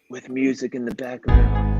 with music in the background.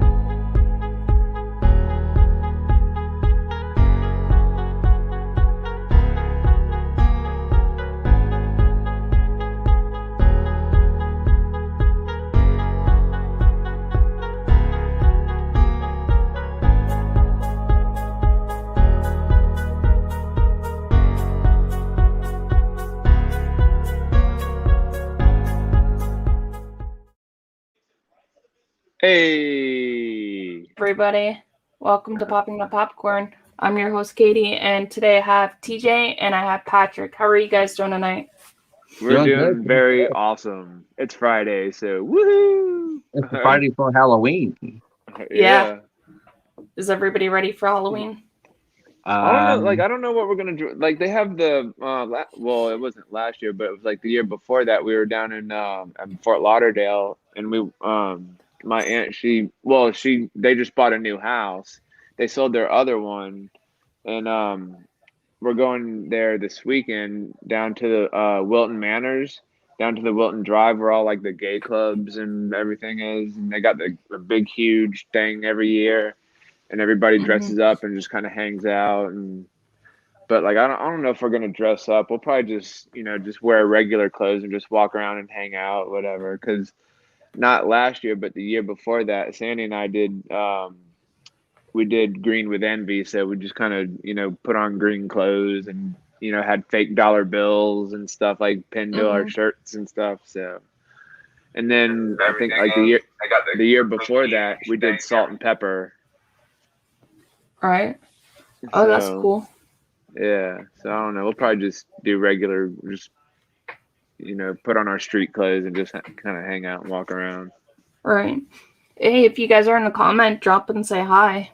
Hey, Everybody, welcome to Popping the Popcorn. I'm your host Katie, and today I have TJ and I have Patrick. How are you guys doing tonight? we're Doing good. doing very awesome. It's Friday, so woohoo! It's a Friday for Halloween. Yeah. Yeah. Is everybody ready for Halloween? I don't know. Um, I don't know what we're gonna do. Like, they have the well, it wasn't last year, but it was like the year before that. We were down in Fort Lauderdale, and my aunt, they just bought a new house. They sold their other one, and we're going there this weekend down to the Wilton Manors, down to the Wilton Drive, where all like the gay clubs and everything is, and they got the big huge thing every year, and everybody Mm-hmm. dresses up and just kind of hangs out. And but like I don't know if we're gonna dress up. We'll probably just just wear regular clothes and just walk around and hang out, whatever. Because not last year, but the year before that, Sandy and I did. We did green with envy, so we just kind of put on green clothes and had fake dollar bills and stuff like pinned to our Mm-hmm. shirts and stuff. So, and then I think like the year before that, we did salt and pepper. All right. Oh, that's So cool. yeah, so I don't know, we'll probably just do regular, just put on our street clothes and just kind of hang out and walk around. All right. Hey, if you guys are in the comment, drop and say hi.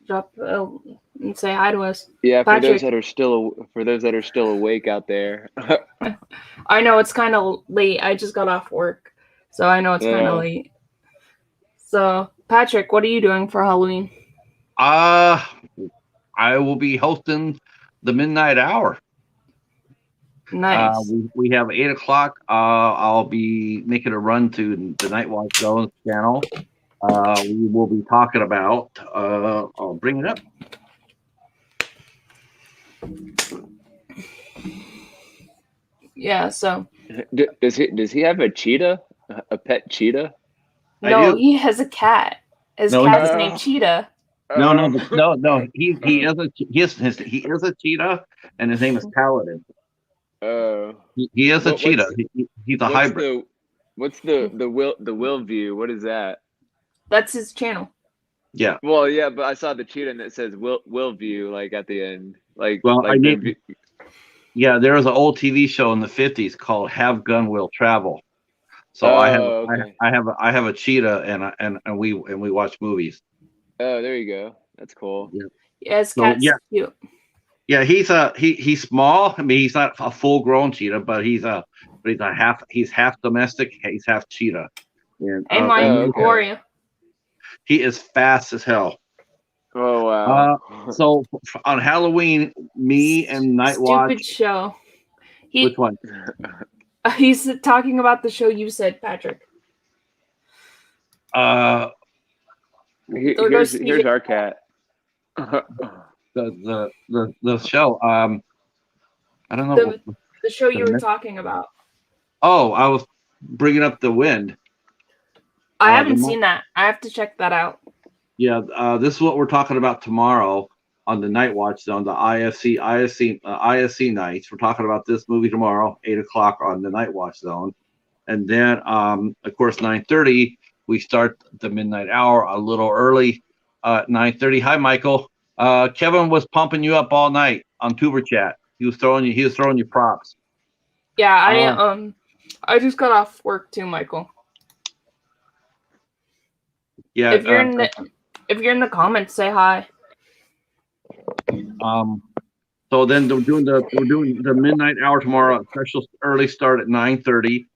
Drop and say hi to us. Yeah, Patrick, for those that are still awake out there. I know it's kind of late. I just got off work, so I know it's kind of Yeah. late. So, Patrick, what are you doing for Halloween? I will be hosting the Midnight Hour. Nice. We have 8 o'clock. I'll be making a run to the Night Watch Zone channel. We will be talking about. I'll bring it up. Yeah, so Does he have a cheetah? A pet cheetah? I no, do. he has a cat. His No, cat is named Cheetah. no. He is a cheetah, and his name is Paladin. He is a What cheetah. He's a what's hybrid. the will view? What is that? That's his channel. Yeah. Well, yeah, but I saw the cheetah and it says will view like at the end, Well, I like the need. Yeah, there was an old TV show in the '50s called "Have Gun Will Travel." So Oh, okay. I have a cheetah, and we watch movies. Oh, there you go. That's cool. Yeah. Yeah, his So cat's cute. yeah, he's small. I mean, he's not a full grown cheetah, but he's half domestic. He's half cheetah, and Hey, Mike, Oh, how okay. are you? he is fast as hell. Oh, wow. So on Halloween, me and Night Stupid Watch. show. Which one? He's talking about the show you said, Patrick. Here's our cat. The show. I don't know. The show you were talking about. Oh, I was bringing up The Wind. I haven't seen that. I have to check that out. Yeah, this is what we're talking about tomorrow on the Night Watch Zone, the ISC nights. We're talking about this movie tomorrow, 8 o'clock on the Night Watch Zone, and then of course 9:30 we start the Midnight Hour a little early. 9:30. Hi, Michael. Kevin was pumping you up all night on Tuber Chat. He was throwing you props. Yeah, I just got off work too, Michael. Yeah. If you're in the comments, say hi. So then we're doing the Midnight Hour tomorrow. Special early start at 9:30.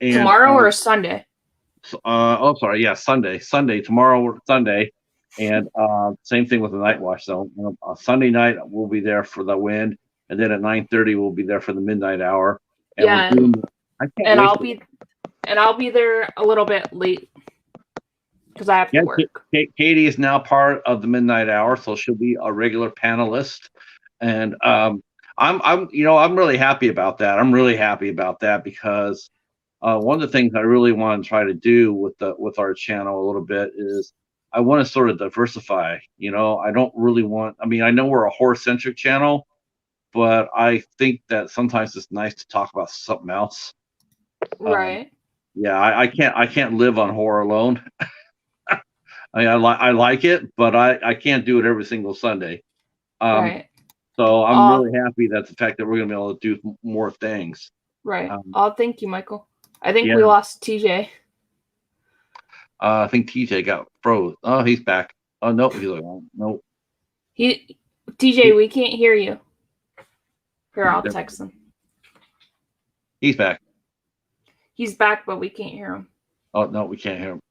Tomorrow or Sunday? Sorry, yeah, Sunday. Tomorrow, Sunday, and same thing with the Night Watch. So Sunday night we'll be there for The Wind, and then at 9:30 we'll be there for the Midnight Hour. And I'll be there a little bit late. because I have to work. Katie is now part of the Midnight Hour, so she'll be a regular panelist. And I'm really happy about that. I'm really happy about that because one of the things I really want to try to do with our channel a little bit is I want to sort of diversify. I don't really want. I mean, I know we're a horror-centric channel, but I think that sometimes it's nice to talk about something else. Right. Yeah, I can't live on horror alone. I like it, but I can't do it every single Sunday. Right. So I'm really happy that the fact that we're gonna be able to do more things. Right. Thank you, Michael. I think Yeah. we lost TJ. I think TJ got froze. Oh, he's back. Oh no, he's like, oh, no. TJ, we can't hear you. Here, I'll text him. He's back. He's back, but we can't hear him. Oh no, we can't hear him.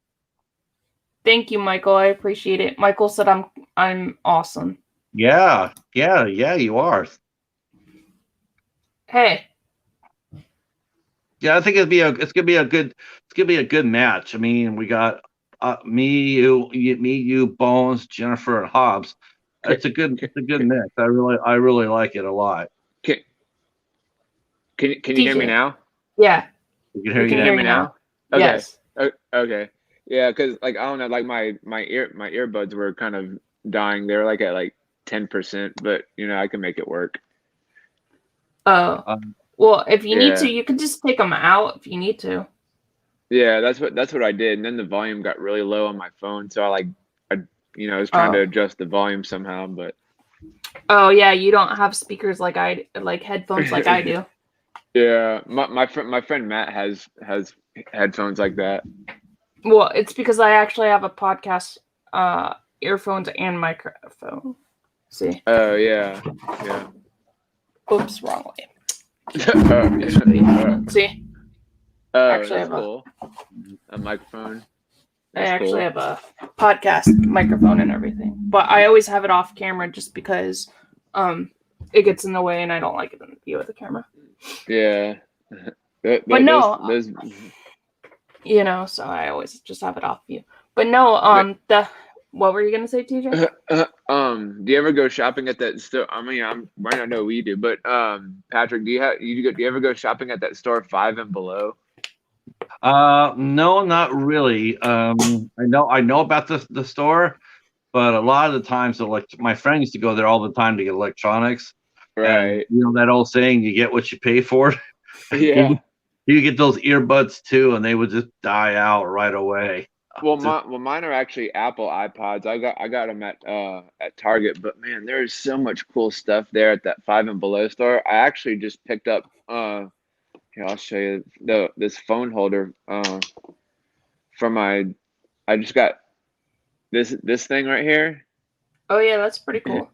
Thank you, Michael. I appreciate it. Michael said I'm awesome. Yeah, you are. Hey. Yeah, I think it's gonna be a good match. I mean, we got me, you, Bones, Jennifer, and Hobbs. It's a good mix. I really like it a lot. Can you hear me now? Yeah. We can hear you now. Okay. Yes. Okay. Yeah, because I don't know, my earbuds were kind of dying. They were at 10%, but I can make it work. Oh. Well, if you need to, you can just take them out if you need to. Yeah, that's what I did, and then the volume got really low on my phone, so I was trying to adjust the volume somehow, but. Oh yeah, you don't have speakers like headphones like I do. Yeah, my friend Matt has headphones like that. Well, it's because I actually have a podcast, earphones and microphone. See? Oh yeah. Oops, wrong way. See? Actually, that's cool. A microphone. I actually have a podcast microphone and everything, but I always have it off camera just because it gets in the way and I don't like it in the view of the camera. Yeah. But no, so I always just have it off view. But no, what were you gonna say, TJ? Do you ever go shopping at that store? I mean, I might not know we do, but Patrick, do you ever go shopping at that store 5 and Below? No, not really. I know about the store, but a lot of the times, my friend used to go there all the time to get electronics. Right. And, that old saying, you get what you pay for. Yeah. You get those earbuds too, and they would just die out right away. Well, mine are actually Apple iPods. I got them at Target, but man, there is so much cool stuff there at that 5 and Below store. I actually just picked up. Here, I'll show you this phone holder. I just got this thing right here. Oh yeah, that's pretty cool.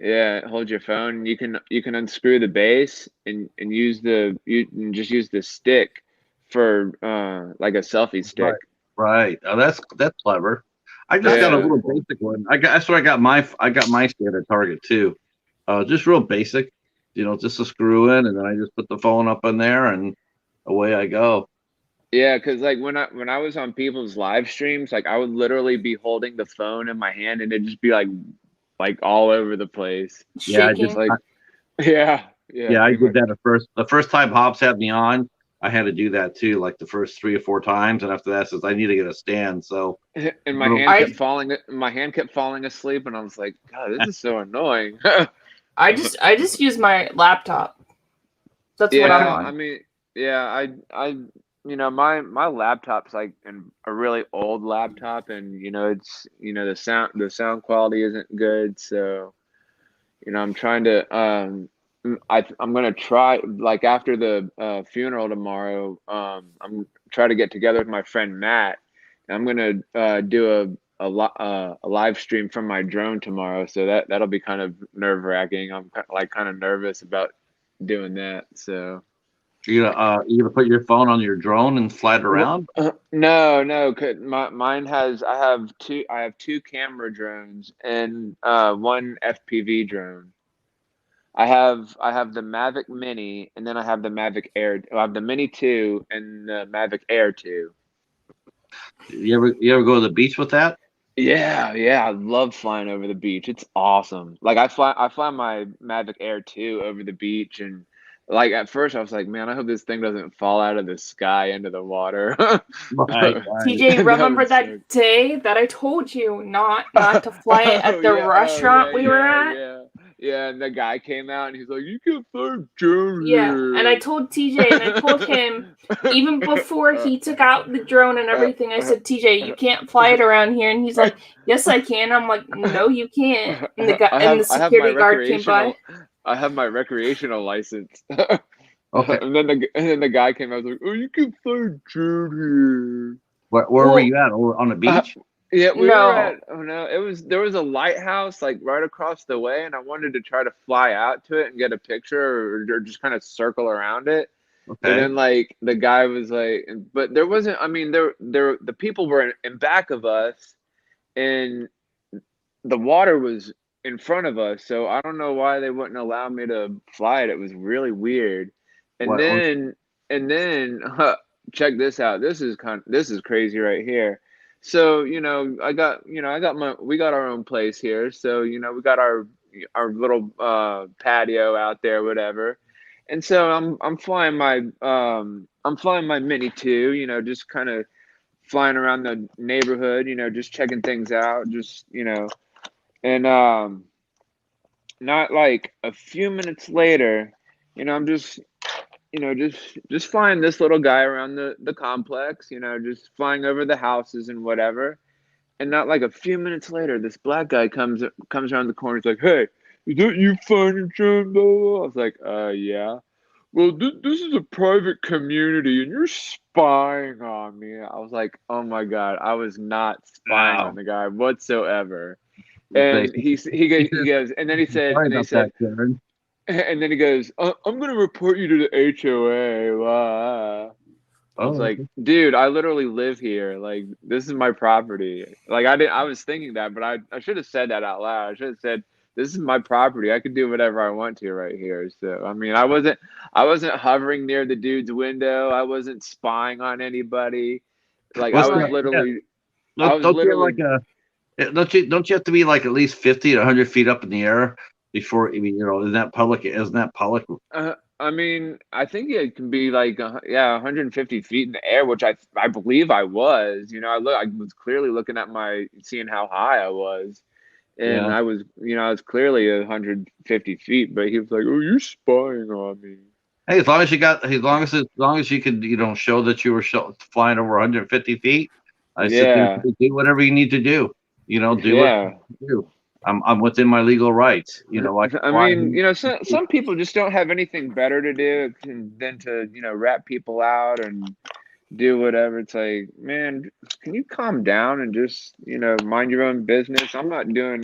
Yeah, it holds your phone. You can unscrew the base and use just use the stick for like a selfie stick. Right. Oh, that's clever. I just got a little basic one. That's what I got my stand at Target too. Just real basic, just a screw in, and then I just put the phone up in there, and away I go. Yeah, because when I was on people's live streams, I would literally be holding the phone in my hand, and it'd just be like all over the place. Yeah, shaking. Yeah. I did that at first. The first time Hobbs had me on, I had to do that too, like the first 3 or 4 times, and after that, says I need to get a stand. So, and my hand kept falling asleep, and I was like, God, this is so annoying. I just use my laptop. That's what I'm on. I mean, yeah, my laptop's like a really old laptop, and it's the sound quality isn't good, so I'm trying to I'm gonna try, after the funeral tomorrow. I'm trying to get together with my friend Matt, and I'm gonna do a live stream from my drone tomorrow. So that'll be kind of nerve-wracking. I'm kind of nervous about doing that. So you gonna put your phone on your drone and fly it around? No. Mine has I have two camera drones and one FPV drone. I have the Mavic Mini, and then I have the Mavic Air. I have the Mini 2 and the Mavic Air 2. You ever go to the beach with that? Yeah, yeah, I love flying over the beach. It's awesome. Like I fly my Mavic Air 2 over the beach, and like at first I was like, man, I hope this thing doesn't fall out of the sky into the water. Right, right. TJ, That remember would suck. that day that I told you not to fly it at the Oh restaurant yeah, we were yeah, at? yeah. Yeah, and the guy came out and he's like, you can fly a drone Yeah, and I here. told TJ and I told him even before he took out the drone and everything, I said, TJ, you can't fly it around here. And he's like, yes, I can. I'm like, no, you can't. And the guy and the I have my security guard came by. recreational license. Okay. And then the guy came out and was like, oh, you can fly a drone here. Where were Well, you at? Over on the beach? Yeah, we were no. at, oh no, there was a lighthouse like right across the way, and I wanted to try to fly out to it and get a picture or just kind of circle around it. And Okay. then like the guy was like, but there wasn't, I mean, the people were in back of us, and the water was in front of us, so I don't know why they wouldn't allow me to fly it. It was really weird. And What? then and then check this out. This is crazy right here. So, I got my we got our own place here. So, we got our little patio out there, whatever. And so I'm flying my Mini 2, just kind of flying around the neighborhood, just checking things out, and not like a few minutes later, I'm just flying this little guy around the complex, just flying over the houses and whatever. And not like a few minutes later, this black guy comes around the corner. He's like, "Hey, is that you flying a drone?" Blah, blah, blah. I was like, yeah. Well, this is a private community, and you're spying on me. I was like, oh my God, I was not spying on Wow. the guy whatsoever. Okay. And he goes, and then Sorry he about said, that, Karen. and then he goes, I'm gonna report you to the HOA. Wow. I was Oh, like, dude, I literally live here. Like, this is my property. Like, I was thinking that, but I should have said that out loud. I should have said, this is my property. I can do whatever I want to right here. So, I mean, I wasn't hovering near the dude's window. I wasn't spying on anybody. Like, what's Right. yeah, I was don't you have like literally, don't you have to be like at least 50 to 100 feet up in the air before, I mean, isn't that public? Isn't that public? I mean, I think it can be like, yeah, 150 feet in the air, which I believe I was. I was clearly looking at seeing how high I was, and Yeah. I was clearly 150 feet. But he was like, "Oh, you're spying on me." Hey, as long as you could, show that you were flying over 150 feet, I sit there Yeah, and do whatever you need to do. Do what yeah. you do. I'm within my legal rights. I can I fly. mean, some people just don't have anything better to do than to, rat people out and do whatever. It's like, man, can you calm down and just, mind your own business? I'm not doing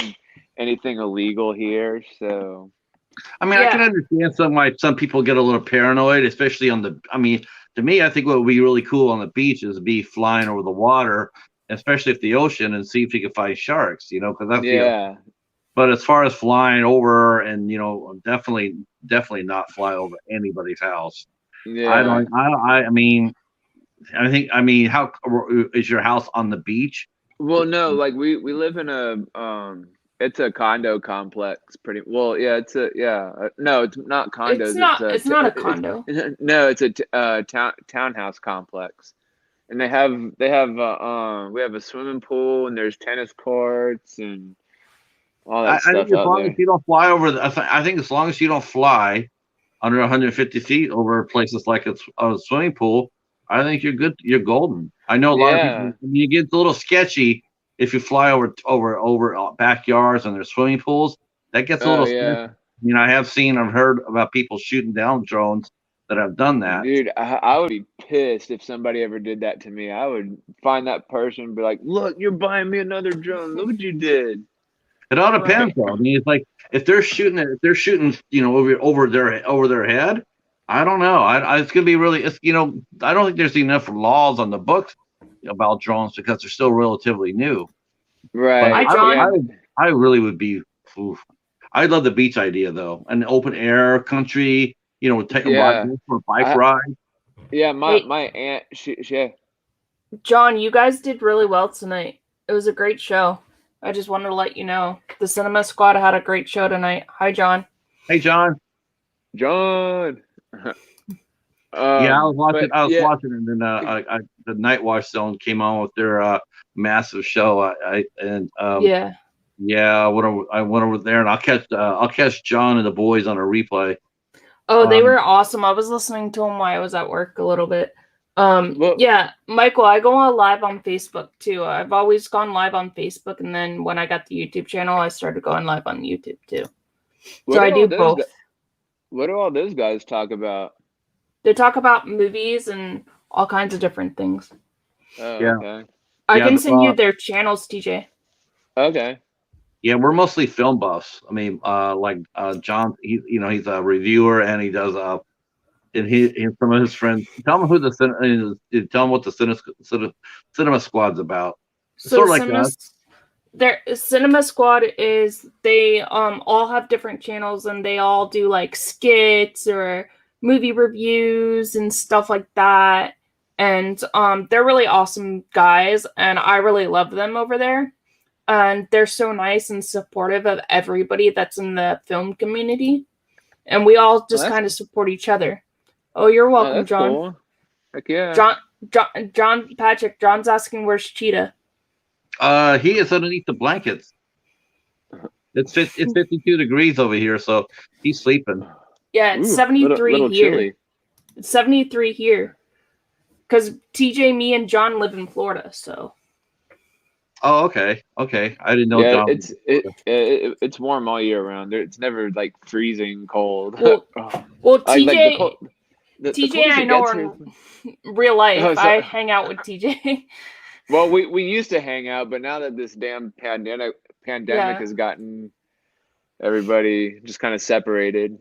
anything illegal here, so I mean, I can Yeah. understand some people get a little paranoid, especially on the. I mean, to me, I think what would be really cool on the beach is be flying over the water, especially if the ocean, and see if you can find sharks. Because that's yeah, But as far as flying over, and definitely not fly over anybody's house. I yeah. don't. I mean, how is your house on the beach? Well, no, like we live in it's a condo complex, pretty well. Yeah, no, it's not condos. It's not a condo. No, it's a townhouse complex, and we have a swimming pool, and there's tennis courts and all that I think stuff as out long as there. you don't fly over, I think as long as you don't fly under 150 feet over places like a swimming pool, I think you're good. You're golden. I know a lot of people. Yeah. I mean, it gets a little sketchy if you fly over backyards and their swimming pools. That gets a Oh little sketchy. yeah. I mean, I've heard about people shooting down drones that have done that. Dude, I would be pissed if somebody ever did that to me. I would find that person and be like, "Look, you're buying me another drone. Look what you did." It all Right. depends, though. I mean, it's like if they're shooting, over their head. I don't know. It's gonna be really. I don't think there's enough laws on the books about drones because they're still relatively new. But Right. Hi, John. Yeah. I really would be. Oof. I love the beach idea though, an open air country. Take a Yeah. ride for a bike I, ride. yeah, Hey, my aunt, she John, you guys did really well tonight. It was a great show. I just wanted to let you know the Cinema Squad had a great show tonight. Hi, John. Hey, John. John. Yeah, I was watching. But I was yeah, watching, and then the Night Watch Zone came on with their massive show. Yeah. Yeah, I went over there, and I'll catch John and the boys on a replay. Oh, they were awesome. I was listening to them while I was at work a little bit. Well- Yeah, Michael, I go on live on Facebook too. I've always gone live on Facebook, and then when I got the YouTube channel, I started going live on YouTube too. what So I do do all those both. gu- What do all those guys talk about? They talk about movies and all kinds of different things. Oh, Yeah. okay. I Yeah, can send you their channels, TJ. Okay. Yeah, we're mostly film buffs. I mean, John, he's a reviewer, and he does and some of his friends. Tell him what the Cinema Squad's about. So Sort of like us. their Cinema Squad is they all have different channels, and they all do like skits or movie reviews and stuff like that. And they're really awesome guys, and I really love them over there. And they're so nice and supportive of everybody that's in the film community. And we all just that's- kind of support each other. Oh, you're Oh, welcome, that's John. cool. Heck yeah. John Patrick, John's asking where's Cheetah. He is underneath the blankets. It's 52 degrees over here, so he's sleeping. Yeah, it's Ooh, 73 little here. chilly. It's 73 here. Because TJ, me, and John live in Florida, so. Oh, okay. I didn't know. Yeah, John. it's warm all year round. It's never like freezing cold. Well, Oh. Well, I like TJ, the cold- the TJ, coldest I it know gets in real life. Oh, I sorry. hang out with TJ. Well, we used to hang out, but now that this damn pandemic Yeah. has gotten everybody just kind of separated,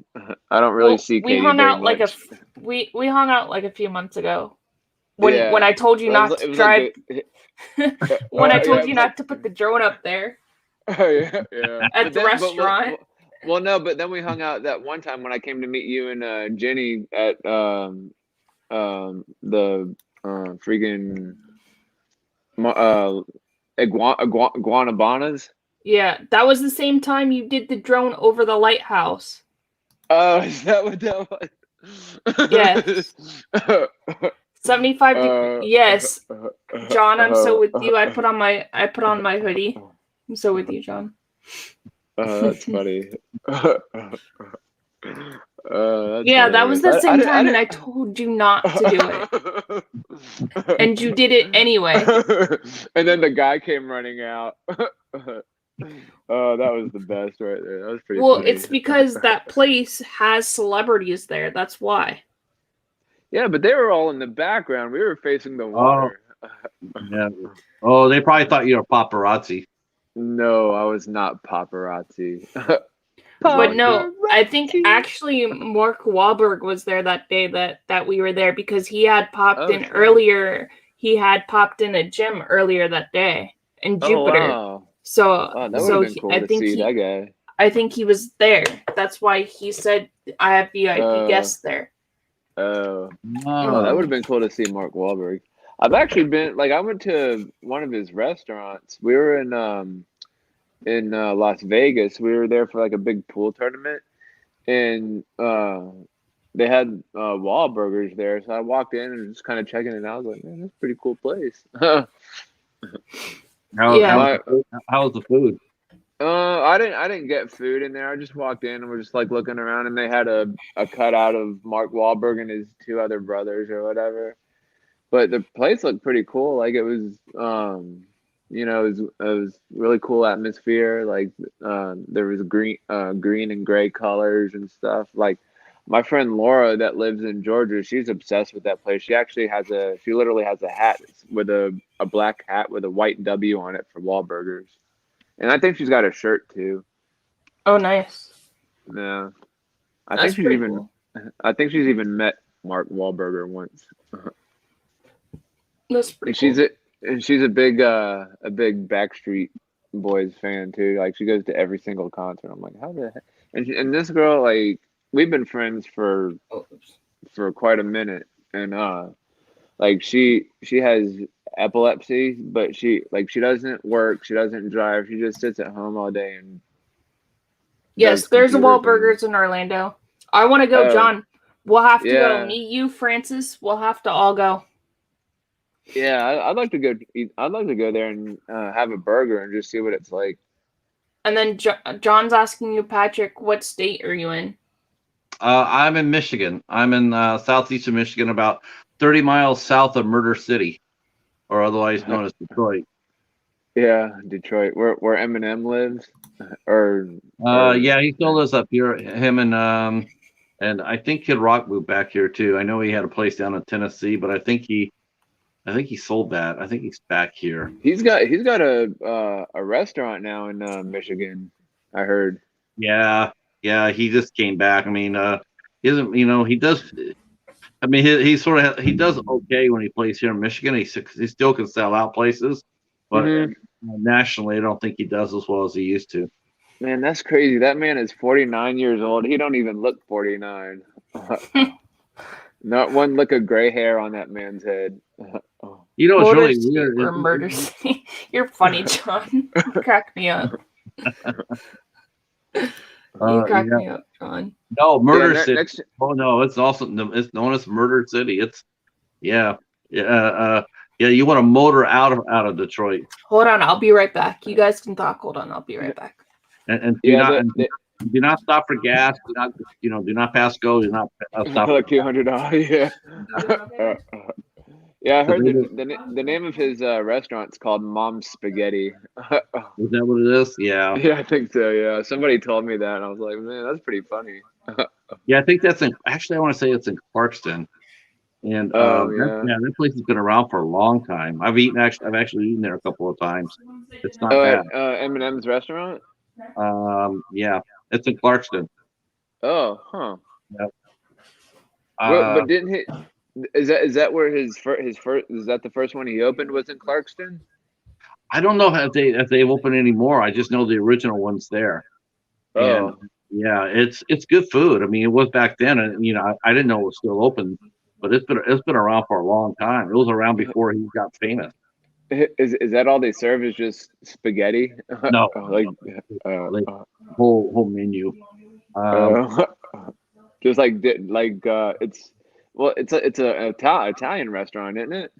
I don't really Well, see we Katie hung very out like much. we hung out like a few months ago. When Yeah. I told you It not was- to it was drive, like when I yeah, told it you was not like- to put the drone up there Oh, yeah. at But the then- but- restaurant. well, no, but then we hung out that one time when I came to meet you and Jenny at the freaking Iguanabanas. Yeah, that was the same time you did the drone over the lighthouse. Oh, is that what that was? Yes. 75 degrees. Yes. John, I'm so with you. I put on my hoodie. I'm so with you, John. That's funny. Yeah, that was the same time, and I didn't- told you not to do it, and you did it anyway. And then the guy came running out. Oh, that was the best right there. That was pretty Well, funny. it's because that place has celebrities there. That's why. Yeah, but they were all in the background. We were facing the water. Yeah. Oh, they probably thought you were paparazzi. No, I was not paparazzi. But no, I think actually Mark Wahlberg was there that day that we were there because he had popped in shit. earlier. He had popped in a gym earlier that day in Jupiter. Wow. So Wow, that would so have been cool I to think see that guy. I think he was there. That's why he said I have VIP guests there. Oh, Oh, that would have been cool to see Mark Wahlberg. I've actually been I went to one of his restaurants. We were in Las Vegas. We were there for like a big pool tournament, and they had Wahlburgers there. So I walked in and just kind of checking it out. I was like, man, that's a pretty cool place. Yeah. How was the food? I didn't get food in there. I just walked in and was just like looking around, and they had a cutout of Mark Wahlberg and his two other brothers or whatever. But the place looked pretty cool. Like it was, it was really cool atmosphere. Like there was green and gray colors and stuff. Like my friend Laura that lives in Georgia, she's obsessed with that place. She actually she literally has a hat with a black hat with a white W on it for Wahlburgers. And I think she's got a shirt too. Oh, nice. Yeah. That's pretty cool. I think she's even met Mark Wahlberg once. That's pretty And cool. she's a big Backstreet Boys fan too. Like she goes to every single concert. I'm like, how the heck? And this girl, like, we've been friends for quite a minute, and like she has epilepsy, but she doesn't work, she doesn't drive, she just sits at home all day and Yes, does there's a computer things. Wahlburgers in Orlando. I want to go, Oh, John. We'll have to yeah. go. Me, you, Francis. We'll have to all go. Yeah, I'd like to go. I'd like to go there and have a burger and just see what it's like. And then John's asking you, Patrick, what state are you in? I'm in Michigan. I'm in southeastern Michigan, about 30 miles south of Murder City, or otherwise known as Detroit. Yeah, Detroit, where Eminem lives, or Yeah, he still lives up here. Him and I think Kid Rock moved back here too. I know he had a place down in Tennessee, but I think he sold that. I think he's back here. he's got a restaurant now in Michigan, I heard. Yeah, he just came back. I mean, he doesn't, he does. I mean, he does okay when he plays here in Michigan. He still can sell out places, but nationally, I don't think he does as well as he used to. Man, that's crazy. That man is 49 years old. He don't even look 49. Not one lick of gray hair on that man's head. You know, it's really weird. Or Murder City. You're funny, John. You crack me up. You crack me up, John. No, Murder City. Oh no, it's known as Murder City. It's yeah. You want to motor out of Detroit. Hold on, I'll be right back. You guys can talk. Hold on, I'll be right back. And do not stop for gas. Do not pass go. Do not stop. Like $200. Yeah. Yeah, I heard the name of his restaurant's called Mom's Spaghetti. Is that what it is? Yeah. Yeah, I think so. Yeah, somebody told me that, and I was like, man, that's pretty funny. Yeah, I think that's I want to say it's in Clarkston. And that place has been around for a long time. I've actually eaten there a couple of times. It's not bad. Eminem's restaurant. Yeah, it's in Clarkston. Oh, huh. Yep. But didn't he? Is that where his first? Is that the first one he opened was in Clarkston? I don't know if they've opened any more. I just know the original one's there. Oh. And yeah, it's good food. I mean, it was back then, and I didn't know it was still open, but it's been around for a long time. It was around before he got famous. Is that all they serve? Is just spaghetti? No, whole menu. Just it's a Italian restaurant, isn't it?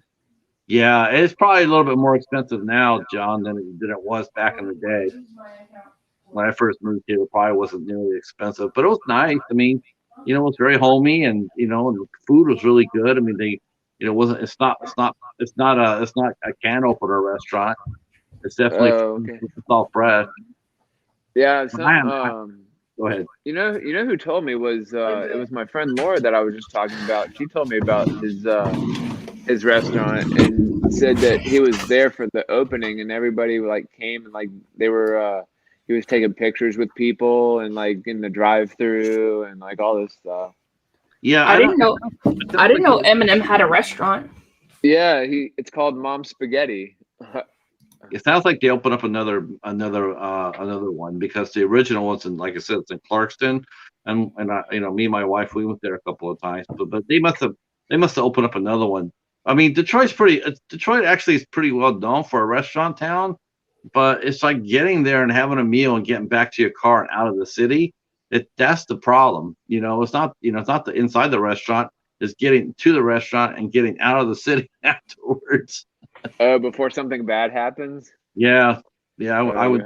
Yeah, it's probably a little bit more expensive now, John, than it was back in the day. When I first moved here, it probably wasn't nearly expensive, but it was nice. I mean, it was very homey, and and the food was really good. I mean, it's not a can opener restaurant. It's definitely it's all fresh. Yeah. Go ahead. You know who told me was it was my friend Laura that I was just talking about. She told me about his restaurant and said that he was there for the opening and everybody came and they were he was taking pictures with people and in the drive-through and all this stuff. Yeah, I didn't know Eminem had a restaurant. Yeah, it's called Mom's Spaghetti. It sounds like they open up another one because the original one's in, like I said, it's in Clarkston, and me and my wife, we went there a couple of times, but they must have opened up another one. I mean, Detroit actually is pretty well known for a restaurant town, but it's like getting there and having a meal and getting back to your car and out of the city. That's the problem. It's not the inside the restaurant. It's getting to the restaurant and getting out of the city afterwards. Before something bad happens. Yeah. I would.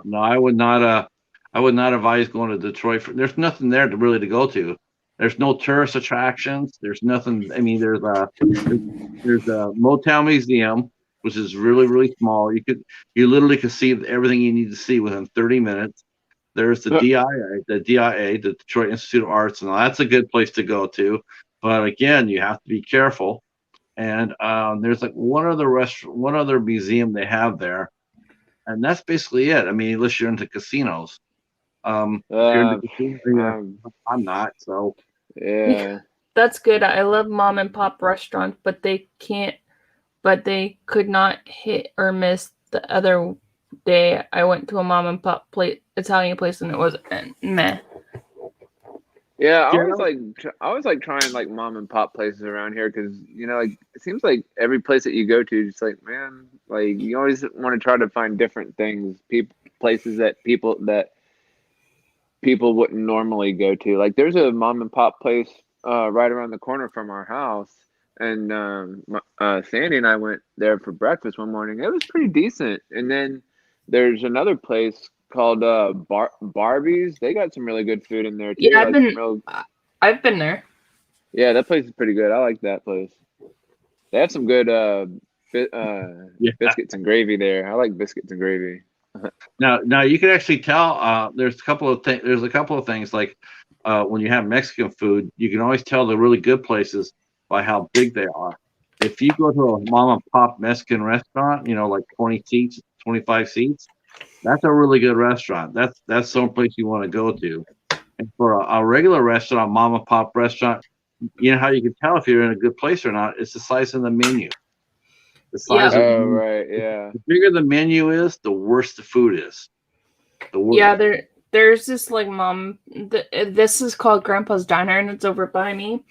No, I would not. I would not advise going to Detroit. There's nothing there to go to. There's no tourist attractions. There's nothing. I mean, there's a Motown Museum, which is really, really small. You literally can see everything you need to see within 30 minutes. There's the DIA, the Detroit Institute of Arts, and that's a good place to go to. But again, you have to be careful. And there's one other museum they have there, and that's basically it. I mean, unless you're into casinos. I'm not, so yeah. That's good. I love mom and pop restaurants, but they could not hit or miss. The other day I went to a mom and pop Italian place and it was meh. Yeah, Gerald? I always like trying like mom and pop places around here because like it seems like every place that you go to, it's like man, like you always want to try to find different things, people, places that people wouldn't normally go to. Like there's a mom and pop place right around the corner from our house, and Sandy and I went there for breakfast one morning. It was pretty decent. And then there's another place called Barbie's. They got some really good food in there too. Yeah, Like some real I've been there. yeah, that place is pretty good. I like that place. They have some good Yeah. biscuits and gravy there. I like biscuits and gravy. Now you can actually tell. There's a couple of things. There's a couple of things like when you have Mexican food, you can always tell the really good places by how big they are. If you go to a mom and pop Mexican restaurant, like 20 seats, 25 seats, that's a really good restaurant. That's some place you want to go to. And for a regular restaurant, mom and pop restaurant, you know how you can tell if you're in a good place or not? It's the size of the menu. The size Yeah. of the Oh menu. right, yeah. The bigger the menu is, the worse the food is. The worse. Yeah, there's this like this is called Grandpa's Diner, and it's over by me.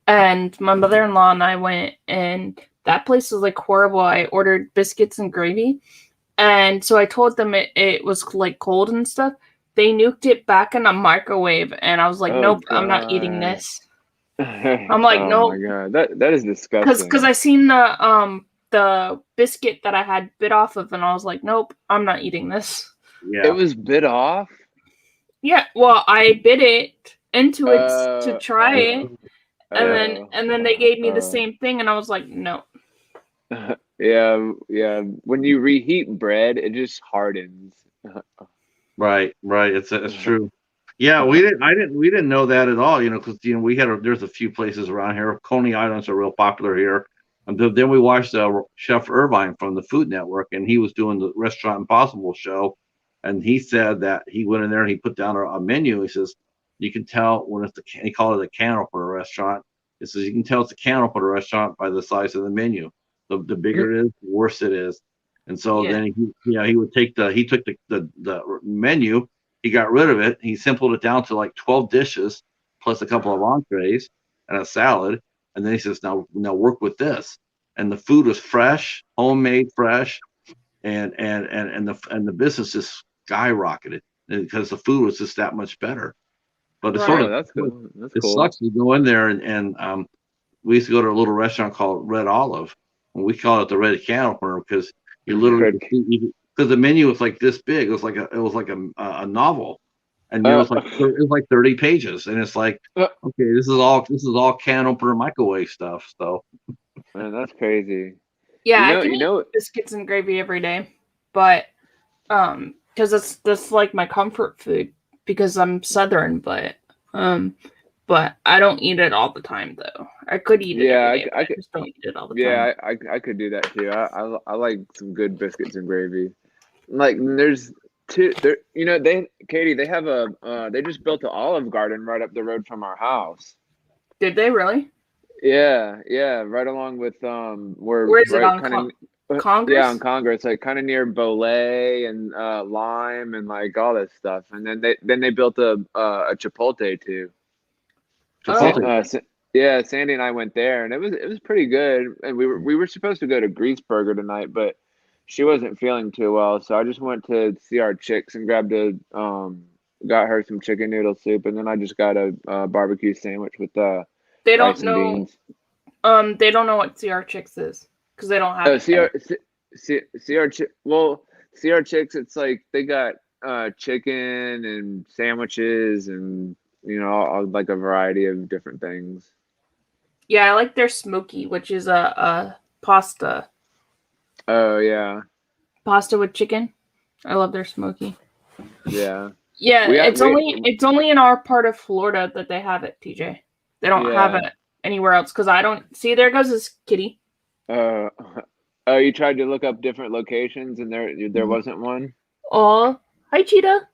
And my mother-in-law and I went, and that place was like horrible. I ordered biscuits and gravy, and so I told them it was like cold and stuff. They nuked it back in a microwave, and I was like, Oh nope, I'm not eating God. this. I'm like, Oh nope, my God, that is disgusting. because I seen the biscuit that I had bit off of, and I was like, nope, I'm not eating this. Yeah. It was bit off. Yeah, well, I bit it into it to Uh, try it, uh, and then they gave me the uh, same thing, and I was like, no. yeah, yeah. When you reheat bread, it just hardens. Right. It's true. Yeah, we didn't know that at all, because there's a few places around here. Coney Islands are real popular here. And then we watched Chef Irvine from the Food Network, and he was doing the Restaurant Impossible show, and he said that he went in there and he put down a menu. He says you can tell when he called it a canniper restaurant. He says you can tell it's a canniper restaurant by the size of the menu. The bigger it is, the worse it is. And so Yeah. then he took the menu, he got rid of it, he simplified it down to like 12 dishes plus a couple of entrees and a salad, and then he says now work with this. And the food was fresh, homemade, fresh, and the business just skyrocketed because the food was just that much better. But it's sort Oh, of that's cool. That's it cool. sucks to go in there and we used to go to a little restaurant called Red Olive, and we call it the Red Canniper because you literally because the menu was like this big. It was like a novel, and it was like 30 pages, and it's like okay, this is all Canniper microwave stuff. So Man, that's crazy. Yeah, You know, I can you know, eat biscuits and gravy every day, but because that's like my comfort food because I'm Southern, but I don't eat it all the time though. I could eat it yeah, every day, but I I could, just don't eat it all the time. yeah, I could do that too. I like some good biscuits and gravy. Like there's two there. Katie, they have they just built an Olive Garden right up the road from our house. Did they really? Yeah, yeah, right along with we're Where is it right on kind of Congress? yeah on Congress, like kind of near Bolay and Lime and like all that stuff. And then they built a Chipotle too. Chipotle. Yeah, Sandy and I went there, and it was pretty good. And we were supposed to go to Greaseburger tonight, but she wasn't feeling too well, so I just went to see our chicks and got her some chicken noodle soup, and then I just got a barbecue sandwich with They rice don't and know. beans. They don't know what CR Chicks is because they don't have Oh, it there. CR Chicks. It's like they got chicken and sandwiches and like a variety of different things. Yeah, I like their smoky, which is a pasta Oh yeah, with chicken. I love their smoky. yeah. Yeah, We got- it's only in our part of Florida that they have it, TJ. They don't have Yeah. it anywhere else because I don't see. There goes this kitty. Oh, you tried to look up different locations and there wasn't one. Oh, hi, cheetah.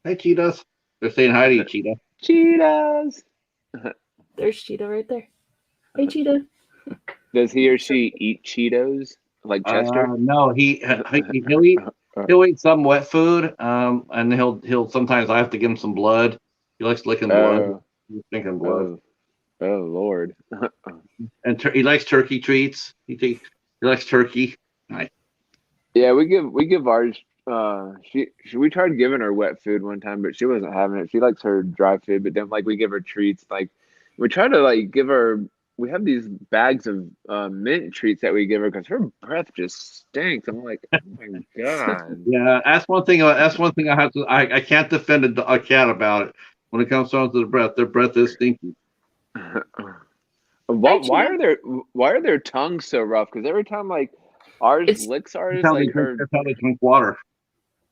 Hey, Cheetahs. They're saying hi to you, Cheetah. Cheetahs. There's cheetah right there. Hey, cheetah. Does he or she eat Cheetos like Chester? No, he'll eat some wet food, and he'll sometimes I have to give him some blood. He likes licking blood. Drinking blood. Oh Lord. And he likes turkey treats. He likes turkey. Nice. Yeah, we give ours. She we tried giving her wet food one time, but she wasn't having it. She likes her dry food, but then like we give her treats. Like we try to like give her. We have these bags of mint treats that we give her because her breath just stinks. I'm like, oh my god. Yeah, that's one thing. That's one thing I have to. I can't defend a cat about it. When it comes down to the breath, their breath is stinky. Why are their tongues so rough? Because every time like ours It's- licks ours, That's how, like her. that's how they drink water.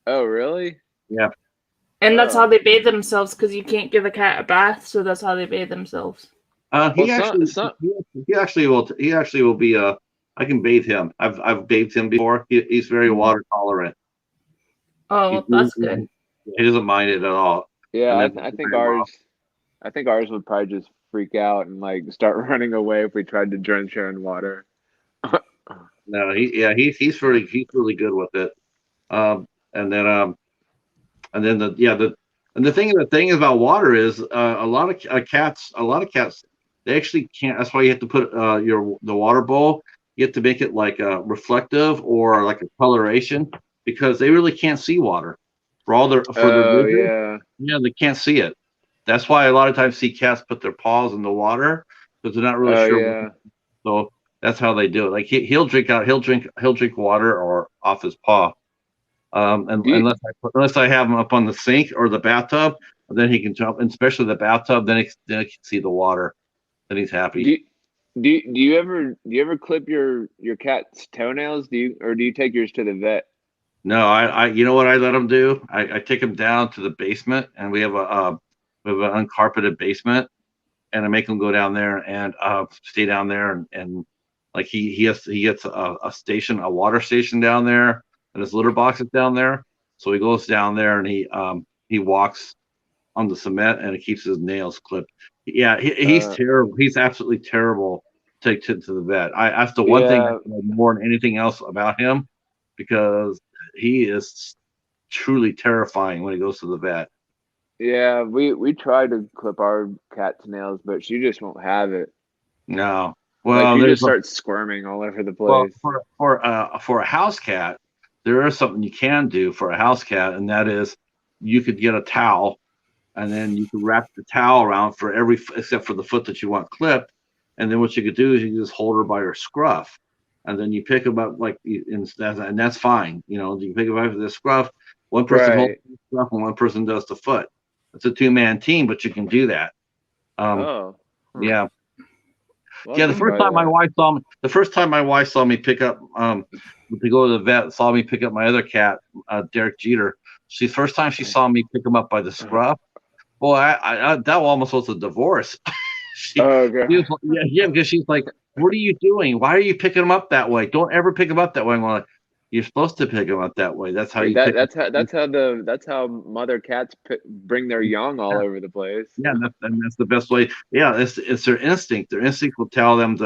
Oh really? Yeah. And that's Oh. how they bathe themselves because you can't give a cat a bath, so that's how they bathe themselves. He Well, actually he actually will be I can bathe him. I've bathed him before. He's very water tolerant. Oh, that's good. He doesn't mind it at all. Yeah, And I then think very well. I think ours would probably just freak out and like start running away if we tried to drench her in water. No, he's really good with it. And then the thing about water is a lot of cats they actually can't. That's why you have to put the water bowl. You have to make it like reflective or like a coloration because they really can't see water for their Oh vision. yeah. Yeah, they can't see it. That's why a lot of times see cats put their paws in the water because they're not really Oh sure. yeah. So that's how they do it. Like he'll drink water or off his paw. And Do you, unless I have him up on the sink or the bathtub, then he can jump. And especially the bathtub, then he can see the water. Then he's happy. do you ever clip your cat's toenails? Do you take yours to the vet? No, I you know what I let him do? I take him down to the basement, and we have an uncarpeted basement, and I make him go down there and stay down there, and like he gets a water station down there, and his litter box is down there. So he goes down there and he walks on the cement and it keeps his nails clipped. Yeah, he's terrible. He's absolutely terrible. To take to the vet. That's the one thing I Yeah. love more than anything else about him because he is truly terrifying when he goes to the vet. Yeah, we tried to clip our cat's nails, but she just won't have it. No, Like well, she there's just starts squirming all over the well place. for a house cat, there is something you can do for a house cat, and that is you could get a towel, and then you could wrap the towel around for except for the foot that you want clipped, and then what you could do is you just hold her by her scruff, and then you pick them up and that's fine. You know, you pick them up with the scruff. One person holds Right. the scruff and one person does the foot. It's a 2-man team, but you can do that. Oh. Huh. Yeah. Well, Yeah, I the can first try time my that. wife saw me, pick up to go to the vet, saw me pick up my other cat, Derek Jeter. First time she saw me pick him up by the scruff. Boy, that almost was a divorce. she, Oh, she God. was, yeah, because she's like, "What are you doing? Why are you picking him up that way? Don't ever pick him up that way." I'm like, "You're supposed to pick him up that way. That's how you pick." That's how mother cats bring their young all over the place. Yeah, and that's the best way. Yeah, it's their instinct. Their instinct will tell them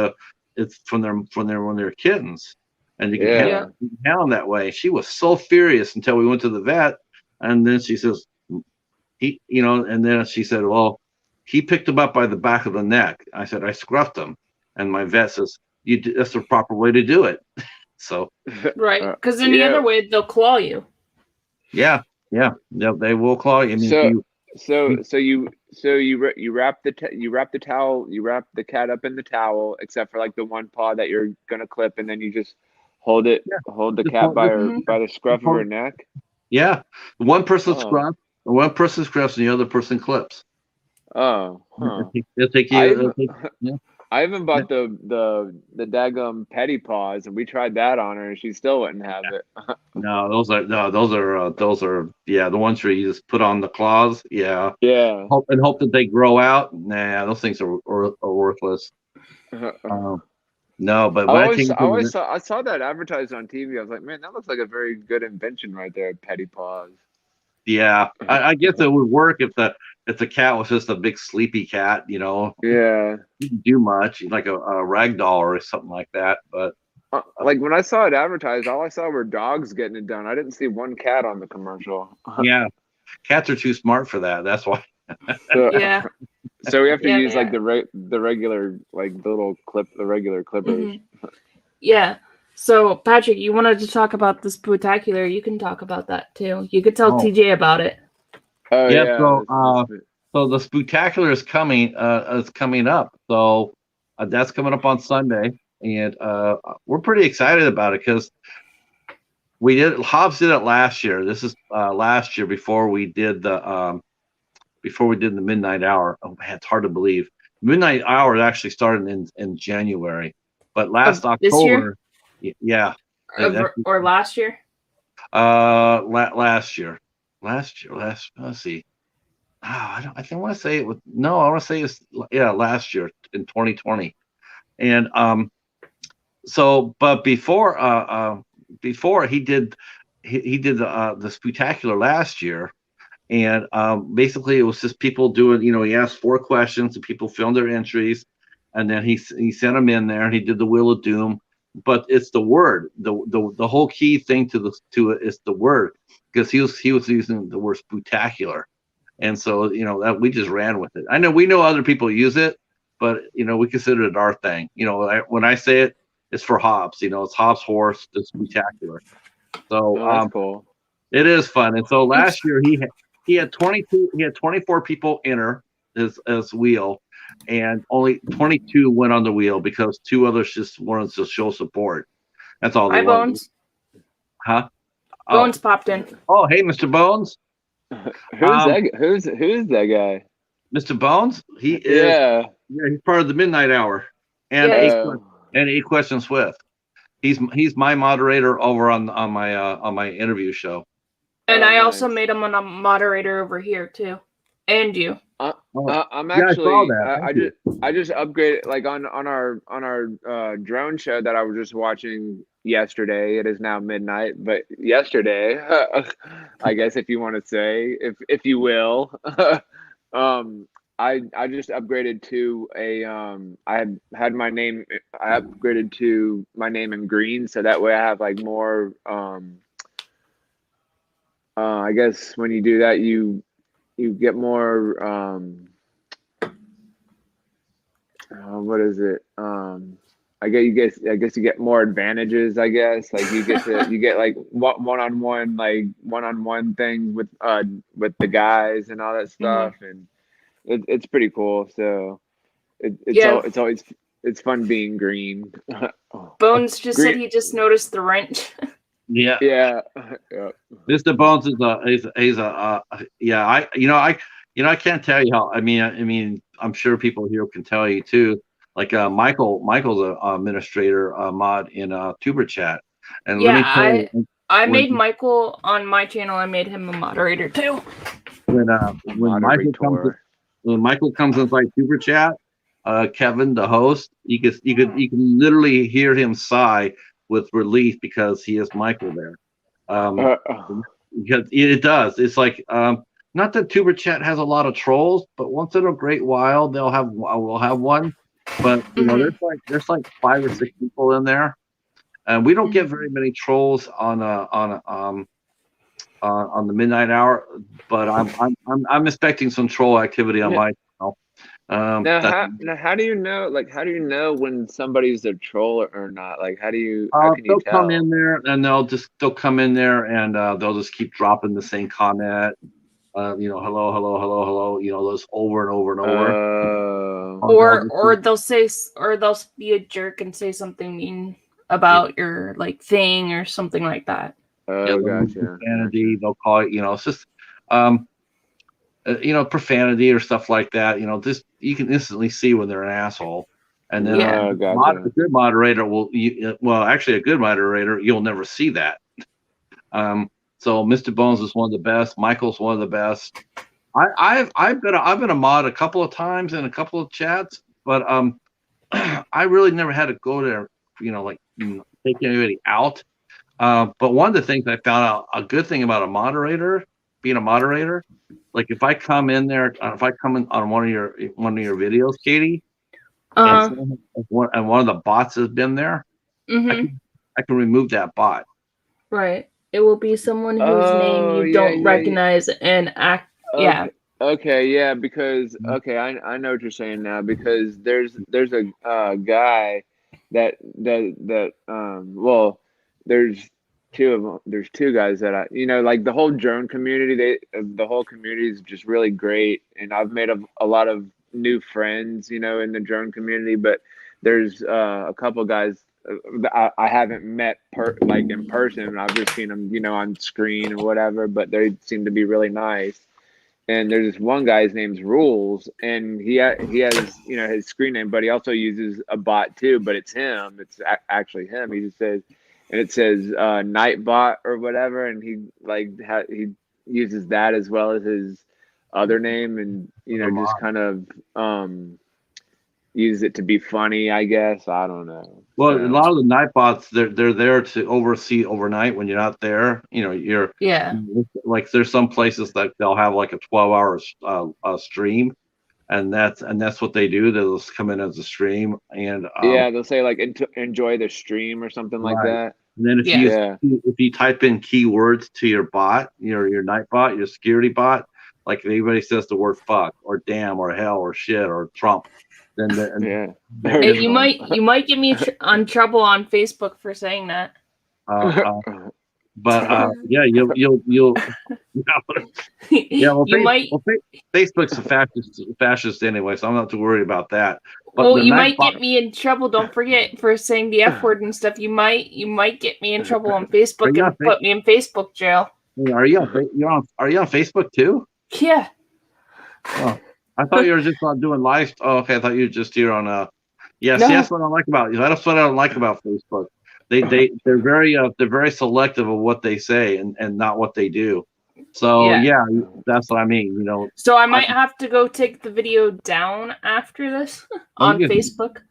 it's from when they're kittens, and you can Yeah. handle them that way. She was so furious until we went to the vet, and then she says, and then she said, "Well, he picked him up by the back of the neck." I said, "I scruffed him," and my vet says, That's the proper way to do it." So Right. Because in the yeah. other way, they'll claw you. yeah, they will claw you. I mean, So you wrap the cat up in the towel, except for like the one paw that you're gonna clip, and then you just hold the just cat hold- by the scruff of her neck. yeah, one person Oh. scruffs, and the other person clips. Oh, huh. It'll take you. I even bought the daggum petty paws, and we tried that on her, and she still wouldn't have it. No, those are the ones where you just put on the claws. Yeah, Yeah. hope that they grow out. Nah, those things are worthless. No, but when I saw that advertised on TV. I was like, man, that looks like a very good invention right there, petty paws. yeah, I guess it would work if the cat was just a big sleepy cat. Yeah. Didn't do much, like a rag doll or something like that. But Like when I saw it advertised, all I saw were dogs getting it done. I didn't see one cat on the commercial. yeah, cats are too smart for that. That's why. So, Yeah. So we have to Yeah, use they like are. the regular like the little clip, the regular clippers. Mhm. Yeah. So, Patrick, you wanted to talk about the spectacular. You can talk about that too. You could tell Oh, TJ about it. Oh yeah. yeah, So, so the spectacular is coming up. So that's coming up on Sunday, and we're pretty excited about it because Hobbs did it last year. This is last year before we did the midnight hour. Oh man, it's hard to believe. Midnight hour actually started in January, but last Of this year October, yeah, or last year? last year, let's see. I want to say it was no. I want to say it's last year in 2020, and so but before he did the spectacular last year, and basically it was just people doing, he asked 4 questions and people filmed their entries, and then he sent them in there and he did the Wheel of Doom. But it's the word, the whole key thing to it is the word, because he was using the word spectacular. And so, that we just ran with it. I know we know other people use it, but we consider it our thing. When I say it, it's for Hobbs. It's Hobbs horse, the spectacular. So oh, that's cool. it is fun. And so last year he had 24 people enter his wheel, and only 22 went on the wheel because 2 others just wanted to show support. That's all they Hi, wanted. Bones. Huh? Bones popped in. Oh, hey, Mr. Bones. Who's that guy? Mr. Bones? He is. Yeah. Yeah, he's part of the midnight hour, and Yeah, eight questions with. He's my moderator over on my interview show. And Oh, I also nice. made him a moderator over here too, and you. I'm Yeah, I saw actually that. Thank you. I just upgraded like on our drone show that I was just watching yesterday. It is now midnight, but yesterday, I guess if you want to say, if you will, I just upgraded to a I had my name, I upgraded to my name in green, so that way I have like more I guess when you do that you get more what is it? I guess you get more advantages, I guess. Like you get like one-on-one thing with the guys and all that stuff, and it's pretty cool. So Yeah. it's always it's fun being green. Bones just said Green. he just noticed the wrench. Yeah. Yeah. Yeah. Mr. Bones is he's a yeah. I can't tell you how. I mean, I'm sure people here can tell you too. Like Michael's a administrator mod in Tuber Chat, and let me tell you, I made Michael on my channel. I made him a moderator too. when Michael comes inside Tuber Chat, Kevin, the host, you can literally hear him sigh with relief because he has Michael there. Because it does. It's like not that Tuber Chat has a lot of trolls, but once in a great while we'll have one. But there's like 5 or 6 people in there, and we don't get very many trolls on the midnight hour. But I'm expecting some troll activity on my channel. Now how do you know? Like, how do you know when somebody's a troll or not? Like, how can you they'll tell? come in there and they'll come in there and they'll just keep dropping the same comment. Hello, hello, hello, hello. Those over and over and over. Or they'll be a jerk and say something mean about your like thing or something like that. Oh, gotcha. Profanity. They'll call it. It's just profanity or stuff like that. Just you can instantly see when they're an asshole. And then a good moderator actually a good moderator, you'll never see that. So Mr. Bones is one of the best. Michael's one of the best. I've been a mod a couple of times in a couple of chats, but I really never had to go there, take anybody out. But one of the things I found out, a good thing about being a moderator, like if I come in there, if I come in on one of your videos, Katie, and one of the bots has been there, I can remove that bot. Right. It will be someone whose name you don't recognize and act. Yeah. Okay, yeah, because okay, I know what you're saying now because there's a guy that well, there's two of them. There's two guys that like the whole drone community. The whole community is just really great, and I've made a lot of new friends, in the drone community. But there's a couple guys that I haven't met like in person. I've just seen them, on screen or whatever. But they seem to be really nice. And there's this one guy, his name's Rules, and he has his screen name, but he also uses a bot too. But it's him. It's actually him. He just says, and it says Nightbot or whatever, and he he uses that as well as his other name, and just kind of use it to be funny, I guess. I don't know. Well, So, a lot of the night bots, they're there to oversee overnight when you're not there. Yeah. Like there's some places that they'll have like a 12-hour stream, and that's what they do. They'll just come in as a stream, and yeah, they'll say like enjoy the stream or something like right. that. And then if Yeah. you type in keywords to your bot, your night bot, your security bot, like if anybody says the word fuck or damn or hell or shit or Trump, then Yeah. Hey, you might get me on trouble on Facebook for saying that. but yeah, you'll yeah. Well, You might. Facebook's a fascist anyway, so I'm not too worried about that. But Well, you might get me in trouble. Don't forget for saying the F word and stuff. You might get me in trouble on Facebook and put me in Facebook jail. Are you on Facebook too? Yeah. Oh, I thought you were just on doing live. Oh, okay. I thought you were just here on Yes, No. that's what I like about you. That's what I don't like about Facebook. They're very selective of what they say and not what they do. So yeah, that's what I mean. So I might have to go take the video down after this on Facebook.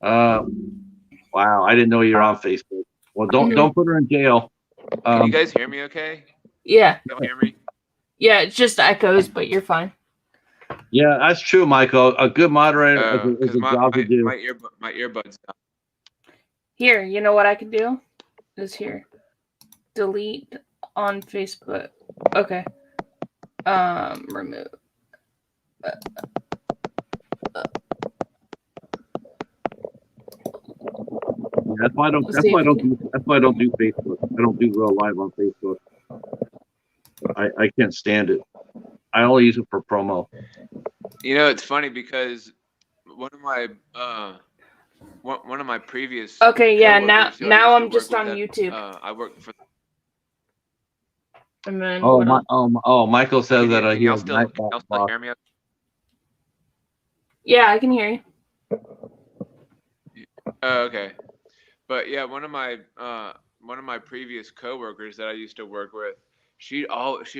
Wow, I didn't know you were on Facebook. Well, don't put her in jail. Can you guys hear me okay? Yeah. You don't hear me? Yeah, it just echoes, but you're fine. Yeah, that's true, Michael. A good moderator is a my job to do. my earbuds. Here, you know what I can do? Is here. Delete on Facebook. Okay. Remove. That's why I don't do Facebook. I don't do real live on Facebook. I can't stand it. I only use it for promo. It's funny because one of my previous Okay, yeah, coworkers who I now used to I'm work just with on at, YouTube. I worked for. And then Michael says that Can he y'all has still hear me? yeah, I can hear you. Oh, okay. But yeah, one of my previous coworkers that I used to work with, she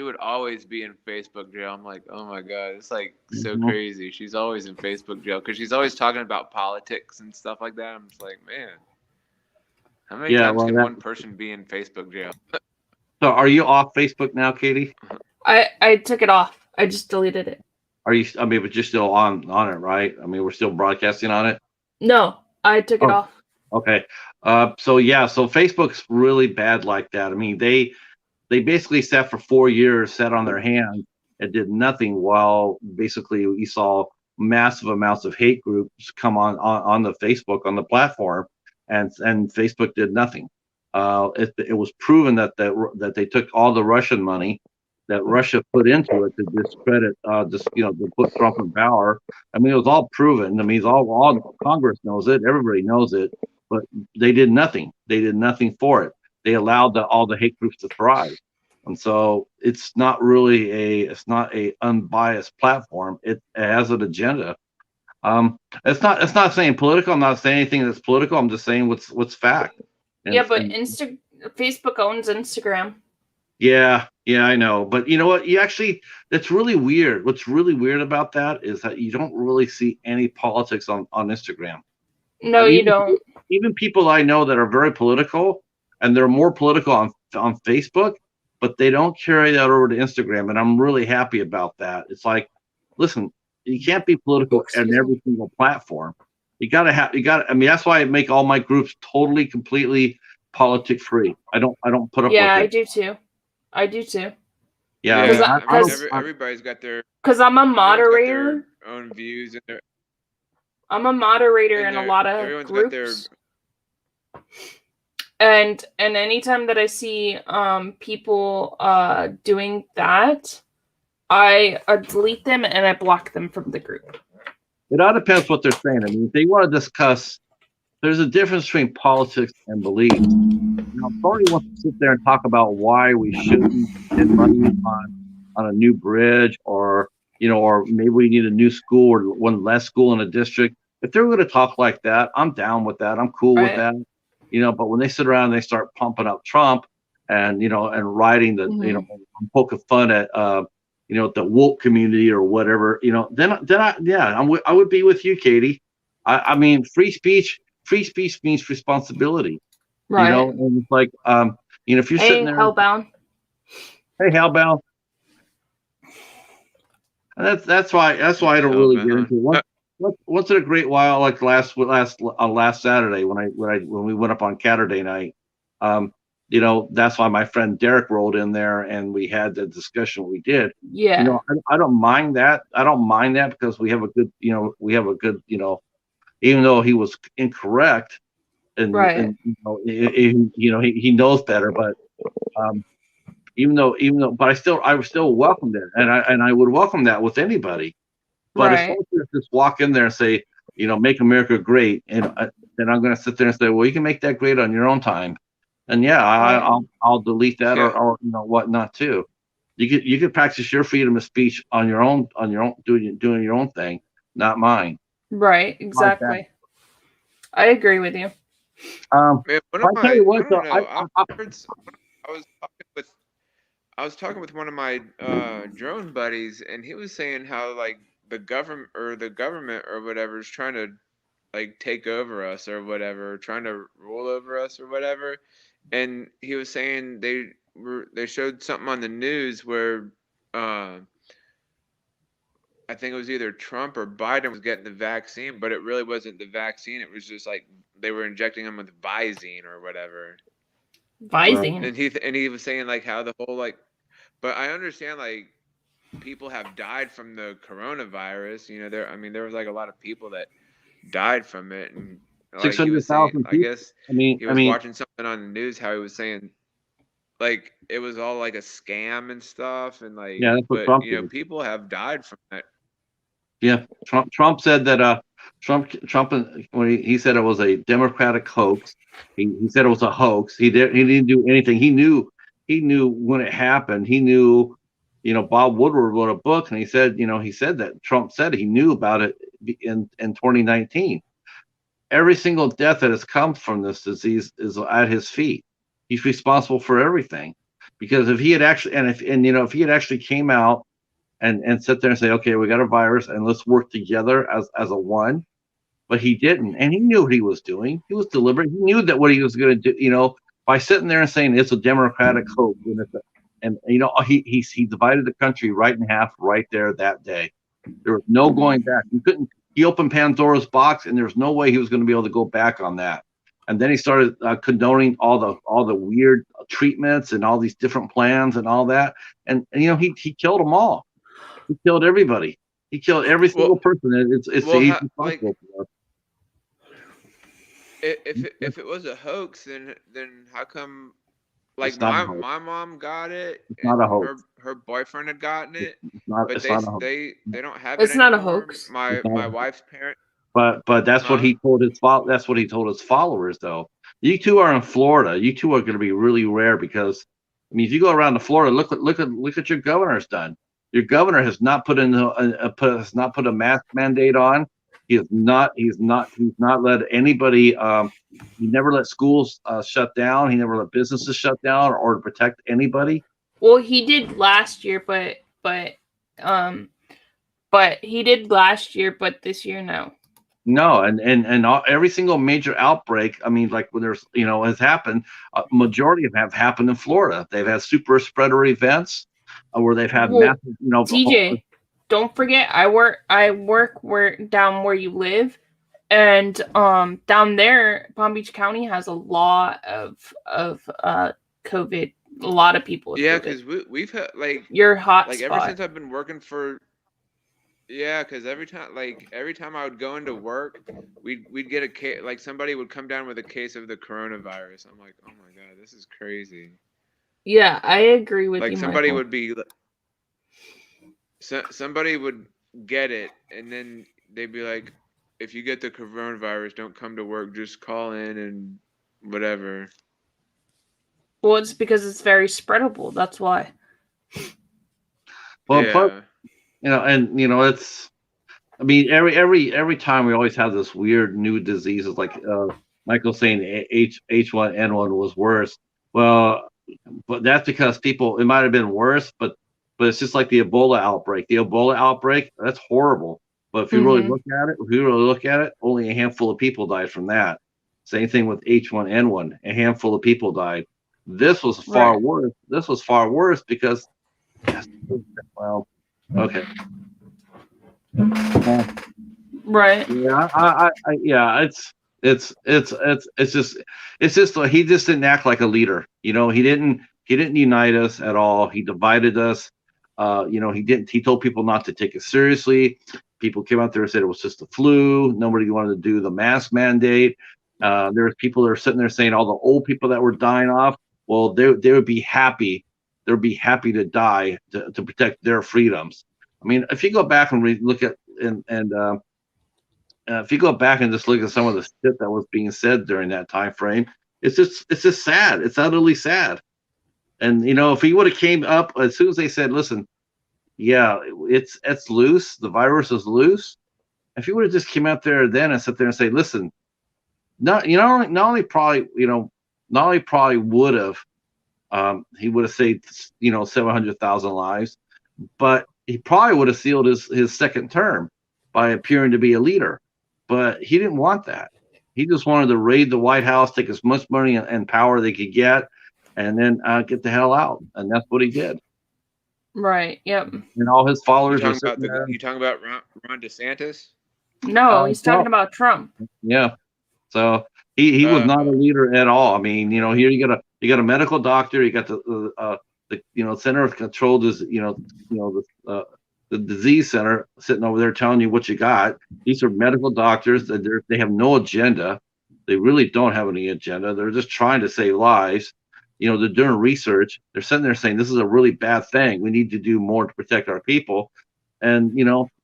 would always be in Facebook jail. I'm like, oh my god, it's like so crazy. She's always in Facebook jail because she's always talking about politics and stuff like that. I'm just like, man, how many times can one person be in Facebook jail? So, are you off Facebook now, Katie? I took it off. I just deleted it. Are you? I mean, but you're still on it, right? I mean, we're still broadcasting on it. No, I took it off. Okay. So Facebook's really bad like that. I mean, they basically sat for 4 years, sat on their hands, and did nothing while basically we saw massive amounts of hate groups come on the Facebook, on the platform, and Facebook did nothing. It was proven that they took all the Russian money that Russia put into it to discredit, to put Trump in power. I mean, it was all proven. I mean, all Congress knows it. Everybody knows it. But they did nothing. They did nothing for it. They allowed all the hate groups to thrive. And so it's not really a unbiased platform. It has an agenda. It's not saying political. I'm not saying anything that's political. I'm just saying what's fact. But Facebook owns Instagram. Yeah, I know. But you know what? That's really weird. What's really weird about that is that you don't really see any politics on Instagram. No, you don't. Even people I know that are very political, and they're more political on Facebook, but they don't carry that over to Instagram, and I'm really happy about that. It's like, listen, you can't be political on every single platform. You gotta. I mean, that's why I make all my groups totally, completely politic free. I don't put up. Yeah, with it. I do too. Yeah, Because I I- don't. everybody's got their Because I'm a everyone's got moderator. their own views and their I'm a moderator and in a their lot of everyone's got their groups. And anytime that I see people doing that, I delete them and I block them from the group. It all depends what they're saying. I mean, if they want to discuss, there's a difference between politics and beliefs. You know, if somebody wants to sit there and talk about why we shouldn't spend money on a new bridge, or or maybe we need a new school or one less school in a district. If they're going to talk like that, I'm down with that. I'm cool with that. But when they sit around and they start pumping up Trump and and writing the poking fun at the woke community or whatever, then I would be with you, Katie. I mean, free speech means responsibility. Right. And it's like if you're sitting there, Hellbound. hey, Hellbound. And that's why I don't really get into it. Once in a great while, like last Saturday when we went up on Saturday night, that's why my friend Derek rolled in there and we had the discussion we did. Yeah. I don't mind that. I don't mind that because we have a good, even though he was incorrect, and, right. and he knows better, but even though, but I would still welcome it, and I would welcome that with anybody. But if someone just walk in there and say, make America great, and then I'm going to sit there and say, well, you can make that great on your own time, and I'll delete that or whatnot too. You could practice your freedom of speech on your own doing your own thing, not mine. Right, exactly. I agree with you. I was talking with one of my drone buddies, and he was saying how like the government or whatever is trying to like take over us or whatever, trying to rule over us or whatever. And he was saying they showed something on the news where I think it was either Trump or Biden was getting the vaccine, but it really wasn't the vaccine. It was just like they were injecting him with Visine or whatever. Visine. And he was saying like how the whole like, but I understand like people have died from the coronavirus. There was like a lot of people that died from it, and like 600,000 I guess he was watching something on the news how he was saying like it was all like a scam and stuff, and like but people have died from that. Yeah, Trump said that Trump when he said it was a Democratic hoax. He said it was a hoax. He didn't do anything. He knew when it happened. He knew, Bob Woodward wrote a book, and he said that Trump said he knew about it in 2019. Every single death that has come from this disease is at his feet. He's responsible for everything, because if he had actually if he had actually came out and sit there and say, okay, we got a virus and let's work together as a one. But he didn't. And he knew what he was doing. He was deliberate. He knew that what he was going to do, by sitting there and saying it's a Democratic hoax. He divided the country right in half right there that day. There was no going back. He opened Pandora's box, and there's no way he was going to be able to go back on that. And then he started condoning all the weird treatments and all these different plans and all that. And he killed them all. He killed everybody. He killed every single person. It's he's responsible for. If it was a hoax, then how come? Like my mom got it. It's not a hoax. Her boyfriend had gotten it. It's not a hoax. They don't have it. It's not a hoax. My wife's parents. But that's what he told that's what he told his followers, though. You two are in Florida. You two are going to be really rare because, if you go around to Florida, look at your governor's done. Your governor has not put a mask mandate on. He's not let anybody. He never let schools shut down. He never let businesses shut down or to protect anybody. Well, he did last year, but he did last year, but this year no. No, and every single major outbreak. Like when there's has happened. Majority of them have happened in Florida. They've had super spreader events. Where they've had massive, TJ, don't forget, I work down where you live, and down there, Palm Beach County has a lot of COVID. A lot of people with Yeah, COVID. because we've had Your hot like spot. ever since I've been working for. Yeah, because every time I would go into work, we'd get a case, like somebody would come down with a case of the coronavirus. I'm like, oh my god, this is crazy. Yeah, I agree with Like you, somebody Michael. would be, somebody would get it, and then they'd be like, if you get the coronavirus, don't come to work, just call in and whatever. Well, it's because it's very spreadable. That's why. Well, Yeah. but and it's. I mean, every time we always have this weird new diseases like Michael saying H1N1 was worse. Well, but that's because it might have been worse, but it's just like the Ebola outbreak. The Ebola outbreak, that's horrible. But if you really look at it, only a handful of people died from that. Same thing with H1N1. A handful of people died. This was far worse. This was far worse because, well, okay. Right. Yeah, it's just like he just didn't act like a leader. He didn't unite us at all. He divided us. He told people not to take it seriously. People came out there and said it was just the flu. Nobody wanted to do the mask mandate. There was people that were sitting there saying all the old people that were dying off. Well, they would be happy. They would be happy to die to protect their freedoms. I mean, if you go back and look at if you go back and just look at some of the shit that was being said during that time frame, it's just sad. It's utterly sad. And if he would have came up as soon as they said, "Listen, yeah, it's loose. The virus is loose." If he would have just came out there then and sit there and say, "Listen, not only probably would have he would have saved 700,000 lives, but he probably would have sealed his second term by appearing to be a leader. But he didn't want that. He just wanted to raid the White House, take as much money and power they could get, and then get the hell out. And that's what he did. Right. Yep. And all his followers You talking about Ron DeSantis? No, he's talking about Trump. Yeah. So he was not a leader at all. I mean, here you got a medical doctor, you got the Center of Control, the disease center sitting over there telling you what you got. These are medical doctors. They have no agenda. They really don't have any agenda. They're just trying to save lives. They're doing research. They're sitting there saying this is a really bad thing. We need to do more to protect our people. And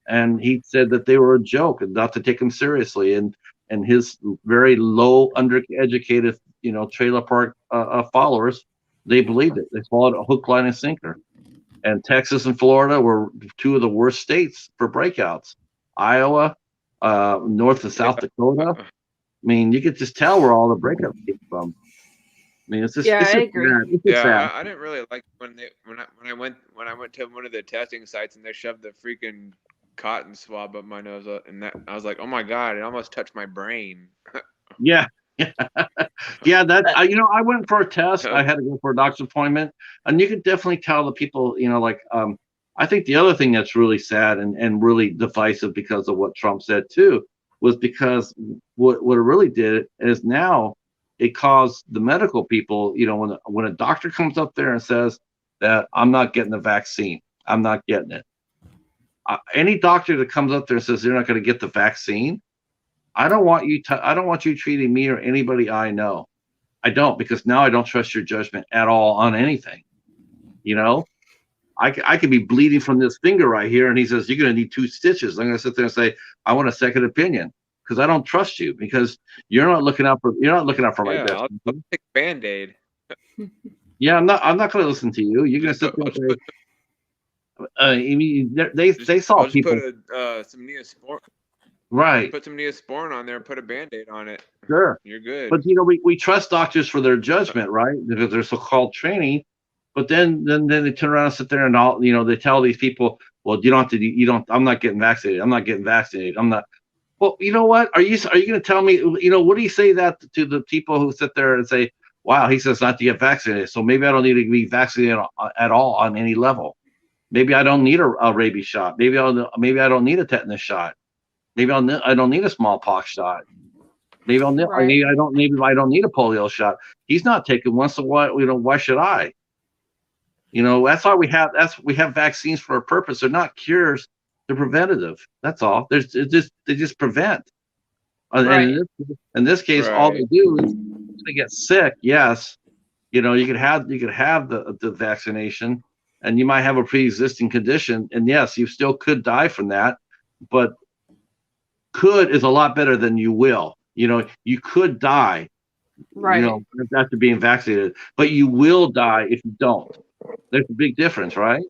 and he said that they were a joke and not to take them seriously. And his very low, undereducated, trailer park followers, they believed it. They followed it hook, line, and sinker. And Texas and Florida were two of the worst states for breakouts. Iowa, North and South Dakota. I mean, you could just tell where all the breakouts came from. I mean, it's just I agree. Sad. I didn't really like when I went to one of the testing sites and they shoved the freaking cotton swab up my nose, and that I was like, oh my god, it almost touched my brain. Yeah. Yeah, I went for a test. I had to go for a doctor's appointment, and you could definitely tell the people, I think the other thing that's really sad and really divisive because of what Trump said too was because what it really did is now it caused the medical people, when a doctor comes up there and says that I'm not getting the vaccine, I'm not getting it. Any doctor that comes up there and says they're not going to get the vaccine, I don't want you treating me or anybody I know. I don't, because now I don't trust your judgment at all on anything. I could be bleeding from this finger right here, and he says you're going to need 2 stitches. I'm going to sit there and say I want a second opinion because I don't trust you because you're not looking out for my best. I'll take a Band-Aid. Yeah, I'm not going to listen to you. You're going to sit there and say, they saw people put some Neosporin. Right. Put some Neosporin on there and put a Band-Aid on it. Sure. You're good. But we trust doctors for their judgment, right? Because they're so-called training. But then they turn around and sit there and they tell these people, well, I'm not getting vaccinated. I'm not getting vaccinated. I'm not. Well, you know what? Are you going to tell me, what do you say that to the people who sit there and say, wow, he says not to get vaccinated. So maybe I don't need to be vaccinated at all on any level. Maybe I don't need a rabies shot. Maybe I don't need a tetanus shot. Maybe I don't need a smallpox shot. Maybe Right. I don't need a polio shot. He's not taking one, so why why should I? That's why we have vaccines for a purpose. They're not cures, they're preventative. That's all. They just prevent. And Right. in this case, all they Right. do is they get sick. Yes, you could have the vaccination, and you might have a pre-existing condition, and yes, you still could die from that, but could is a lot better than you will. You could die, Right. after being vaccinated, but you will die if you don't. There's a big difference, right?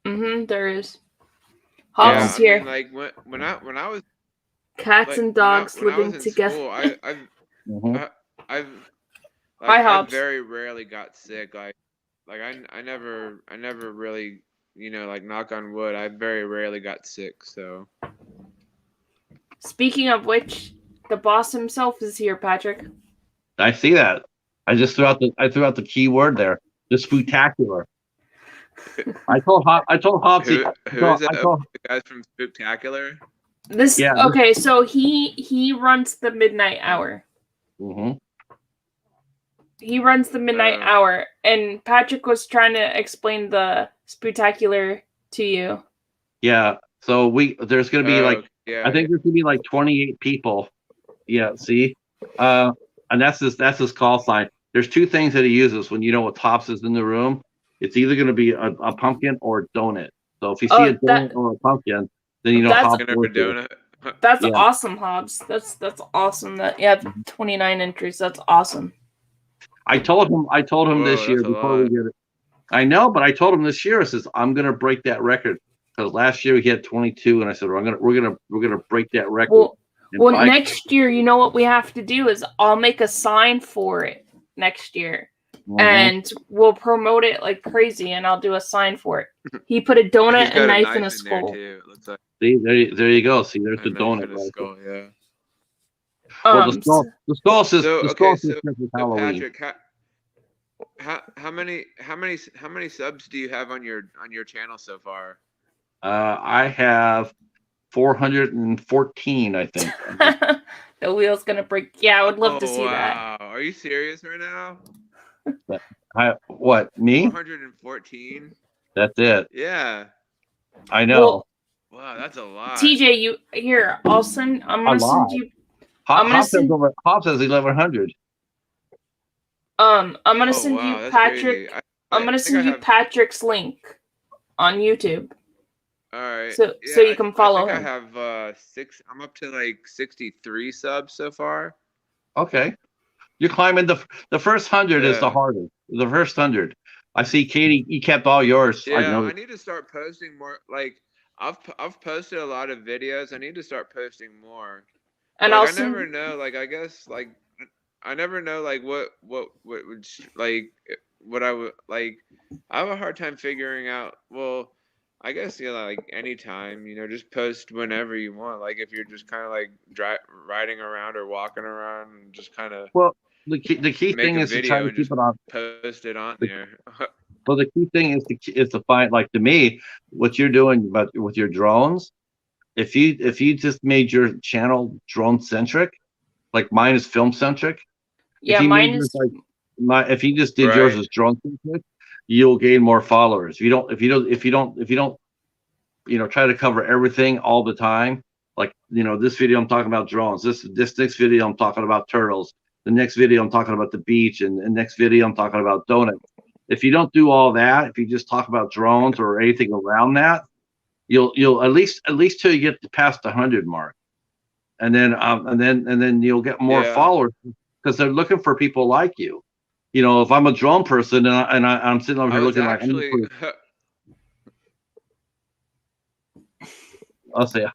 There is. Yeah, Hobbs is I here. mean, like when I was Cats like and dogs when I was living in together. school, Mhm. I've Hi, like I Hobbs. very rarely got sick. I never really, like knock on wood, I very rarely got sick. So Speaking of which, the boss himself is here, Patrick. I see that. I just threw out the key word there. The spectacular. I told Hobbs. who is that? The guys from Spooktacular? Yeah. Okay, so he runs the midnight hour. Mm-hmm. He runs the midnight Oh. hour, and Patrick was trying to explain the spectacular to you. Yeah. So there's gonna be like yeah, I think there's gonna be like 28 people. Yeah. See, and that's his call sign. There's two things that he uses when what Hobbs is in the room. It's either gonna be a pumpkin or a donut. So if you see a donut or a pumpkin, then you know That's- Hobbs Pumpkin or a donut. That's Yeah. awesome, Hobbs. That's awesome. That you have 29 entries. That's awesome. I told him Whoa, this year that's a before we lot. did it. I know, but I told him this year. I says I'm gonna break that record because last year he had 22, and I said we're gonna break that record. Well, next year, you know what we have to do is I'll make a sign for it next year, and we'll promote it like crazy, and I'll do a sign for it. He put a donut, He's got a knife, and a in there skull. too. It looks like See, there you go. See, there's a the knife donut. and a Right skull. Yeah. well, the skull says So the okay, skull so, says Christmas, so Halloween. Patrick, how many subs do you have on your channel so far? I have 414, I think. The wheel's gonna break. Yeah, I would love to see that. Wow, are you serious right now? What, me? 414. That's it. Yeah. I know. Wow, that's a lot. TJ, you here? I'm gonna send you. Hobbs says 1100. I'm gonna send you that's Patrick. crazy. I'm gonna send you Patrick's link on YouTube. All right. So you can follow him. I have I'm up to like 63 subs so far. Okay. You're climbing the first 100 is the hardest. The first 100. I see Katie, you kept all yours. Yeah, I need to start posting more. Like I've posted a lot of videos. I need to start posting more. And like, I never know. Like I guess like I never know like what would like what I would like. I have a hard time figuring out. Well, I guess like anytime, just post whenever you want. Like if you're just kind of like riding around or walking around, and just kind of the key thing is to try to keep it on. Post it on there. So the key thing is to find, like, to me, what you're doing with your drones. If you just made your channel drone centric, like mine is film centric. Yeah, mine is if you just did yours as drone centric, you'll gain more followers. If you don't try to cover everything all the time. Like, this video I'm talking about drones. This next video I'm talking about turtles. The next video I'm talking about the beach, and the next video I'm talking about donuts. If you don't do all that, if you just talk about drones or anything around that, you'll at least till you get past the 100 mark, and then you'll get more followers because they're looking for people like you. If I'm a drone person and I'm sitting over here looking actually, like I'll say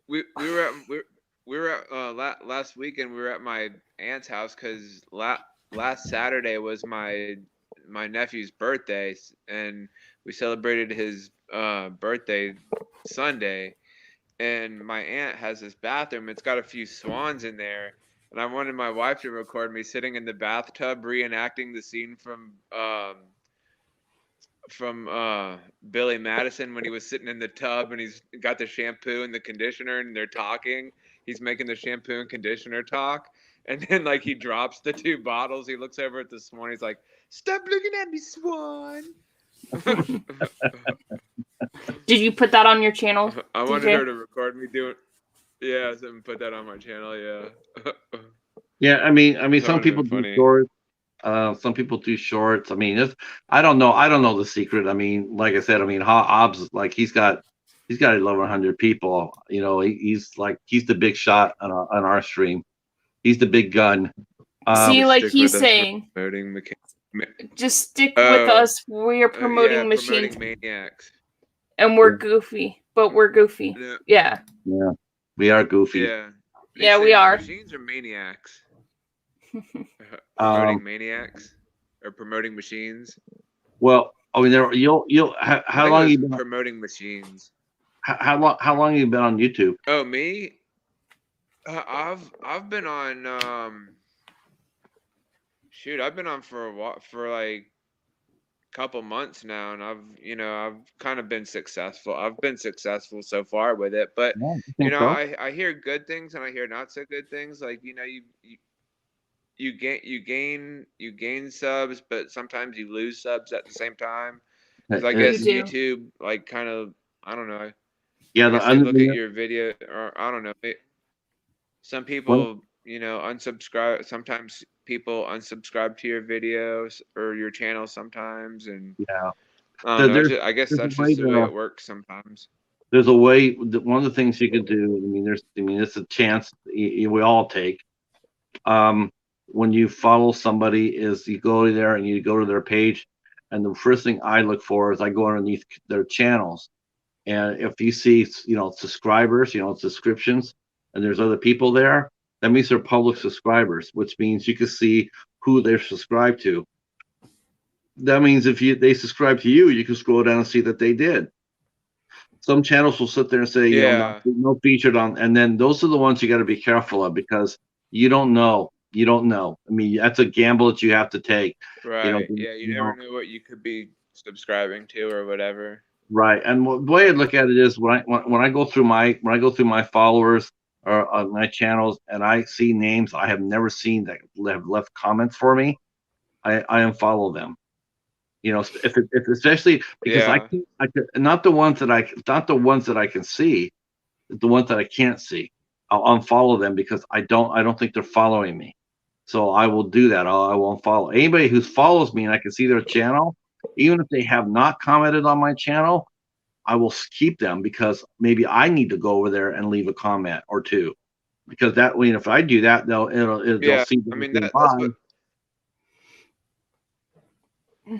we were at last weekend. We were at my aunt's house because last Saturday was my nephew's birthday, and we celebrated his birthday Sunday. And my aunt has this bathroom. It's got a few swans in there, and I wanted my wife to record me sitting in the bathtub reenacting the scene from Billy Madison when he was sitting in the tub and he's got the shampoo and the conditioner and they're talking. he's making the shampoo and conditioner talk, and then like he drops the 2 bottles. He looks over at the Swan. He's like, "Stop looking at me, Swan." Did you put that on your channel? I wanted DJ? her to record me doing. Yeah, so put that on my channel. Yeah. Yeah, I mean, That some would've people been do funny. shorts. Some people do shorts. I mean, I don't know the secret. I mean, like I said, I mean, Hobbs, like he's got 1,100 people. You know, he's the big shot on our stream. He's the big gun. See, like Stick he's with us saying, promoting just stick with us. We are promoting yeah, machines, promoting maniacs. and we're goofy, but we're goofy. Yeah. Yeah, Yeah, we are goofy. Yeah. Yeah, we are. Machines are maniacs. Promoting Um, maniacs or promoting machines. Well, I mean, how long you been? Promoting machines? How long you been on YouTube? Oh, me? I've been on shoot, I've been on for a while, for like a couple months now, and I've kind of been successful. I've been successful so far with it, but Yeah, I think so. I hear good things and I hear not so good things. Like, you gain subs, but sometimes you lose subs at the same time. Because I guess You do. YouTube, like, kind of, I don't know. Yeah, I guess they look at your video, or I don't know. Some people, unsubscribe. Sometimes people unsubscribe to your videos or your channel sometimes, and yeah. I don't know. I guess there's a that's way just the way to- it works sometimes. There's a way. One of the things you could do. I mean, it's a chance we all take. When you follow somebody, is you go there and you go to their page, and the first thing I look for is I go underneath their channels, and if you see subscribers, subscriptions, and there's other people there, that means they're public subscribers, which means you can see who they're subscribed to. That means if they subscribe to you, you can scroll down and see that they did. Some channels will sit there and say, Yeah. no featured on, and then those are the ones you got to be careful of, because you don't know. You don't know. I mean, that's a gamble that you have to take. Right. Yeah. You never know what you could be subscribing to or whatever. Right. And the way I look at it is when I go through my followers or on my channels and I see names I have never seen that have left comments for me, I unfollow them. If especially because Yeah. I can not the ones that I can see, the ones that I can't see, I'll unfollow them because I don't think they're following me. So I will do that. I won't follow anybody who follows me and I can see their channel, even if they have not commented on my channel. I will keep them because maybe I need to go over there and leave a comment or two, because that way, if I do that, they'll see.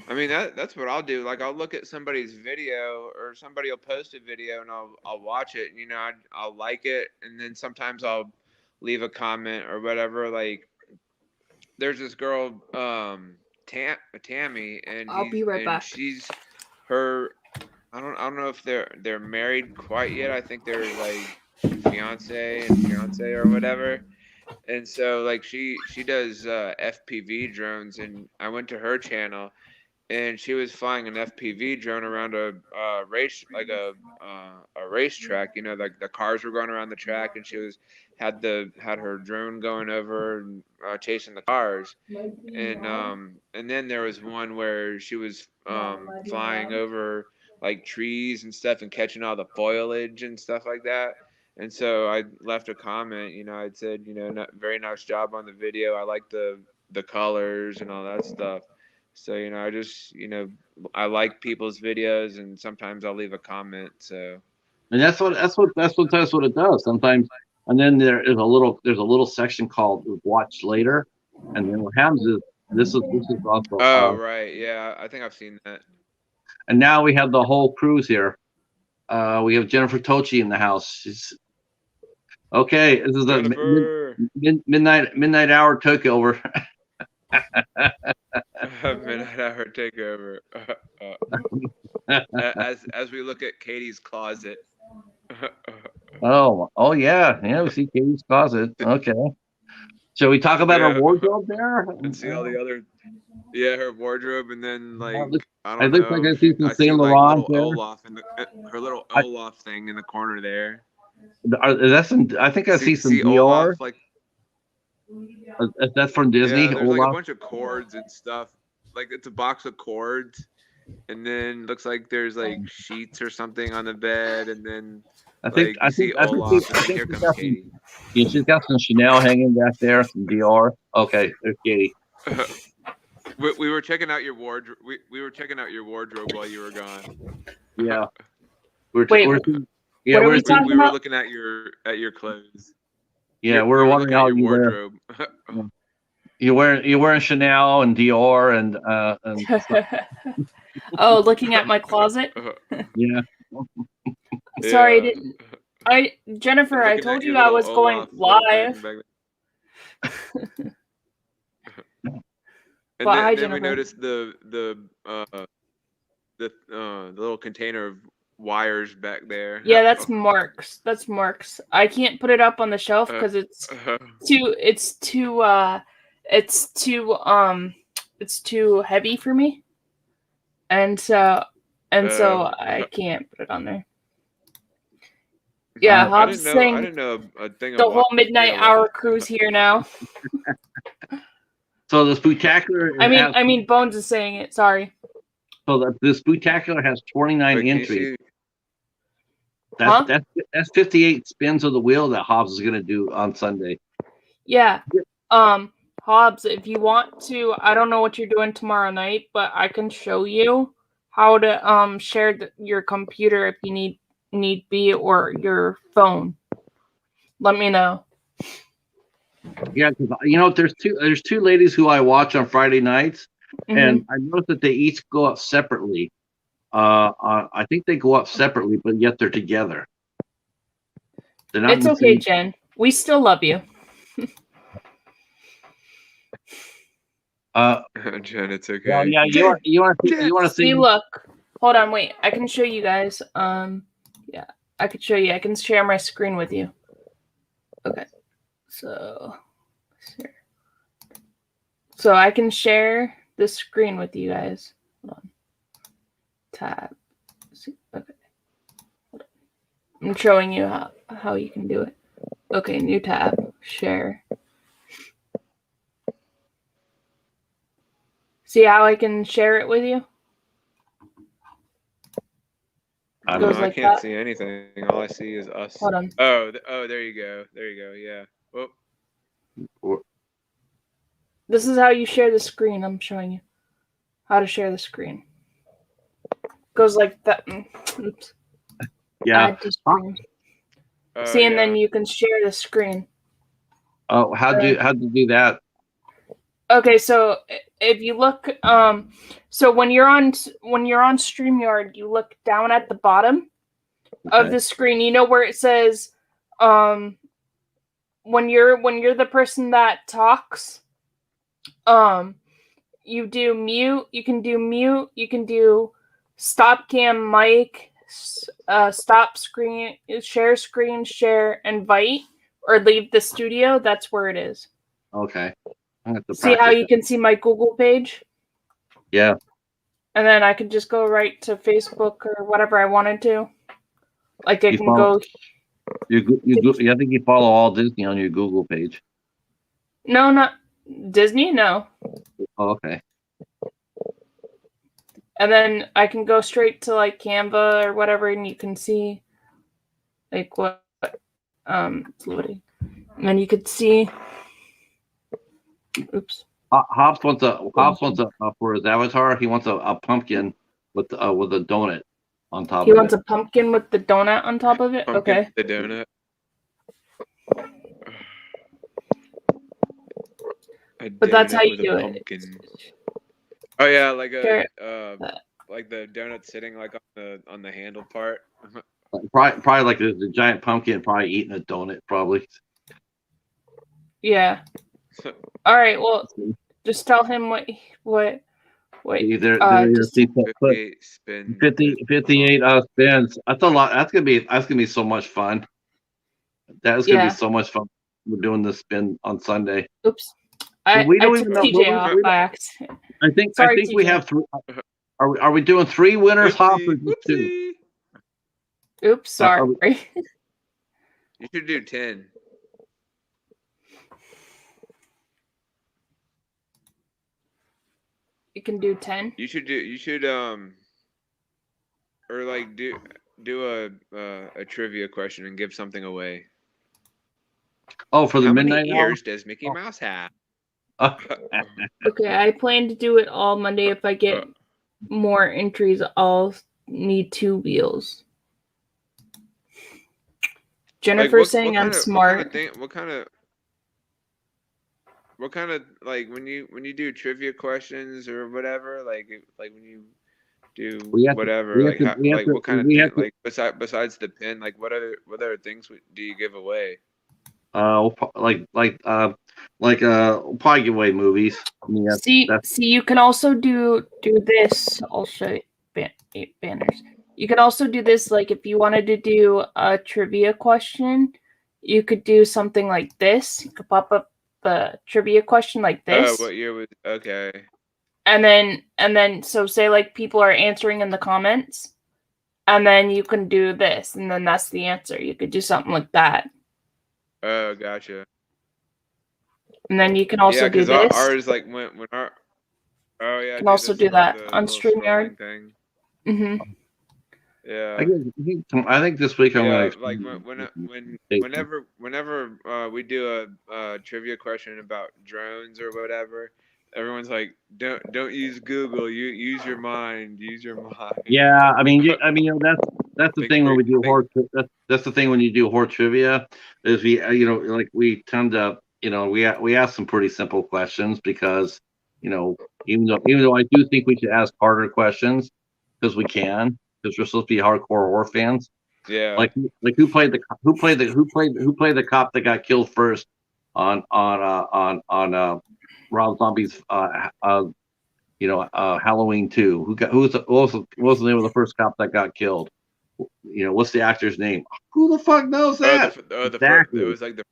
I mean, that's what I'll do. Like, I'll look at somebody's video, or somebody will post a video, and I'll watch it. I'll like it, and then sometimes I'll leave a comment or whatever. Like, there's this girl, Tammy, and I'll be right back. She's her. I don't know if they're married quite yet. I think they're like fiance or whatever. And so, like, she does FPV drones, and I went to her channel, and she was flying an FPV drone around a racetrack. Like the cars were going around the track, and she had her drone going over and chasing the cars. And then there was one where she was flying over like trees and stuff and catching all the foliage and stuff like that. And so I left a comment. I'd said, very nice job on the video. I like the colors and all that stuff. So, I just, I like people's videos, and sometimes I'll leave a comment. So, and that's what it does sometimes. And then there's a little section called watch later. And then what happens is this is also. Oh, right. Yeah. I think I've seen that. And now we have the whole cruise here. We have Jennifer Tochi in the house. She's okay. This is the midnight hour takeover. Midnight hour takeover. As we look at Katie's closet. Oh yeah. We see Katie's closet. Okay. Shall we talk about her wardrobe there? And see all the other. Yeah, her wardrobe, and then like I look like I see some Saint Laurent her little Olaf thing in the corner there. That's some, I think I see some Dior. Olaf, like That's from Disney. yeah, there's like a Olaf. bunch of cords and stuff. Like it's a box of cords, and then looks like there's like sheets or something on the bed, and then I think like you see Olaf, and then here she's comes got Katie. yeah, she's got some Chanel hanging back there, some Dior. Okay, there's Katie. We were checking out your wardrobe. We were checking out your wardrobe while you were gone. Yeah. Wait, we're what are we talking We were about? looking at your clothes. yeah, We we're were wondering looking at how your you wear. wardrobe. You're wearing Chanel and Dior and stuff. Oh, looking at my closet. Yeah. Sorry, Yeah. Jennifer, I Looking told at you your I little was going Olaf little bag live. And But hi, then we Jennifer. noticed the little container of wires back there. Yeah, that's Mark's. That's Mark's. I can't put it up on the shelf because it's too heavy for me, and so I can't put it on there. Yeah, I Hobbs I saying didn't know a thing. the whole midnight hour crew's here now. So the Spooktacular. I mean, Bones is saying it. Sorry. So the Spooktacular has 29 entries. Huh? That's 58 spins of the wheel that Hobbs is going to do on Sunday. Yeah. Hobbs, if you want to, I don't know what you're doing tomorrow night, but I can show you how to share your computer if you need be, or your phone. Let me know. Yeah, because there's two ladies who I watch on Friday nights, and I noticed that they each go up separately. I think they go up separately, but yet they're together. They're not. It's okay, Jen. We still love you. Jen, it's okay. Well, yeah, you want to see? See, look. Hold on, wait. I can show you guys. Yeah, I could show you. I can share my screen with you. Okay. So I can share the screen with you guys. Hold on. Tab. Okay. Hold on. I'm showing you how you can do it. Okay, new tab. Share. See how I can share it with you? I can't see anything. All I see is us. Hold on. Oh, there you go. There you go. Yeah. Whoop. This is how you share the screen. I'm showing you how to share the screen. Goes like that. Oops. Yeah. Add to screen. See, and then you can share the screen. Oh, how'd you do that? Okay, so if you look, so when you're on StreamYard, you look down at the bottom of the screen. You know where it says, when you're the person that talks, you do mute. You can do mute. You can do stop cam mic, stop screen, share screen, share, invite, or leave the studio. That's where it is. Okay. See how you can see my Google page? Yeah. And then I could just go right to Facebook or whatever I wanted to. Like I can go. I think you follow all Disney on your Google page. No, not Disney. No. Oh, okay. And then I can go straight to like Canva or whatever, and you can see like what it's loading. And then you could see. Oops. Hobbs wants a for his avatar. He wants a pumpkin with a donut on top. He wants a pumpkin with the donut on top of it. Pumpkin, okay. The donut. But that's how you do it. Oh yeah, like the donut sitting like on the handle part. Probably like the giant pumpkin, probably eating a donut, probably. Yeah. All right. Well, just tell him what. Either 58 spins. 58 spins. That's a lot. That's gonna be so much fun. That's gonna be so much fun. We're doing this spin on Sunday. Oops. We don't I even took know. TJ off by accident. I think TJ. we have three. Are we doing three winners, Hobbs, or just two? Oops, sorry. You should do 10. You can do 10. You should or like do a trivia question and give something away. Oh, for the How midnight many hour. ears does Mickey Mouse have? Okay, I plan to do it all Monday. If I get more entries, I'll need 2 wheels. Jennifer saying I'm smart. What kind of like when you do trivia questions or whatever, like when you do whatever, like what kind of thing, like besides the pin, like what other things do you give away? We'll probably give away movies. I mean, See, you can also do this. I'll show you banners. You can also do this, like if you wanted to do a trivia question, you could do something like this. You could pop up the trivia question like this. What year was okay? And then so say like people are answering in the comments, and then you can do this, and then that's the answer. You could do something like that. Oh, gotcha. And then you can also do this. Ours like when our you can also do that on StreamYard thing. Mm-hmm. Yeah. I think this week I'm gonna like whenever we do a trivia question about drones or whatever, everyone's like, don't use Google. You use your mind. Use your mind. Yeah, I mean, that's the thing when we do horror. That's the thing when you do horror trivia, is we tend to we ask some pretty simple questions because even though I do think we should ask harder questions because we can, because we're supposed to be hardcore horror fans. Yeah. Like who played the cop that got killed first on Rob Zombie's Halloween 2? What was the name of the first cop that got killed? What's the actor's name? Who the fuck knows that? It was like the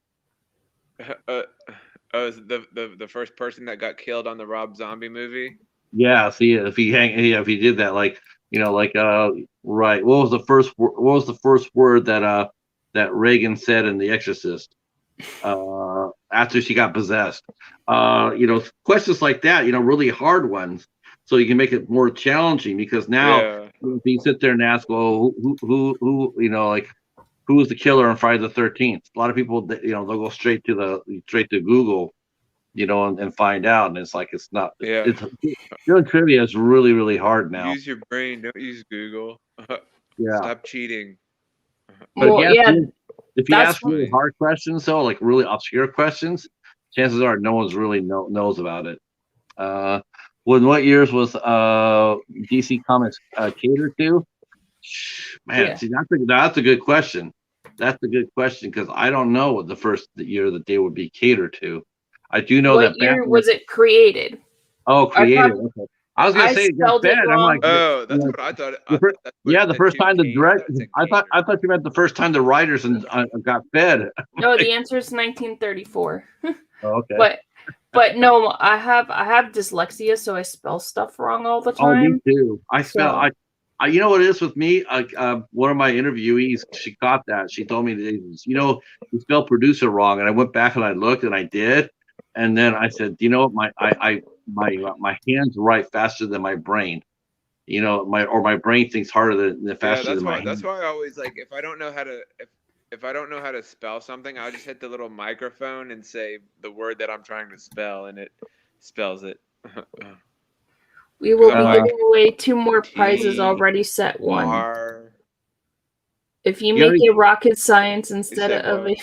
first person that got killed on the Rob Zombie movie. Yeah, see, if he did that, right. What was the first word that Reagan said in The Exorcist? After she got possessed. Questions like that, really hard ones, so you can make it more challenging, because now if you sit there and ask, well, who who was the killer on Friday the 13th? A lot of people, they'll go straight to Google, and find out, and it's like it's not. Yeah. Doing trivia is really, really hard now. Use your brain, don't use Google. Yeah. Stop cheating. But if you ask really hard questions, though, like really obscure questions, chances are no one's really knows about it. What years was DC Comics catered to? Man, see, that's a good question. That's a good question, because I don't know what the first year that they would be catered to. I do know that. What year was it created? Oh, created. Okay. I was gonna say it got fed. I'm like, oh, that's what I thought. The first time the direct. I thought you meant the first time the writers got fed. No, the answer is 1934. Oh, okay. But no, I have dyslexia, so I spell stuff wrong all the time. Oh, me too. I spell. You know what it is with me? One of my interviewees, she caught that. She told me that, you spelled producer wrong, and I went back and I looked, and I did, and then I said, my hands write faster than my brain. My brain thinks harder than faster than my hand. That's why I always, like, if I don't know how to spell something, I'll just hit the little microphone and say the word that I'm trying to spell, and it spells it. We will be giving away 2 more prizes. Already set 1. If you make a rocket science instead of a.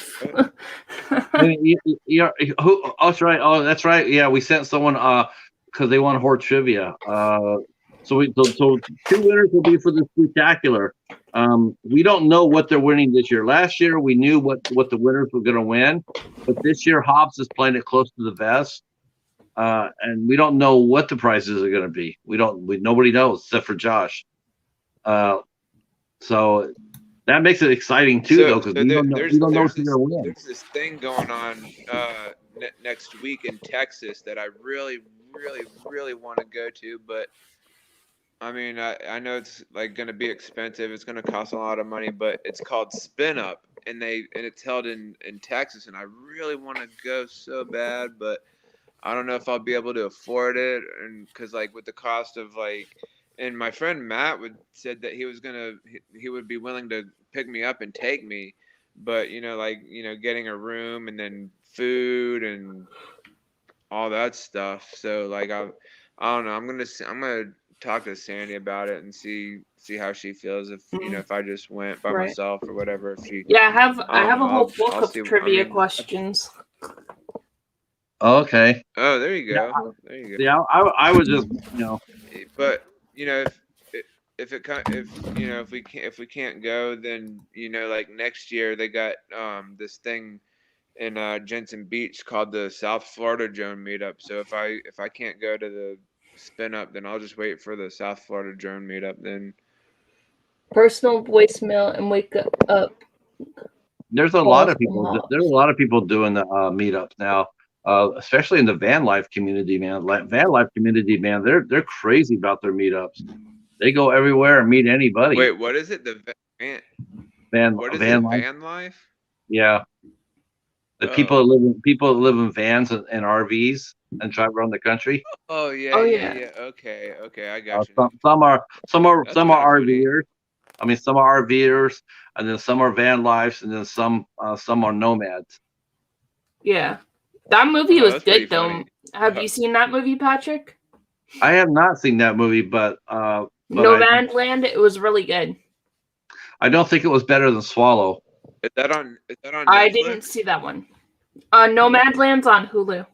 That's right. Oh, that's right. Yeah, we sent someone because they want horror trivia. So 2 winners will be for the spectacular. We don't know what they're winning this year. Last year we knew what the winners were going to win, but this year Hobbs is playing it close to the vest. And we don't know what the prizes are going to be. Nobody knows except for Josh. So that makes it exciting too, though, because we don't know who's going to win. There's this thing going on next week in Texas that I really, really, really want to go to, but I mean, I know it's like going to be expensive. It's going to cost a lot of money, but it's called Spin Up, and it's held in Texas, and I really want to go so bad, but I don't know if I'll be able to afford it, and because like with the cost of like, and my friend Matt said that he would be willing to pick me up and take me, but like getting a room and then food and all that stuff. So like I don't know. I'm gonna talk to Sandy about it and see how she feels if if I just went by Right. myself or whatever. If she Yeah, I have a whole book I'll of see. trivia questions. Okay. Oh, there you Yeah, go. There you go. Yeah, I was just, But if it if if we can't go, then like next year they got this thing in Jensen Beach called the South Florida Drone Meetup. So if I can't go to the Spin Up, then I'll just wait for the South Florida Drone Meetup. Then Personal voicemail and wake up. there's a Call lot of from people. Hobbs. There's a lot of people doing the meetups now, especially in the van life community, man. Van life community, man. They're crazy about their meetups. They go everywhere and meet anybody. wait, what is it? The Van what is van it? life. Van life? Yeah, the people that live in vans and RVs and drive around the country. Oh yeah, Oh, yeah, yeah. yeah. Okay, I got you. Some are That's kinda funny. RVers. I mean, some are RVers, and then some are van lives, and then some are nomads. Yeah. That movie was That's pretty good, though. funny. Have you seen that movie, Patrick? I have not seen that movie, but Nomadland, it was really good. I don't think it was better than Swallow. Is that on Netflix? I didn't see that one. Nomadland's on Hulu.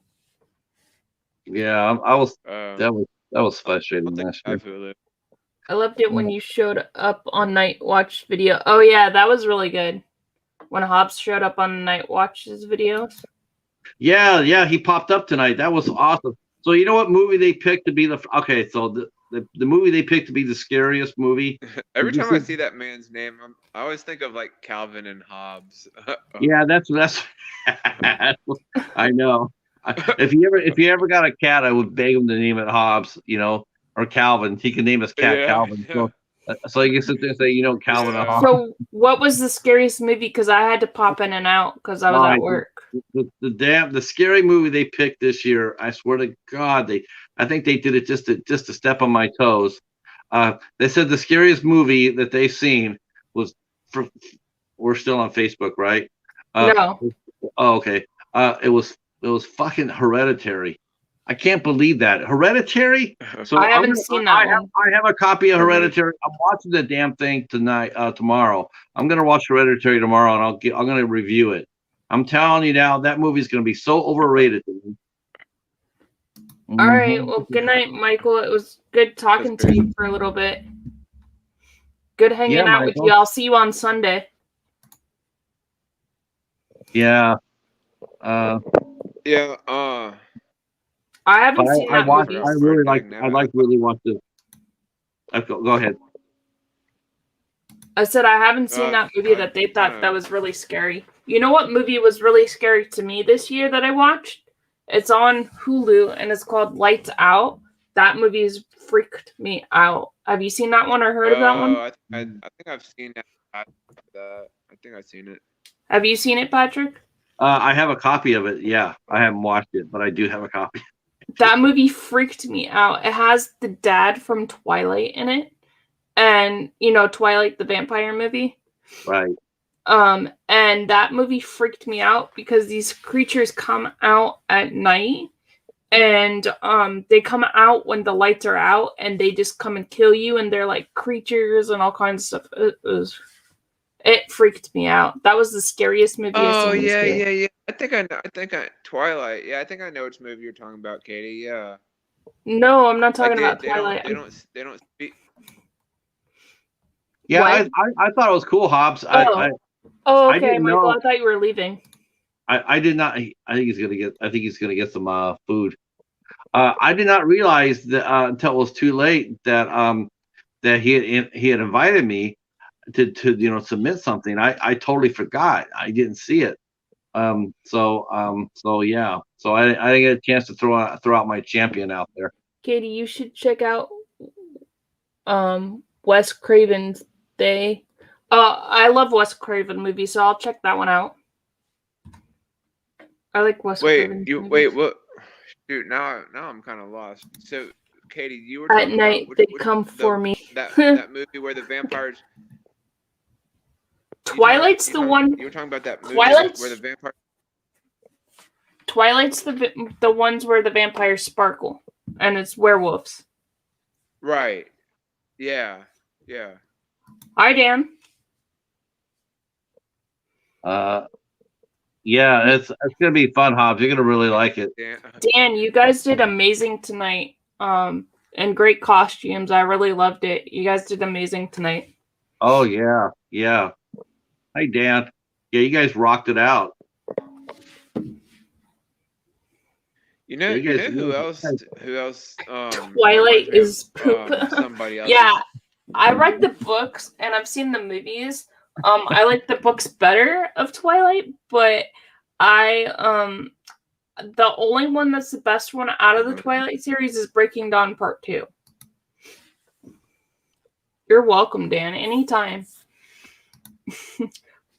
Yeah, I was. Um, That was I don't frustrating think last I year. have Hulu. I loved it when you showed up on Night Watch video. Oh yeah, that was really good. When Hobbs showed up on Night Watch's videos. Yeah, he popped up tonight. That was awesome. So you know what movie they picked to be so the movie they picked to be the scariest movie. Every time I see that man's name, I always think of like Calvin and Hobbes. Yeah, that's I know. If you ever got a cat, I would beg him to name it Hobbs, or Calvin. He can name his cat Yeah, Calvin. yeah. So you can sit there and say, Calvin and Yeah. Hobbs. So what was the scariest movie? Because I had to pop in and out because I was Right. at work. The scary movie they picked this year, I swear to God, I think they did it just to step on my toes. They said the scariest movie that they've seen was we're still on Facebook, right? No. Oh, okay. It was fucking Hereditary. I can't believe that. Hereditary? So I haven't seen that one. I have a copy of Hereditary. I'm watching the damn thing tomorrow. I'm gonna watch Hereditary tomorrow, and I'm gonna review it. I'm telling you now, that movie's gonna be so overrated. All right. Well, good night, Michael. It was good talking to you for a little bit. Good hanging out with Michael. you. I'll see you on Sunday. Yeah. Yeah. I haven't seen that movie. I really watch it. Go ahead. I said I haven't seen that movie that they thought that was really scary. You know what movie was really scary to me this year that I watched? It's on Hulu and it's called Lights Out. That movie's freaked me out. Have you seen that one or heard of that one? I think I've seen that. I think I've seen it. Have you seen it, Patrick? I have a copy of it. Yeah, I haven't watched it, but I do have a copy. That movie freaked me out. It has the dad from Twilight in it. And, Twilight, the vampire movie. Right. And that movie freaked me out because these creatures come out at night and they come out when the lights are out and they just come and kill you and they're like creatures and all kinds of stuff. It freaked me out. That was the scariest movie I've seen this year. Yeah. I think Twilight. Yeah, I think I know which movie you're talking about, Katie. Yeah. No, I'm not talking about Twilight. They don't speak. Yeah, What? I thought it was cool, Hobbs. Okay, I didn't Michael. know. I thought you were leaving. I did not. I think he's gonna get some food. I did not realize that until it was too late that he had invited me to submit something. I totally forgot. I didn't see it. So yeah. So I didn't get a chance to throw out my champion out there. Katie, you should check out Wes Craven's They. I love Wes Craven movies, so I'll check that one out. I like Wes Craven. What? Shoot, now I'm kind of lost. So, Katie, you were At talking night about they come for me. that movie where the vampires. Twilight's the one. You were talking about that movie Twilight's where the vampire. Twilight's the ones where the vampires sparkle, and it's werewolves. Right. Yeah. Yeah. Hi, Dan. Yeah, it's gonna be fun, Hobbs. You're gonna really like it. Dan, you guys did amazing tonight. And great costumes. I really loved it. You guys did amazing tonight. Oh yeah, yeah. Hey Dan. Yeah, you guys rocked it out. You know who else? Twilight is poop. Somebody else. Yeah, I read the books and I've seen the movies. I like the books better of Twilight, but the only one that's the best one out of the Twilight series is Breaking Dawn Part 2. You're welcome, Dan. Anytime.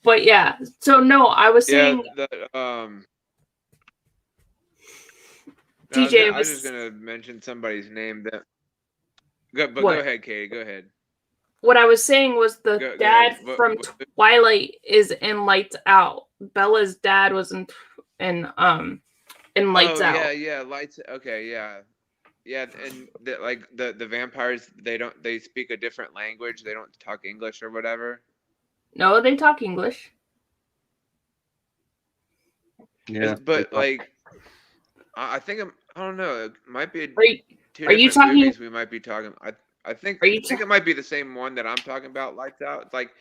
But yeah, so no, I was saying. TJ, I was just gonna mention somebody's name that. Go ahead, Katie. Go ahead. What I was saying was the dad from Twilight is in Lights Out. Bella's dad was in Lights Out. Yeah, Lights. Okay, yeah, and the vampires, they speak a different language. They don't talk English or whatever. No, they talk English. Yeah, but I think I don't know. It might be two are you different talking? Movies we might be talking. I think it might be the same one that I'm talking about. Lights Out. It's like,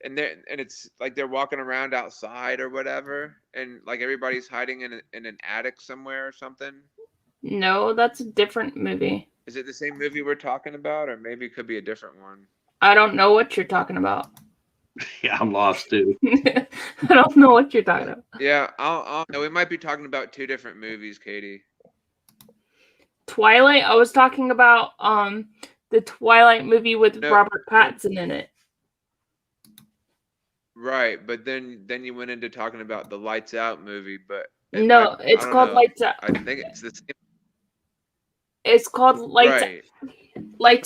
and it's like they're walking around outside or whatever, and like everybody's hiding in an attic somewhere or something. No, that's a different movie. Is it the same movie we're talking about, or maybe it could be a different one? I don't know what you're talking about. Yeah, I'm lost too. I don't know what you're talking about. Yeah, I'll know. We might be talking about two different movies, Katie. Twilight. I was talking about the Twilight movie with Robert Pattinson in it. Right, but then you went into talking about the Lights Out movie, but no, it's called Lights Out. I think it's the same. It's called Lights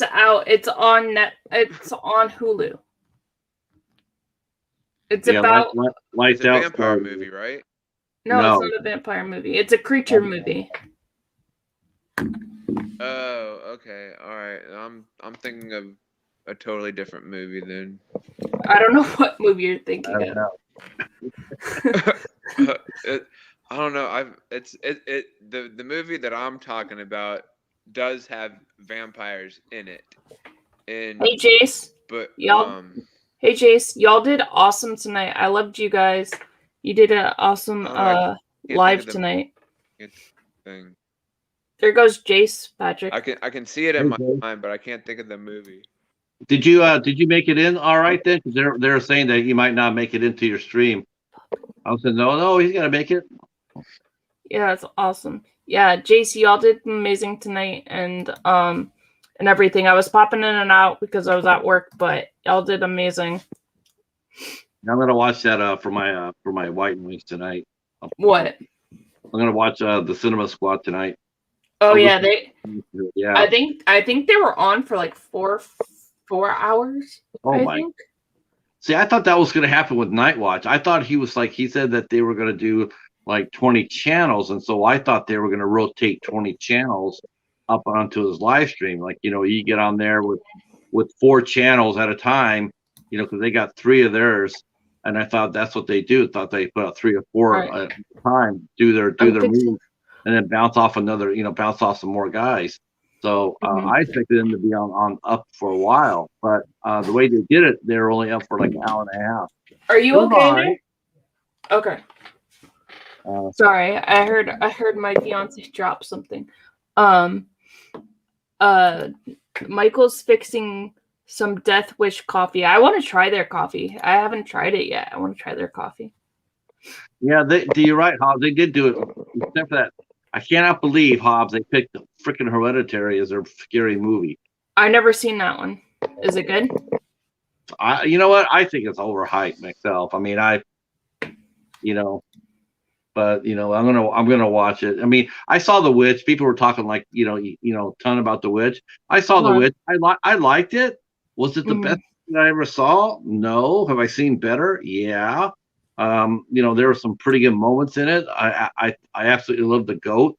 Out. It's on It's on Hulu. It's about Lights Out. Vampire movie, right? No, it's not a vampire movie. It's a creature movie. Oh, okay, all right. I'm thinking of a totally different movie then. I don't know what movie you're thinking of. I don't know. The movie that I'm talking about does have vampires in it. And hey Jace, Hey Jace, y'all did awesome tonight. I loved you guys. You did an awesome live tonight. Thing. There goes Jace, Patrick. I can see it in my mind, but I can't think of the movie. Did you make it in all right then? Because they're saying that you might not make it into your stream. I was saying no, he's gonna make it. Yeah, that's awesome. Yeah, Jace, y'all did amazing tonight, and everything. I was popping in and out because I was at work, but y'all did amazing. I'm gonna watch that for my white noise tonight. What? I'm gonna watch the Cinema Squad tonight. Oh yeah, yeah. I think they were on for like four hours. Oh my! See, I thought that was gonna happen with Night Watch. I thought he said that they were gonna do like 20 channels, and so I thought they were gonna rotate 20 channels up onto his live stream. Like, you get on there with 4 channels at a time, because they got 3 of theirs, and I thought that's what they do. Thought they put out 3 or 4 at a time, do their move, and then bounce off some more guys. So I expected them to be on up for a while, but the way they did it, they were only up for like an hour and a half. Are you okay? Okay. Sorry, I heard my fiance drop something. Michael's fixing some Death Wish coffee. I want to try their coffee. I haven't tried it yet. I want to try their coffee. Yeah, you're right, Hobbs. They did do it. Except for that, I cannot believe, Hobbs, they picked Freaking Hereditary as their scary movie. I never seen that one. Is it good? You know what? I think it's overhyped myself. I mean, you know, but I'm gonna watch it. I mean, I saw The Witch. People were talking like ton about The Witch. I saw The Witch. I liked it. Was it the best thing I ever saw? No. Have I seen better? Yeah. There were some pretty good moments in it. I absolutely love the goat.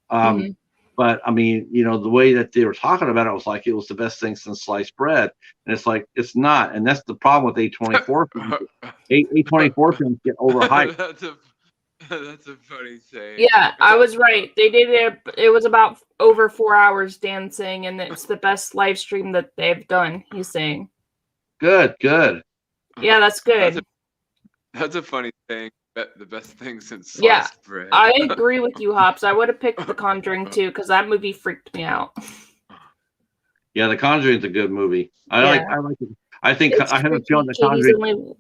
But I mean, the way that they were talking about it was like it was the best thing since sliced bread, and it's like it's not, and that's the problem with A24 films. A24 films get overhyped. That's a funny saying. Yeah, I was right. They did it. It was about over 4 hours dancing, and it's the best live stream that they've done. He's saying. Good. Yeah, that's good. That's a funny thing. The best thing since sliced bread. I agree with you, Hops. I would have picked The Conjuring too because that movie freaked me out. Yeah, The Conjuring's a good movie. I like it. I think I have a feeling The Conjuring.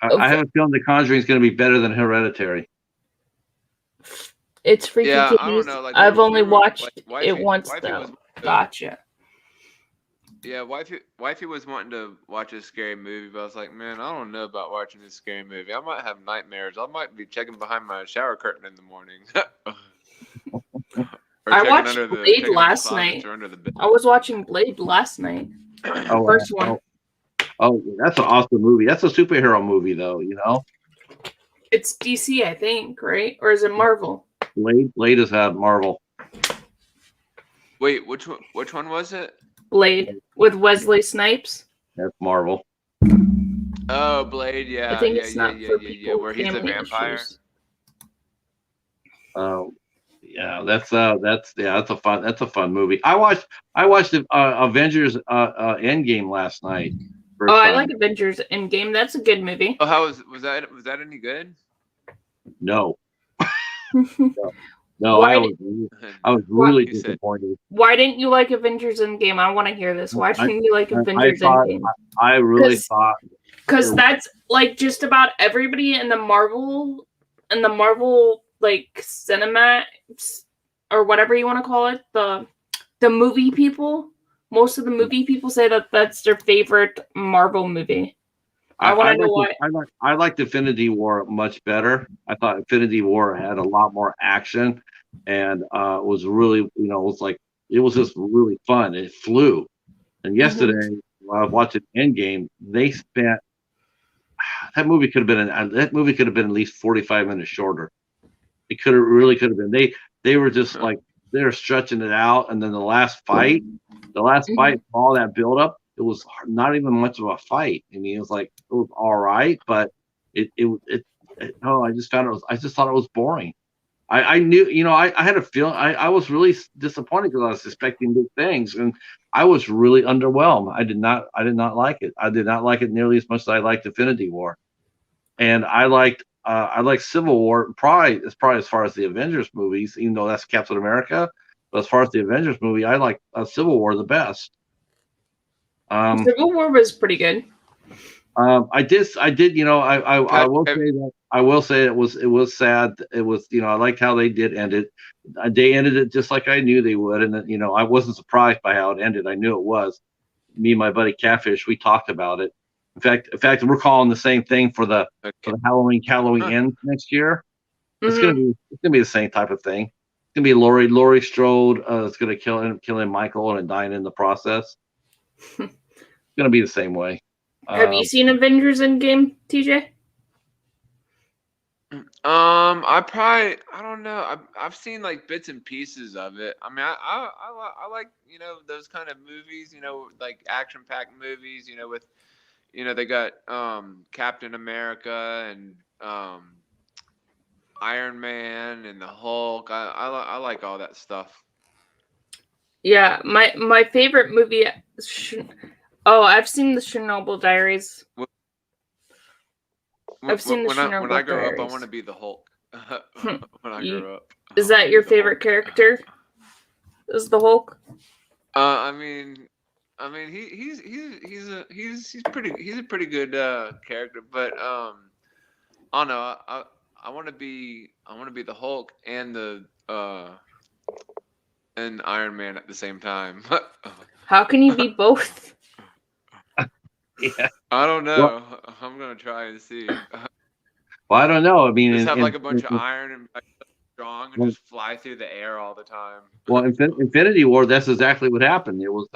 I have a feeling The Conjuring is going to be better than Hereditary. It's freaky. Yeah, kitties. I don't know. Like, I've only watched wifey, it once though. Gotcha. Yeah, wifey was wanting to watch a scary movie, but I was like, man, I don't know about watching this scary movie. I might have nightmares. I might be checking behind my shower curtain in the morning. I watched Blade last night. I was watching Blade last night. First one. Oh, that's an awesome movie. That's a superhero movie, though. It's DC, I think, right? Or is it Marvel? Blade is at Marvel. Wait, which one was it? Blade with Wesley Snipes. That's Marvel. Oh, Blade, yeah. I think it's not for people where he's a vampire. Oh, yeah, that's a fun movie. I watched Avengers Endgame last night. I like Avengers Endgame. That's a good movie. Oh, how was that any good? No. No, I was really disappointed. Why didn't you like Avengers Endgame? I want to hear this. Why didn't you like Avengers Endgame? I really thought because that's like just about everybody in the Marvel like cinema or whatever you want to call it, the movie people. Most of the movie people say that that's their favorite Marvel movie. I want to know why. I liked Infinity War much better. I thought Infinity War had a lot more action and was really, it was just really fun. It flew. And yesterday, while I was watching Endgame, they spent that movie could have been at least 45 minutes shorter. It could have been. They were just like they're stretching it out, and then the last fight, all that build up. It was not even much of a fight. I mean, it was all right, but I just thought it was boring. I knew, I had a feeling. I was really disappointed because I was expecting big things, and I was really underwhelmed. I did not like it. I did not like it nearly as much as I liked Infinity War, and I liked Civil War probably as far as the Avengers movies, even though that's Captain America. But as far as the Avengers movie, I like Civil War the best. Civil War was pretty good. I did. I will say it was sad. It was, I liked how they did end it. They ended it just like I knew they would, and I wasn't surprised by how it ended. I knew it was. Me and my buddy Catfish, we talked about it. In fact, we're calling the same thing for the Halloween ends next year. It's gonna be the same type of thing. It's gonna be Laurie Strode. It's gonna killing Michael and dying in the process. It's gonna be the same way. Have you seen Avengers Endgame, TJ? I don't know. I've seen like bits and pieces of it. I mean, I like those kind of movies. Like action-packed movies. With they got Captain America and Iron Man and the Hulk. I like all that stuff. Yeah, my favorite movie. I've seen the Chernobyl Diaries. I've seen the Chernobyl Diaries. When I grow up, I want to be the Hulk. When I grow up. Is that your favorite character? Is the Hulk? I mean, he's a pretty good character, but I don't know. I want to be the Hulk and and Iron Man at the same time. How can you be both? Yeah. I don't know. I'm gonna try and see. Well, I don't know. I mean, Just have like a bunch of iron and like, strong and well, just fly through the air all the time. Infinity War, that's exactly what happened. It was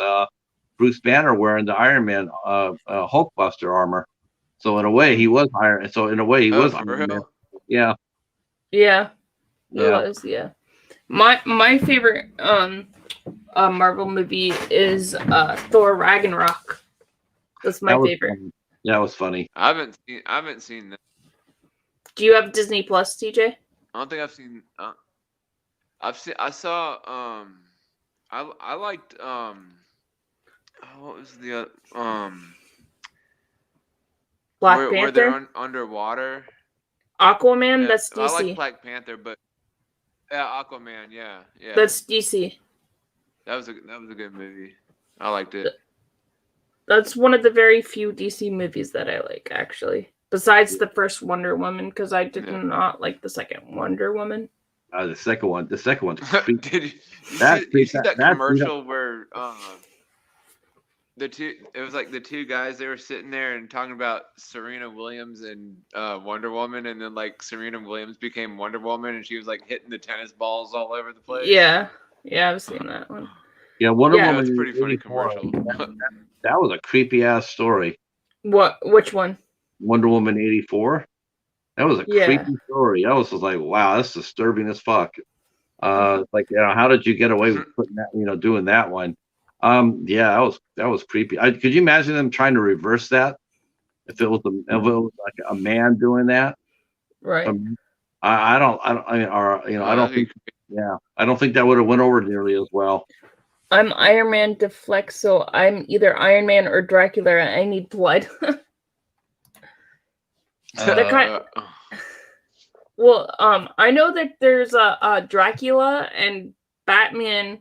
Bruce Banner wearing the Iron Man Hulkbuster armor. So in a way, he was Iron. So in a way, he Oh, was for Iron Man. real? Yeah, Yeah, it yeah. was. Yeah, my favorite Marvel movie is Thor Ragnarok. That's my That was favorite. funny. That was funny. I haven't seen that. Do you have Disney Plus, TJ? I don't think I've seen. I saw. I liked. What was the Black where Panther, they're underwater? Aquaman. Yeah, That's I like DC. Black Panther, but yeah, Aquaman. Yeah, yeah. That's DC. That was a good movie. I liked it. That's one of the very few DC movies that I like, actually. Besides the first Wonder Woman, because I did Yeah. not like the second Wonder Woman. The second one's creepy. Did you That- see that that- commercial where it was like the two guys, they were sitting there and talking about Serena Williams and Wonder Woman, and then like Serena Williams became Wonder Woman and she was like hitting the tennis balls all over the place. Yeah, I've seen that one. Yeah, Wonder Yeah. Woman. That's a pretty funny 84, commercial. That was a creepy ass story. Which one? Wonder Woman 84. That was a Yeah. creepy story. I was just like, wow, that's disturbing as fuck. Like, how did you get away with putting that, doing that one? Yeah, that was creepy. Could you imagine them trying to reverse that? If it was like a man doing that? Right. I don't think that would have went over nearly as well. I'm Iron Man deflect, so I'm either Iron Man or Dracula. And I need blood. Well, I know that there's a Dracula and Batman,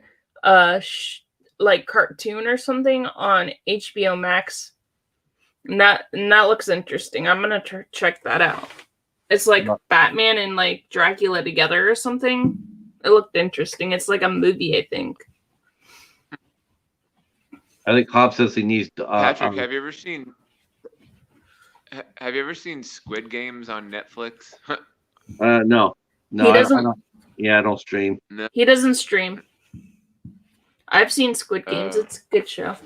like cartoon or something on HBO Max. And that looks interesting. I'm gonna check that out. It's like Batman and like Dracula together or something. It looked interesting. It's like a movie, I think. I think Cobb says he needs to. Patrick, have you ever seen Squid Games on Netflix? No. He doesn't. I don't stream. He doesn't stream. I've seen Squid Games. It's a good show.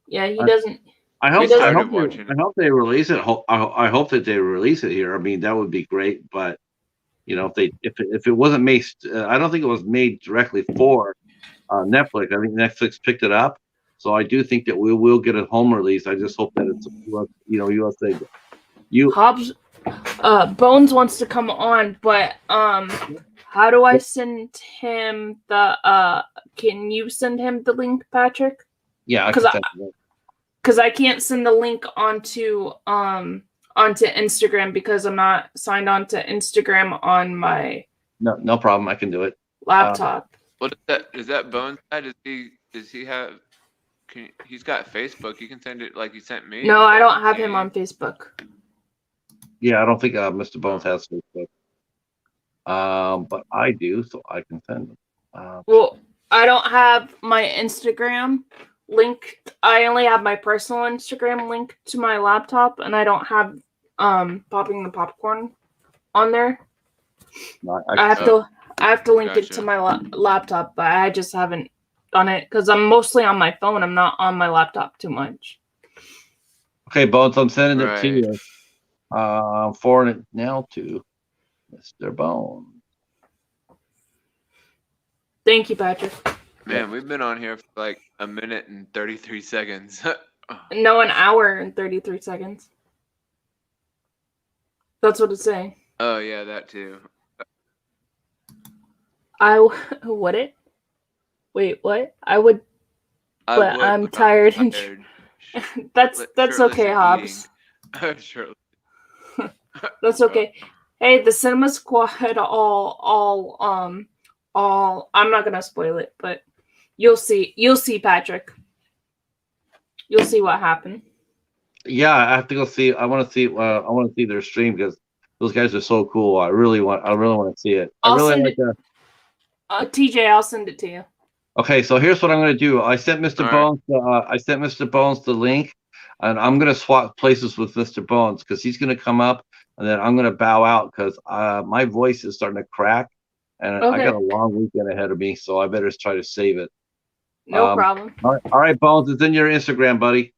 Yeah, he doesn't. I hope watching it. they release it. I hope that they release it here. I mean, that would be great. But if it wasn't made, I don't think it was made directly for Netflix. I think Netflix picked it up. So I do think that we will get a home release. I just hope that it's USA. Hobbs, Bones wants to come on, but how do I send him the? Can you send him the link, Patrick? Yeah, because I can't send the link onto Instagram because I'm not signed on to Instagram on my no problem. I can do it. Laptop. What is that Bones guy? Does he have? He's got Facebook. You can send it like you sent me. No, I don't have him on Facebook. Yeah, I don't think Mr. Bones has Facebook. But I do, so I can send him. Well, I don't have my Instagram link. I only have my personal Instagram link to my laptop, and I don't have Popping the Popcorn on there. No, I have to link it to my laptop, but I just haven't done it because I'm mostly on my phone. I'm not on my laptop too much. Okay, Bones, I'm sending it to you. Forwarding it now to Mr. Bones. Thank you, Patrick. Man, we've been on here for like a minute and 33 seconds. No, an hour and 33 seconds. That's what it's saying. Oh yeah, that too. Would it? Wait, what? I would, but I'm tired. That's okay, Hobbs. Sure. That's okay. Hey, the Cinema Squad all I'm not gonna spoil it, but you'll see, Patrick. You'll see what happened. Yeah, I have to go see. I want to see their stream because those guys are so cool. I really want to see it. TJ, I'll send it to you. Okay, so here's what I'm going to do. I sent Mr. All Bones. I sent Mr. Bones the link, and I'm going to swap places with Mr. Bones because he's going to come up, and then I'm going to bow out because my voice is starting to crack, and I got Okay. a long weekend ahead of me, so I better try to save it. No problem. All right, Bones, it's in your Instagram, buddy.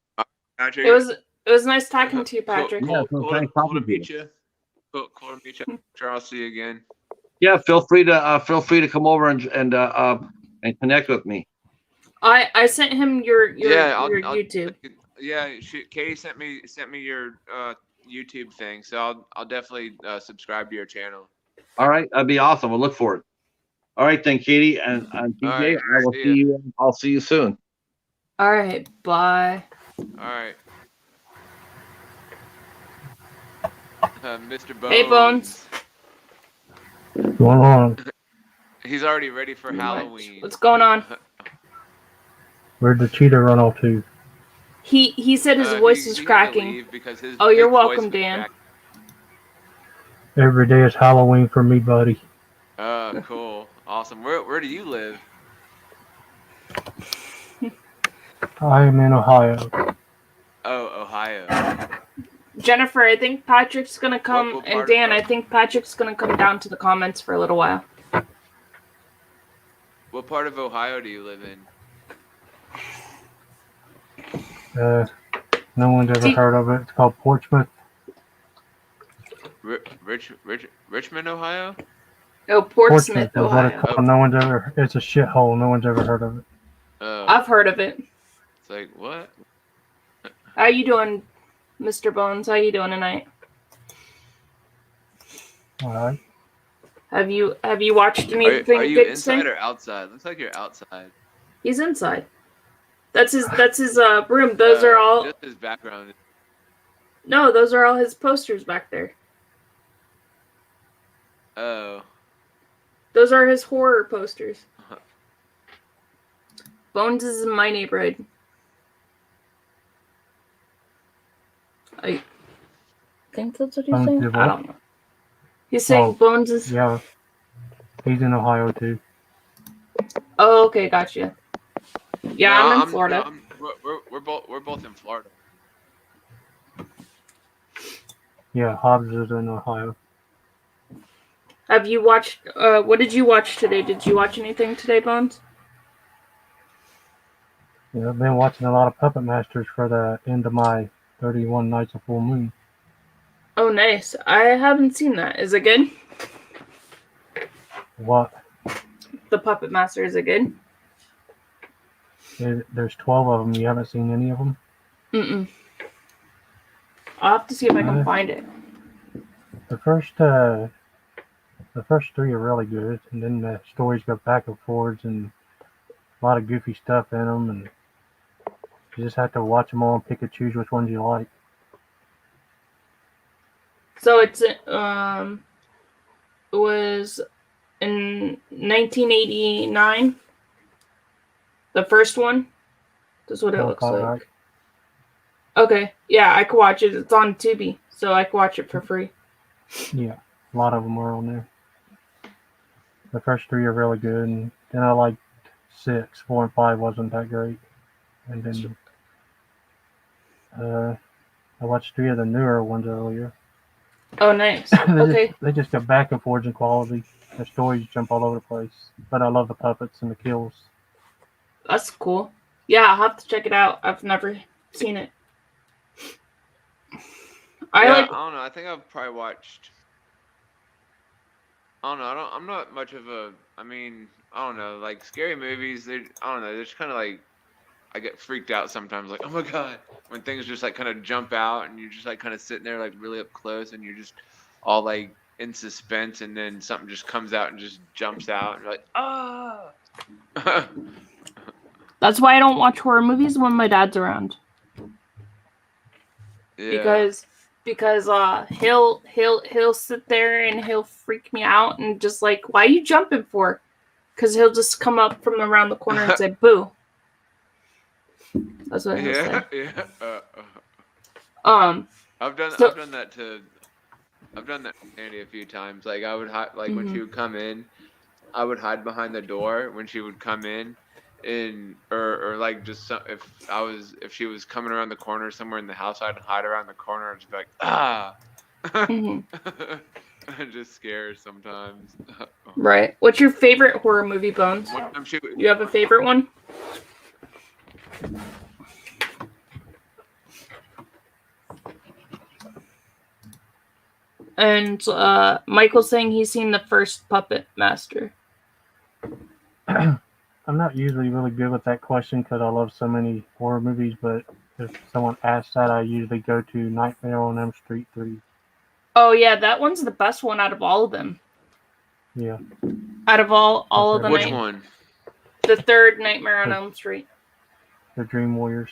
Patrick, It was nice talking to you, Patrick. Yeah, so Cool thanks to talking to meet you. Cool to meet you. Sure, I'll see you again. Yeah, feel free to come over and connect with me. I sent him your I'll YouTube. Yeah, Katie sent me your YouTube thing, so I'll definitely subscribe to your channel. All right, that'd be awesome. We'll look for it. All right, then, Katie and TJ, right, I will see you. I'll see you soon. All right, bye. All right. Mr. Bones. Hey, Bones. What's going on? He's already ready for Halloween. What's going on? Where'd the cheetah run off to? He said his voice is he's gonna cracking. leave because his, Oh, you're his voice welcome, is Dan. cracking. Every day is Halloween for me, buddy. Cool. Awesome. Where do you live? I am in Ohio. Oh, Ohio. Jennifer, I think Patrick's gonna come, What and part Dan, of- I think Patrick's gonna come down to the comments for a little while. What part of Ohio do you live in? No one's ever heard of it. It's called Portsmouth. Richmond, Ohio? Oh, Portsmouth, is what it's Ohio. called. No one's ever. It's a shithole. No one's ever heard of it. Oh, I've heard of it. it's like what? How you doing, Mr. Bones? How you doing tonight? All right. Have you watched Are anything you good inside today? or outside? Looks like you're outside. He's inside. That's his room. Those are all Just his background. no, those are all his posters back there. Oh. Those are his horror posters. Bones is in my neighborhood. I think that's what he's Bones saying. did I what? don't know. He's saying Oh, Bones is. Yeah. He's in Ohio too. Oh, okay, gotcha. Yeah, No, I'm in Florida. We're both in Florida. Yeah, Hobbs is in Ohio. Have you watched? What did you watch today? Did you watch anything today, Bones? Yeah, I've been watching a lot of Puppet Masters for the end of my 31 Nights of Full Moon. Oh, nice. I haven't seen that. Is it good? What? The Puppet Master, is it good? There's 12 of them. You haven't seen any of them? Mm-mm. I'll have to see if I can find it. The first three are really good, and then the stories go back and forwards, and a lot of goofy stuff in them, and you just have to watch them all and pick and choose which ones you like. So it was in 1989. The first one. That's what it Sounds looks about like. right. Okay, yeah, I could watch it. It's on Tubi, so I could watch it for free. Yeah, a lot of them are on there. The first three are really good, and then I liked 6, 4, and 5 wasn't that great. And then I watched 3 of the newer ones earlier. Oh, nice. Okay. They just go back and forwards in quality. The stories jump all over the place, but I love the puppets and the kills. That's cool. Yeah, I'll have to check it out. I've never seen it. I don't know. I think I've probably watched. I don't know. I'm not much of a. I mean, I don't know. Like scary movies, I don't know. They're just kind of like. I get freaked out sometimes. Like, oh my god, when things just like kind of jump out and you're just like kind of sitting there like really up close and you're just all like in suspense and then something just comes out and just jumps out and you're like, ah. That's why I don't watch horror movies when my dad's around. Yeah. Because he'll sit there and he'll freak me out and just like, why are you jumping for? Because he'll just come up from around the corner and say boo. That's what he'll say. Yeah. I've done that to Andy a few times. Like I would hide, like when she would come in, I would hide behind the door when she would come in, or like just if she was coming around the corner somewhere in the house, I'd hide around the corner and just be like, ah. Mhm. And just scare her sometimes. Right. What's your favorite horror movie, Bones? One time she You have a favorite one? And Michael's saying he's seen the first Puppet Master. I'm not usually really good with that question because I love so many horror movies, but if someone asks that, I usually go to Nightmare on Elm Street 3. Oh yeah, that one's the best one out of all of them. Yeah. Out of all of the Which night, one? the third Nightmare on Elm Street. The Dream Warriors.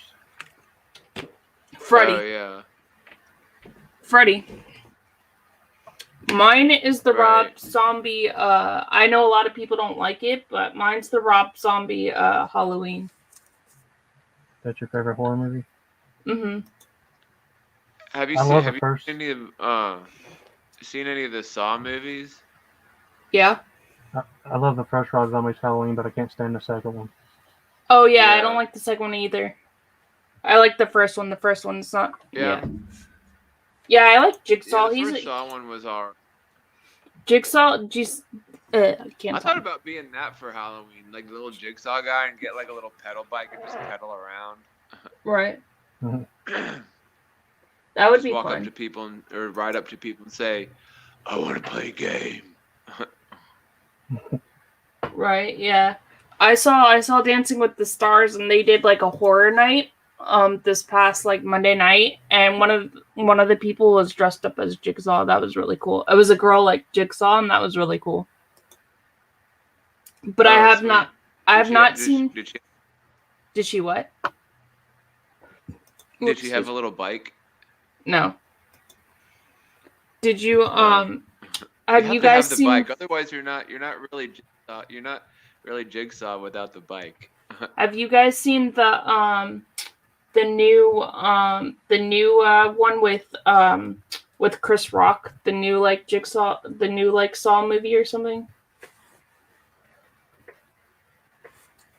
Freddy. Oh yeah. Freddy. Mine is the Rob Right. Zombie. I know a lot of people don't like it, but mine's the Rob Zombie Halloween. That's your favorite horror movie? Mm-hmm. Have you I seen love have the you first. seen any of the Saw movies? Yeah. I love the first Rob Zombie's Halloween, but I can't stand the second one. Oh yeah, I Yeah. don't like the second one either. I like the first one. The first one's not. Yeah. Yeah, I like Jigsaw. Yeah, the He's first Saw one was our. Jigsaw. Just I can't. I talk. thought about being that for Halloween, like the little jigsaw guy, and get like a little pedal bike and just pedal around. Right. Mhm. That would Just be walk up fun. to people or ride up to people and say, "I want to play a game." Right. Yeah. I saw Dancing with the Stars, and they did like a horror night this past like Monday night, and one of the people was dressed up as Jigsaw. That was really cool. It was a girl like Jigsaw, and that was really cool. But I Oh, have sweet. not seen. Did she what? Did she have a little bike? No. Did you Have you to guys have the seen bike, otherwise you're not really jigsaw without the bike. Have you guys seen the new one with Chris Rock, the new like Jigsaw, the new like Saw movie or something?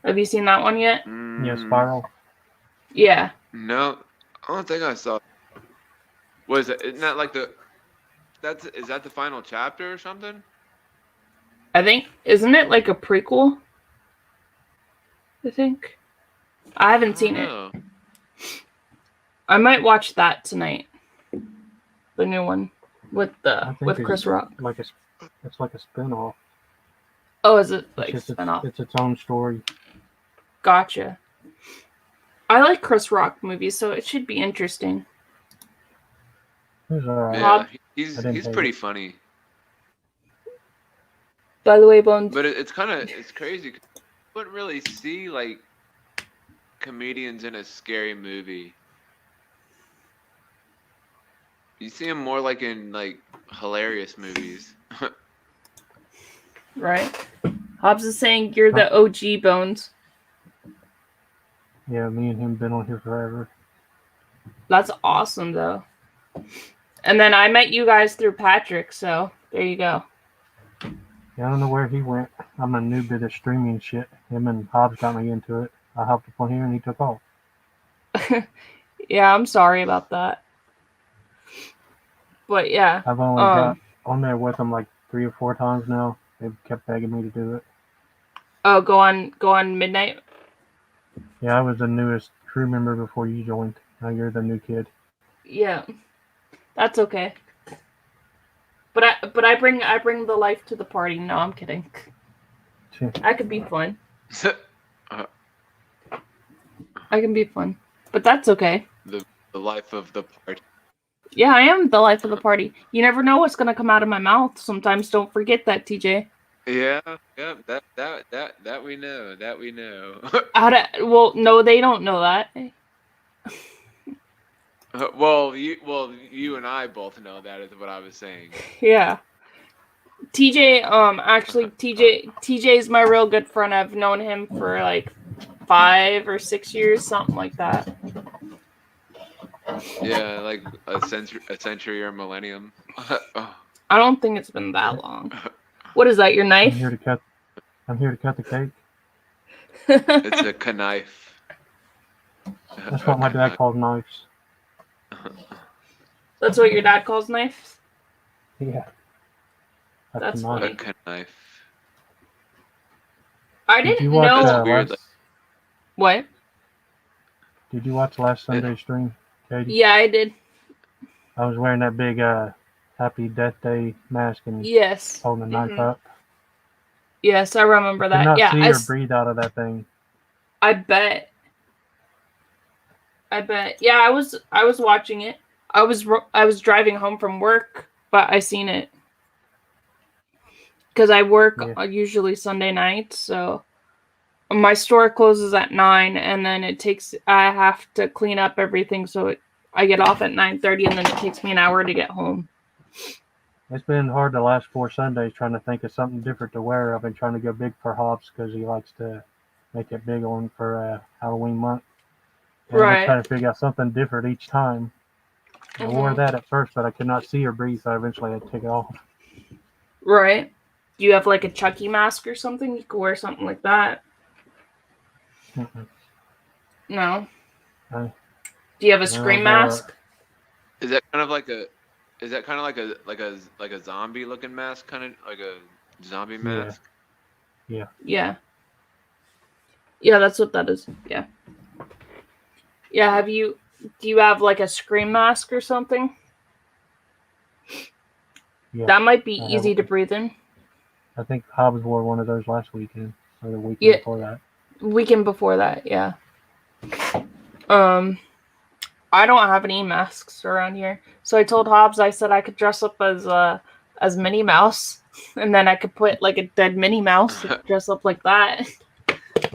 Have you seen that one yet? Yeah, Spiral. Yeah. No, I don't think I saw. What is it? Isn't that like is that the final chapter or something? I think isn't it like a prequel? I think. I haven't seen it. Oh. I might watch that tonight. The new one with I think with Chris Rock. It's like a spin-off. Oh, is it like It's just spin-off? it's its own story. Gotcha. I like Chris Rock movies, so it should be interesting. Who's alright? Rob- Yeah, he's I didn't he's hate pretty it. funny. By the way, Bones. But it's crazy. You wouldn't really see like comedians in a scary movie. You see them more like in like hilarious movies. Right. Hobbs is saying you're the OG, Bones. Yeah, me and him been on here forever. That's awesome, though. And then I met you guys through Patrick, so there you go. Yeah, I don't know where he went. I'm a new bit of streaming shit. Him and Hobbs got me into it. I hopped up on here and he took off. Yeah, I'm sorry about that. But yeah. I've only got on there with him like 3 or 4 times now. They've kept begging me to do it. Oh, go on midnight. Yeah, I was the newest crew member before you joined. Now you're the new kid. Yeah, that's okay. But I bring the life to the party. No, I'm kidding. I could be fun. I can be fun, but that's okay. The life of the party. Yeah, I am the life of the party. You never know what's gonna come out of my mouth. Sometimes don't forget that, TJ. Yeah, that we know. That we know. Well, no, they don't know that. Well, you and I both know that is what I was saying. Yeah. TJ, actually, TJ is my real good friend. I've known him for like 5 or 6 years, something like that. Yeah, like a century or a millennium. Oh. I don't think it's been that long. What is that? Your I'm knife? here to cut the cake. It's a knife. That's what my dad calls knives. That's what your dad calls knives? Yeah. That's a funny. knife. A knife. I Did you didn't watch know. That's weird, last? What? Did you watch last Sunday's stream, Katie? Yeah, I did. I was wearing that big Happy Death Day mask and Yes. holding the knife Mhm. up. Yes, I remember I could that. not Yeah, see or breathe out of that thing. I bet. Yeah, I was watching it. I was driving home from work, but I seen it because I work Yeah. usually Sunday nights. So my store closes at 9, and then I have to clean up everything. So I get off at 9:30, and then it takes me an hour to get home. It's been hard the last 4 Sundays trying to think of something different to wear. I've been trying to go big for Hobbs because he likes to make it big on for Halloween month. And I've been trying Right. to figure out something different each time. I wore that at first, but I could not see or breathe, so I eventually had to take it off. Right. Do you have like a Chucky mask or something? You could wear something like that. Mm-mm. No. No. Do you have a No, Scream I wore- mask? Is that kind of like a zombie looking mask, kind of like a zombie mask? Yeah. Yeah, that's what that is. Yeah. Yeah, do you have like a Scream mask or something? Yeah. That might be I have easy to one. breathe in. I think Hobbs wore one of those last weekend or the weekend Yeah. before that. Weekend before that, yeah. I don't have any masks around here. So I told Hobbs, I said I could dress up as Minnie Mouse, and then I could put like a dead Minnie Mouse and dress up like that.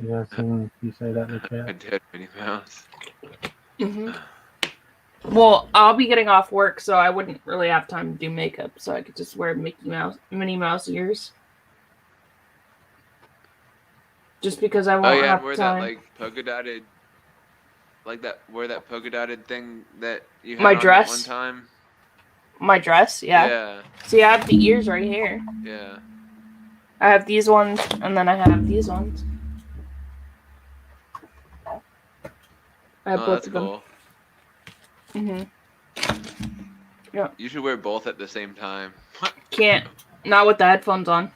Yeah, I seen you say that in the A chat. dead Minnie Mouse. Well, I'll be getting off work, so I wouldn't really have time to do makeup, so I could just wear Minnie Mouse ears. Just because I Oh won't yeah, have and wear time. that like polka dotted, wear that polka dotted thing that you had My on dress? that one time. My dress, yeah. Yeah, See, I have the ears right here. yeah. I have these ones, and then I have these ones. I have Oh, both that's of them. cool. You should wear both at the same time. Can't. Not with the headphones on.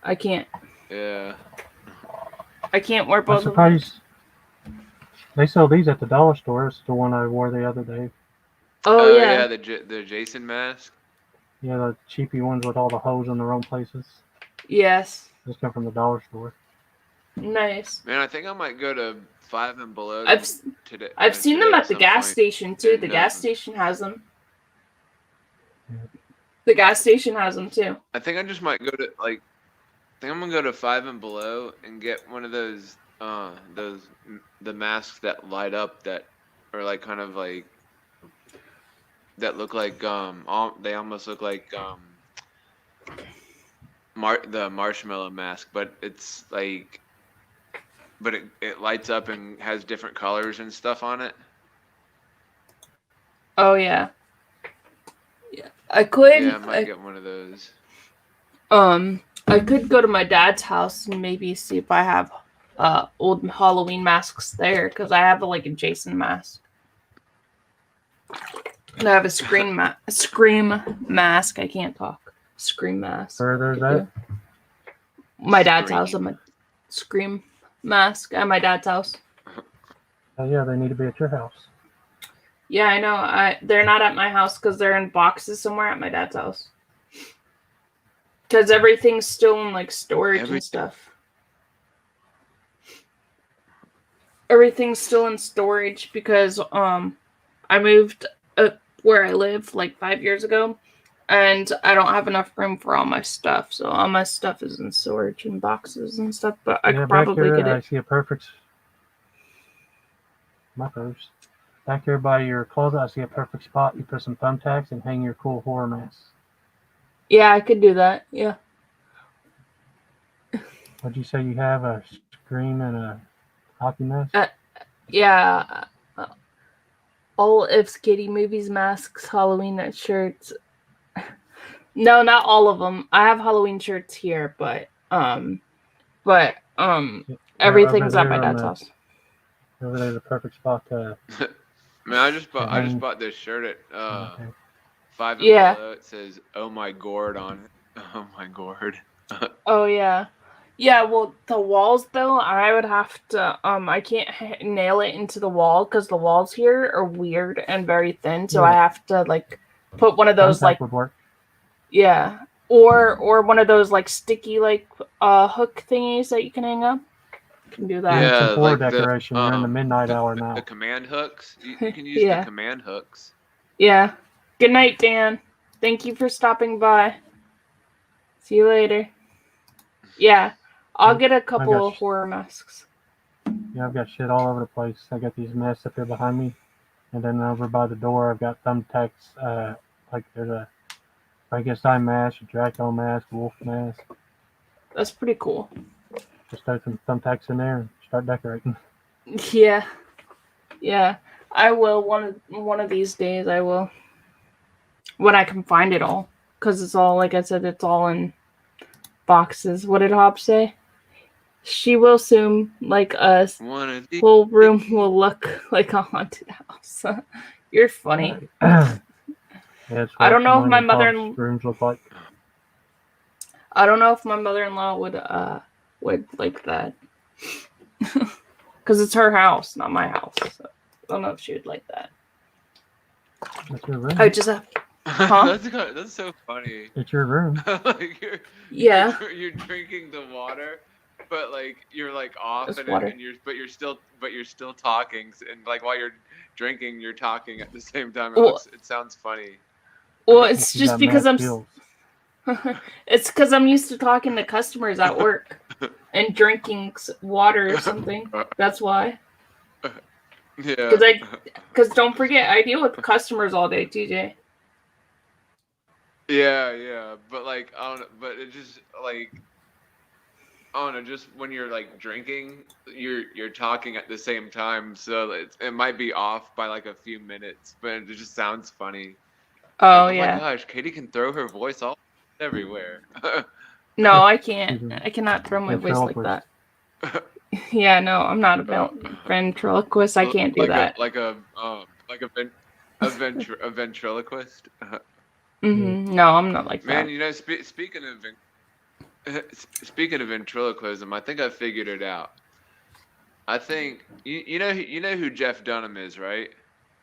I can't. Yeah. I can't wear I'm both of them. surprised they sell these at the dollar store. It's the one I wore the other day. Oh, yeah. the Jason mask. Yeah, the cheapy ones with all the holes in the wrong places. Yes. Those come from the dollar store. Nice. Man, I think I might go to Five and Below today. I've seen them today at the some gas point. station, too. The And, gas station has them. Yeah. The gas station has them, too. I think I just might go to I think I'm gonna go to Five and Below and get one of those the masks that light up that are like kind of like that look like they almost look like the marshmallow mask, but it's like but it lights up and has different colors and stuff on it. Oh, yeah. Yeah. I could. Yeah, I might get one of those. I could go to my dad's house and maybe see if I have old Halloween masks there, because I have like a Jason mask. And I have a scream mask. I can't talk. Scream mask. Where there's that? My dad's house. Scream. I'm a scream mask at my dad's house. Oh yeah, they need to be at your house. Yeah, I know. They're not at my house because they're in boxes somewhere at my dad's house. Because everything's still in like storage and stuff. Everything's still in storage because I moved where I live like 5 years ago, and I don't have enough room for all my stuff. So all my stuff is in storage in boxes and stuff. But I could back probably here, get I it. see a perfect. My first. Back here by your closet, I see a perfect spot. You put some thumbtacks and hang your cool horror mask. Yeah, I could do that. Yeah. What'd you say you have? A Scream and a hockey mask? Yeah. All If's Kitty Movies masks, Halloween shirts. No, not all of them. I have Halloween shirts here, but I Everything's at there my on dad's the- house. Over there's a perfect spot to. Man, I just hang. bought this shirt at Okay. Five and Yeah. Below. It says "Oh my gourd" on it. Oh my gourd. Oh yeah. Yeah, well, the walls though, I would have to I can't nail it into the wall because the walls here are weird and very thin, so I Yeah. have to like put one of those Thumbtack like would work. yeah, or one of those like sticky like hook thingies that you can hang up. Can do that. Need some Yeah, floor like the, decoration. You're in the midnight hour The now. command hooks. You can use Yeah. the command hooks. Yeah. Good night, Dan. Thank you for stopping by. See you later. Yeah, I'll get a couple got of horror masks. Yeah, I've got shit all over the place. I got these masks up here behind me, and then over by the door, I've got thumbtacks. Like there's a Frankenstein mask, a Draco mask, wolf mask. That's pretty cool. Just throw some thumbtacks in there and start decorating. Yeah. Yeah. I will one of these days I will. When I can find it all. Because it's all, like I said, it's all in boxes. What did Hobbs say? She will soon, like us. One of these. Whole room will look like a haunted house. You're funny. Yeah, it's I don't what know if mine my and Todd's mother-in- rooms look like. I don't know if my mother-in-law would like that. Because it's her house, not my house. So I don't know if she would like that. It's your room. I just have Huh? That's so funny. It's your room. Like Yeah. you're drinking the water, but like you're like off It's and, water. and you're still talking, and like while you're drinking you're talking at the same time. Well- It sounds funny. Well, it's You just got because mad I'm skills. it's because I'm used to talking to customers at work and drinking water or something. That's why. Yeah. Because don't forget, I deal with customers all day, TJ. Yeah, but like I don't know, but it just like I don't know, just when you're like drinking, you're talking at the same time, so it might be off by like a few minutes, but it just sounds funny. Oh Like, yeah. my gosh, Katie can throw her voice all everywhere. No, I can't. Mhm. I cannot throw my voice like Ventriloquist. that. Yeah, no, I'm not a ventriloquist. I can't do that. A ventriloquist. No, I'm not like Man, that. you know, speaking of ventriloquism, I think I figured it out. I think you know who Jeff Dunham is, right?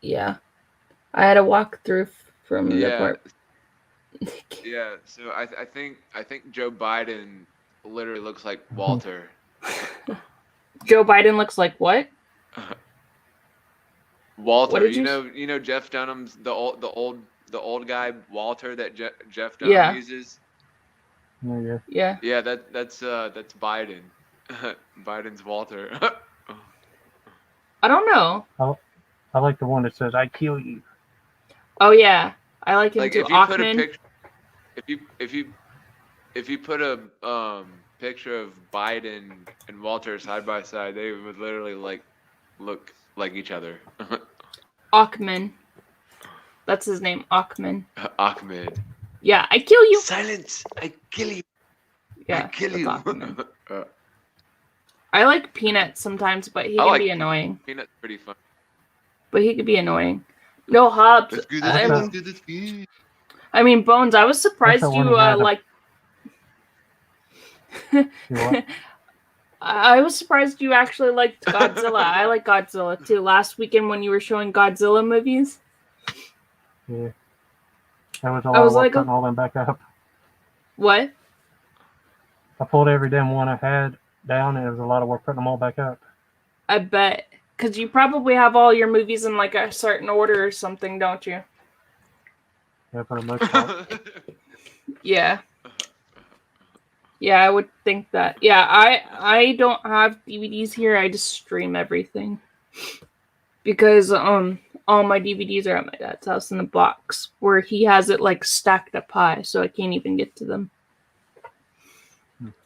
Yeah. I had a walkthrough from the Yeah. part. Yeah. So I think Joe Biden literally looks like Walter. Joe Biden looks like what? Walter, What did you know Jeff Dunham's the old guy Walter that Jeff Dunham Yeah. uses. There you Yeah. Yeah, that's Biden. Biden's Walter. I don't know. go. I like the one that says "I kill you." Oh yeah. I like him Like too. if you put a Achman. picture, if you put a picture of Biden and Walter side by side, they would literally like look like each other. Achman. That's his name, Achman. Ahmed. Yeah, I kill you. Silence! I kill you! Yeah, I kill that's you! Achman. I like Peanut sometimes, but he I can like- be annoying. Peanut's pretty fun. But he could be annoying. No, Hobbs. That's good. I- That's good. That's good. I mean, Bones. I was surprised That's the one you he had. like. You what? I was surprised you actually liked Godzilla. I like Godzilla too. Last weekend when you were showing Godzilla movies. Yeah. That was a I lot was of work like, putting all them back up. What? I pulled every damn one I had down, and it was a lot of work putting them all back up. I bet. Because you probably have all your movies in like a certain order or something, don't you? Yeah, for the most part. Yeah. Yeah, I would think that. Yeah, I don't have DVDs here. I just stream everything. Because all my DVDs are at my dad's house in the box where he has it like stacked up high, so I can't even get to them.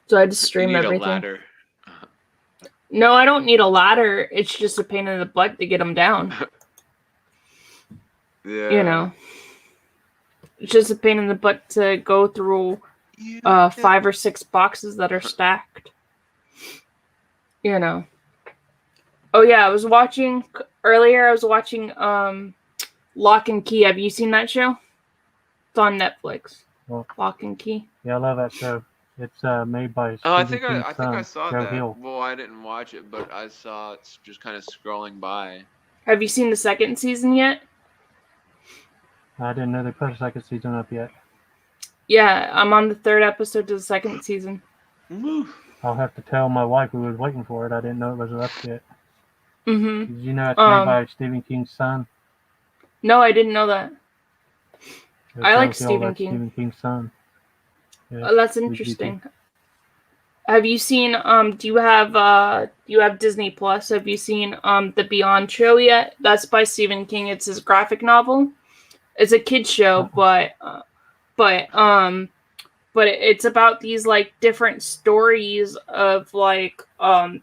So I just stream you need everything. a ladder. No, I don't need a ladder. It's just a pain in the butt to get them down. Yeah. You know. It's just a pain in the butt to go through 5 or 6 boxes that are stacked. you know. Oh yeah, I was watching earlier. I was watching Lock and Key. Have you seen that show? It's on Netflix. Well, Lock and Key. yeah, I love that show. It's made by Oh, Stephen King's I think I son, saw Joe that. Hill. Well, I didn't watch it, but I saw it's just kind of scrolling by. Have you seen the second season yet? I didn't know they put a second season up yet. Yeah, I'm on the third episode of the second season. Woo. I'll have to tell my wife who was waiting for it. I didn't know it was up yet. Mm-hmm. Did you know it's made by Stephen King's son? No, I didn't know that. I Joe like Hill, Stephen that's King. Stephen King's son. Yeah, Oh, that's he's interesting. Have you seen do you have Disney Plus? Have you seen the Beyond show yet? That's by Stephen King. It's his graphic novel. It's a kid's show, but it's about these like different stories of like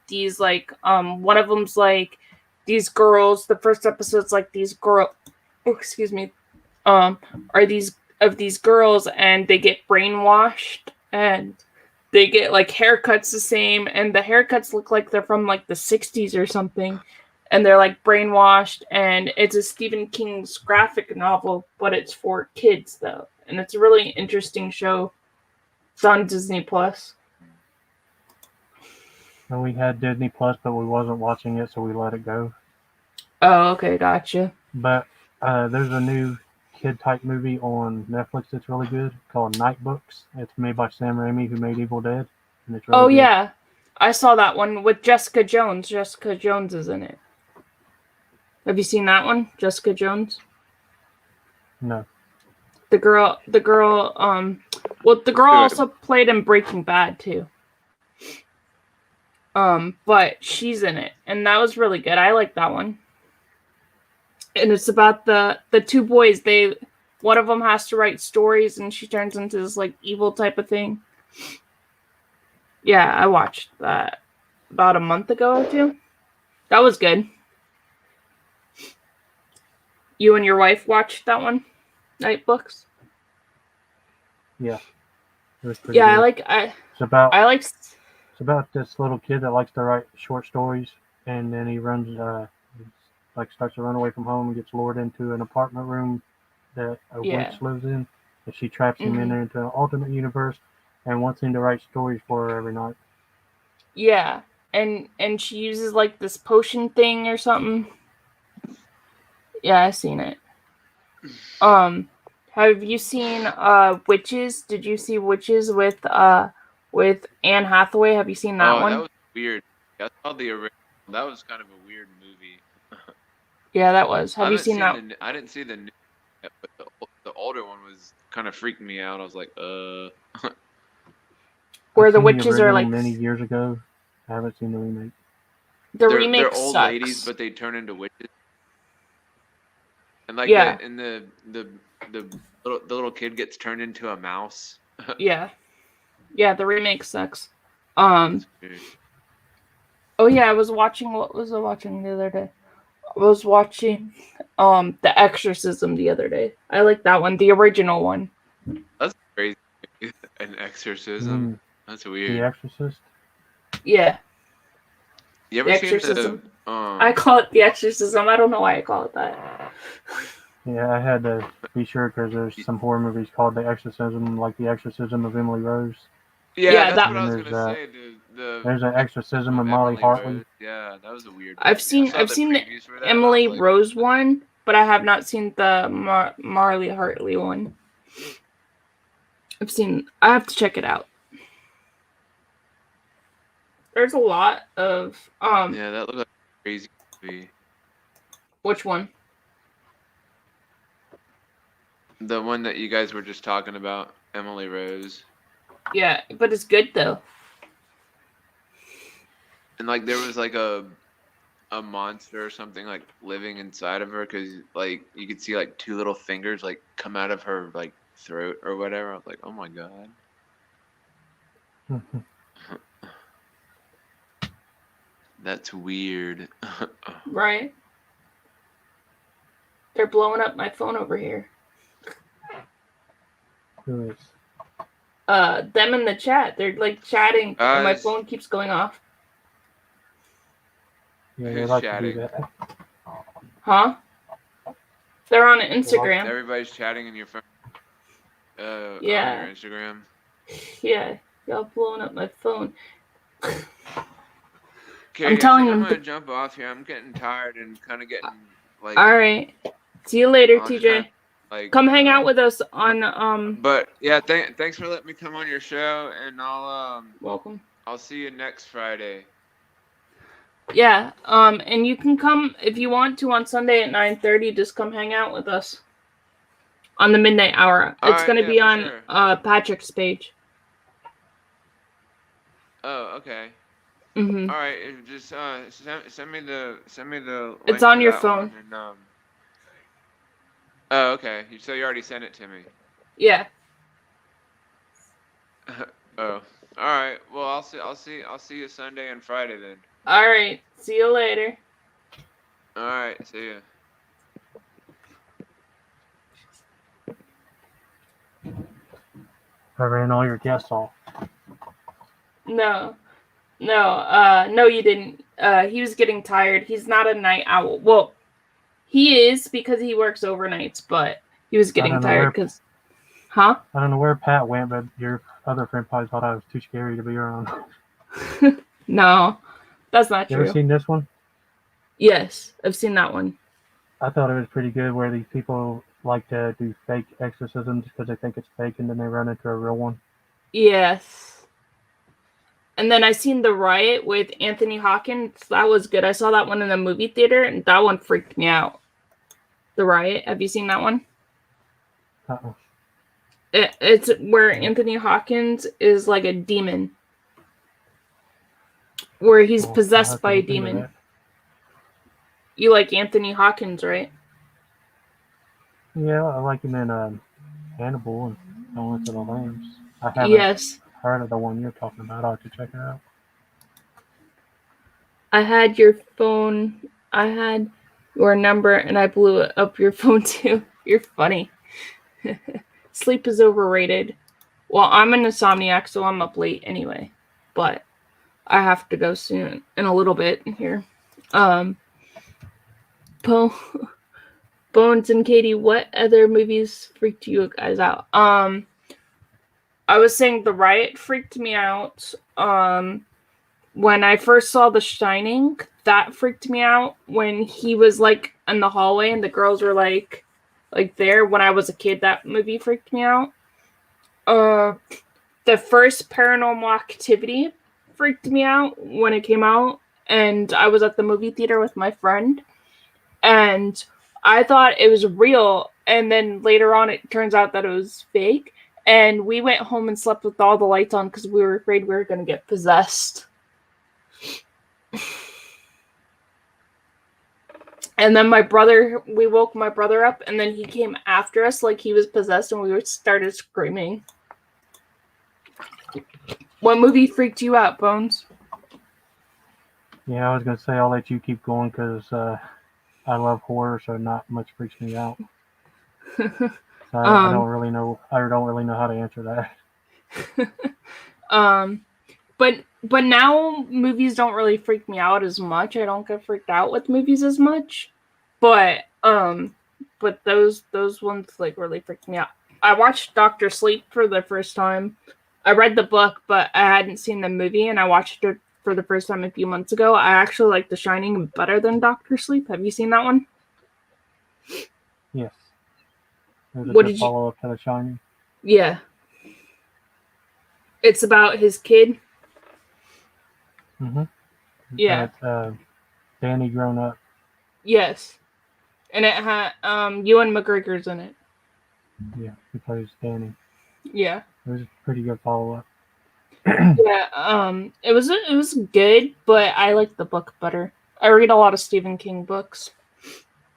these like one of them's like these girls. The first episode's like these are these girls and they get brainwashed and they get like haircuts the same and the haircuts look like they're from like the 60s or something and they're like brainwashed and it's a Stephen King's graphic novel but it's for kids though and it's a really interesting show. It's on Disney Plus. And we had Disney Plus, but we wasn't watching it, so we let it go. Oh, okay, gotcha. But there's a new kid-type movie on Netflix that's really good called Night Books. It's made by Sam Raimi, who made Evil Dead. And it's really good. Yeah. I saw that one with Jessica Jones. Jessica Jones is in it. Have you seen that one? Jessica Jones? No. The girl, the girl also played in Breaking Bad too. But she's in it, and that was really good. I like that one. And it's about the two boys. One of them has to write stories, and she turns into this like evil type of thing. Yeah, I watched that about a month ago or two. That was good. You and your wife watched that one, Night Books? Yeah. It was pretty Yeah, good. It's about this little kid that likes to write short stories, and then he starts to run away from home and gets lured into an apartment room that a witch lives in, and she traps him in there into an alternate universe and wants him to write stories for her every night. Yeah, and she uses like this potion thing or something. Yeah, I've seen it. Have you seen Witches? Did you see Witches with Anne Hathaway? Have you seen that one? That was weird. I saw the original. That was kind of a weird movie. Yeah, that was. Have you seen that? I didn't see the new, but the older one was kind of freaking me out. I was like, Where the witches are like many years ago. I haven't seen the remake. The remake they're old sucks. ladies, but they turn into witches. And like the little kid gets turned into a mouse. Yeah, the remake sucks. That's weird. Oh yeah, I was watching. What was I watching the other day? I was watching The Exorcism the other day. I like that one, the original one. That's crazy. An exorcism. That's weird. The Exorcist? Yeah. You ever The seen Exorcism. the I call it The Exorcism. I don't know why I call it that. Yeah, I had to be sure because there's some horror movies called The Exorcism, like The Exorcism of Emily Rose. Yeah, that's that- what I was gonna say. There's an Exorcism of Molly Hartley. Rose. Yeah, that was a weird. I've movie. seen the previews for that, and I Emily was like, Rose one, but I have not seen the Marley Hartley one. I have to check it out. There's a lot of Yeah, that looked like a crazy movie. Which one? The one that you guys were just talking about, Emily Rose. Yeah, but it's good though. And like there was like a monster or something like living inside of her because like you could see like two little fingers like come out of her like throat or whatever. I was like, oh my god. That's weird. Right? They're blowing up my phone over here. Who is? Them in the chat. They're like chatting and my Guys. phone keeps going off. Yeah, they Who's like chatting? to do that. Huh? They're on Instagram. Everybody's chatting in your phone. On Yeah. your Instagram. Yeah, y'all blowing up my phone. Okay, I'm guys, telling I'm them gonna to- jump off here. I'm getting tired and kind of getting like. All right. See you later, I'll just TJ. have, like, Come hang out with us on But yeah, thanks for letting me come on your show, and welcome. I'll see you next Friday. Yeah, and you can come if you want to on Sunday at 9:30. Just come hang out with us on the midnight hour. All It's right, gonna yeah, be for on sure. Patrick's page. Oh, okay. Mm-hmm. All right, just send me the link It's on to your that phone. one, and Oh, okay. So you already sent it to me. Yeah. Oh, all right. Well, I'll see you Sunday and Friday then. All right. See you later. All right. See ya. I ran all your guests off. No, no, you didn't. He was getting tired. He's not a night owl. Well, he is because he works overnights, but he was getting don't know tired where- because, huh? I don't know where Pat went, but your other friend probably thought I was too scary to be around. No, that's not You ever true. seen this one? Yes, I've seen that one. I thought it was pretty good where these people like to do fake exorcisms because they think it's fake and then they run into a real one. Yes. And then I seen The Riot with Anthony Hawkins. That was good. I saw that one in the movie theater, and that one freaked me out. The Riot. Have you seen that one? Uh-uh. It's where Anthony Hawkins is like a demon. Where he's Well, I'll possessed have to by a look into demon. that. You like Anthony Hawkins, right? Yeah, I like him in Hannibal and Silence of the Lambs. I haven't Yes. heard of the one you're talking about. I'll have to check it out. I had your phone. I had your number, and I blew up your phone too. You're funny. Sleep is overrated. Well, I'm an insomniac, so I'm up late anyway. But I have to go soon, in a little bit here. Bones and Katie, what other movies freaked you guys out? I was saying The Riot freaked me out. When I first saw The Shining, that freaked me out. When he was like in the hallway and the girls were like there. When I was a kid, that movie freaked me out. The first Paranormal Activity freaked me out when it came out, and I was at the movie theater with my friend, and I thought it was real, and then later on it turns out that it was fake, and we went home and slept with all the lights on because we were afraid we were going to get possessed. And then we woke my brother up, and then he came after us like he was possessed, and we started screaming. What movie freaked you out, Bones? Yeah, I was gonna say I'll let you keep going because I love horror, so not much freaks me out. So I don't really know. I don't really know how to answer that. But now movies don't really freak me out as much. I don't get freaked out with movies as much. But those ones like really freaked me out. I watched Dr. Sleep for the first time. I read the book, but I hadn't seen the movie, and I watched it for the first time a few months ago. I actually like The Shining better than Dr. Sleep. Have you seen that one? Yes. There's a What good did you- follow-up to The Shining. Yeah. It's about his kid. Mm-hmm. Yeah. That's Danny grown up. Yes. And it had Ewan McGregor's in it. Yeah, he plays Danny. Yeah. It was a pretty good follow-up. Yeah. It was good, but I like the book better. I read a lot of Stephen King books.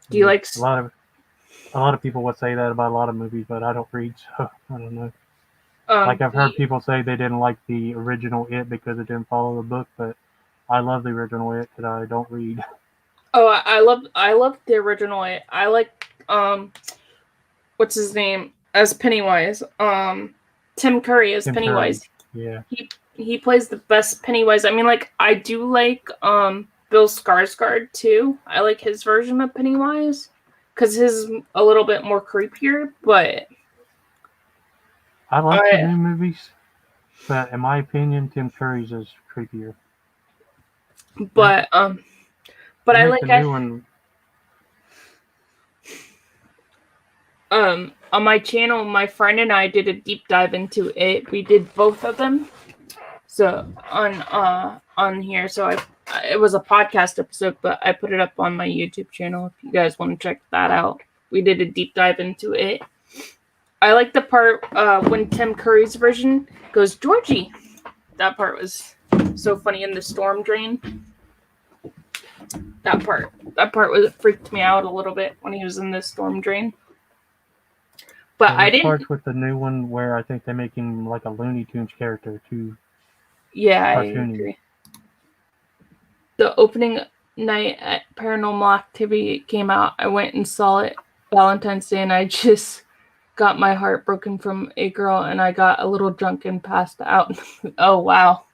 Do you like a lot of people would say that about a lot of movies, but I don't read, so I don't know. Like I've heard people say they didn't like the original It because it didn't follow the book, but I love the original It that I don't read. Oh, I love the original It. I like what's his name as Pennywise? Tim Curry as Tim Pennywise. Curry. Yeah. He plays the best Pennywise. I mean, like I do like the Bill Skarsgård too. I like his version of Pennywise because his is a little bit more creepier. But I like the I- new movies, but in my opinion, Tim Curry's is creepier. but I They make like the new one. on my channel, my friend and I did a deep dive into it. We did both of them. So on here, so it was a podcast episode, but I put it up on my YouTube channel if you guys want to check that out. We did a deep dive into it. I like the part when Tim Curry's version goes, Georgie. That part was so funny in the storm drain. That part freaked me out a little bit when he was in the storm drain. But Yeah, I there's didn't. parts with the new one where I think they make him like a Looney Tunes character too. Yeah, I cartoony. agree. The opening night at Paranormal Activity came out. I went and saw it Valentine's Day, and I just got my heart broken from a girl, and I got a little drunk and passed out. Oh, wow.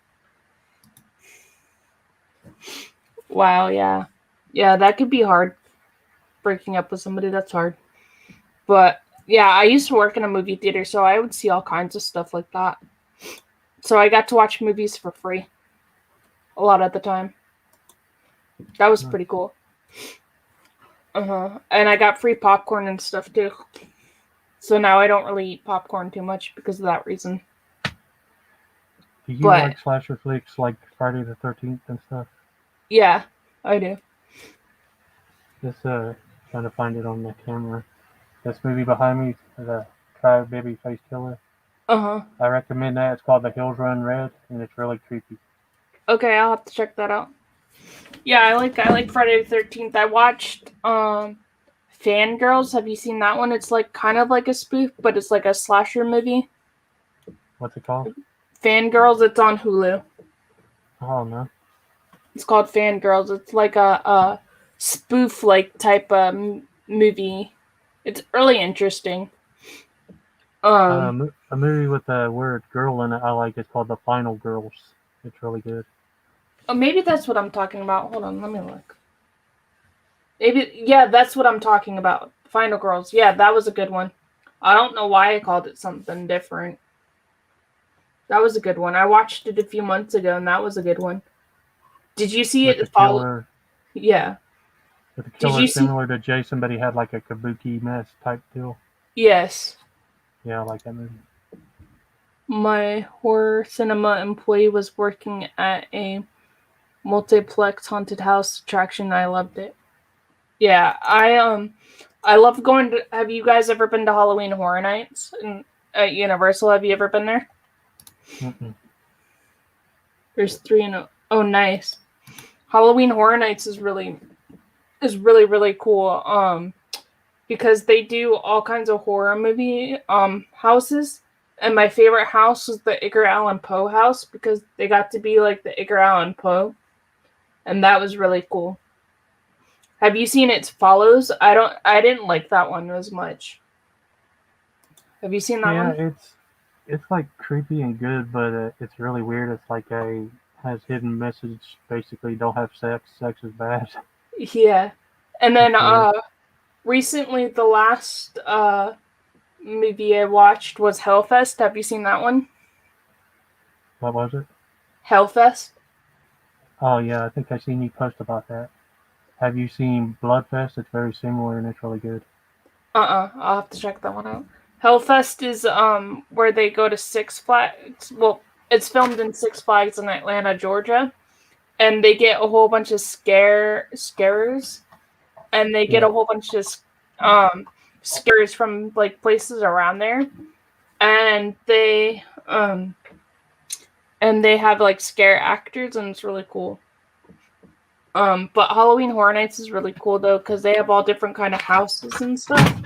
Wow, yeah. Yeah, that could be hard. Breaking up with somebody, that's hard. But, yeah, I used to work in a movie theater, so I would see all kinds of stuff like that. So I got to watch movies for free a lot of the time. That was pretty cool. And I got free popcorn and stuff too. So now I don't really eat popcorn too much because of that reason. Do you But- like slasher flicks like Friday the 13th and stuff? Yeah, I do. Just trying to find it on the camera. This movie behind me, the Cry Baby Face Killer. Uh-huh. I recommend that. It's called The Hills Run Red, and it's really creepy. Okay, I'll have to check that out. Yeah, I like Friday the 13th. I watched Fangirls. Have you seen that one? It's like kind of like a spoof, but it's like a slasher movie. What's it called? Fangirls, it's on Hulu. Oh no. It's called Fangirls. It's like a spoof like type movie. It's really interesting. A movie with the word girl in it I like is called The Final Girls. It's really good. Oh, maybe that's what I'm talking about. Hold on, let me look. Maybe, yeah, that's what I'm talking about. Final Girls. Yeah, that was a good one. I don't know why I called it something different. That was a good one. I watched it a few months ago, and that was a good one. Did you see With it? the killer, Yeah. with the killer you see- similar to Jason, but he had like a kabuki mask type deal. Yes. Yeah, I like that movie. My horror cinema employee was working at a multiplex haunted house attraction. I loved it. Yeah, I love going to. Have you guys ever been to Halloween Horror Nights at Universal? Have you ever been there? Mm-mm. There's 3 in a. Oh, nice. Halloween Horror Nights is really really cool. Because they do all kinds of horror movie houses, and my favorite house was the Edgar Allan Poe house because they got to be like the Edgar Allan Poe, and that was really cool. Have you seen It Follows? I didn't like that one as much. Have you seen that Yeah, one? it's like creepy and good, but it's really weird. It's like has hidden message. Basically, don't have sex. Sex is bad. Yeah. And then It's weird. recently the last movie I watched was Hellfest. Have you seen that one? What was it? Hellfest? Oh yeah, I think I seen you post about that. Have you seen Bloodfest? It's very similar and it's really good. I'll have to check that one out. Hellfest is where they go to Six Flags. Well, it's filmed in Six Flags in Atlanta, Georgia, and they get a whole bunch of scarers, and they get a whole bunch of scares from like places around there, and they have like scare actors, and it's really cool. But Halloween Horror Nights is really cool though because they have all different kind of houses and stuff,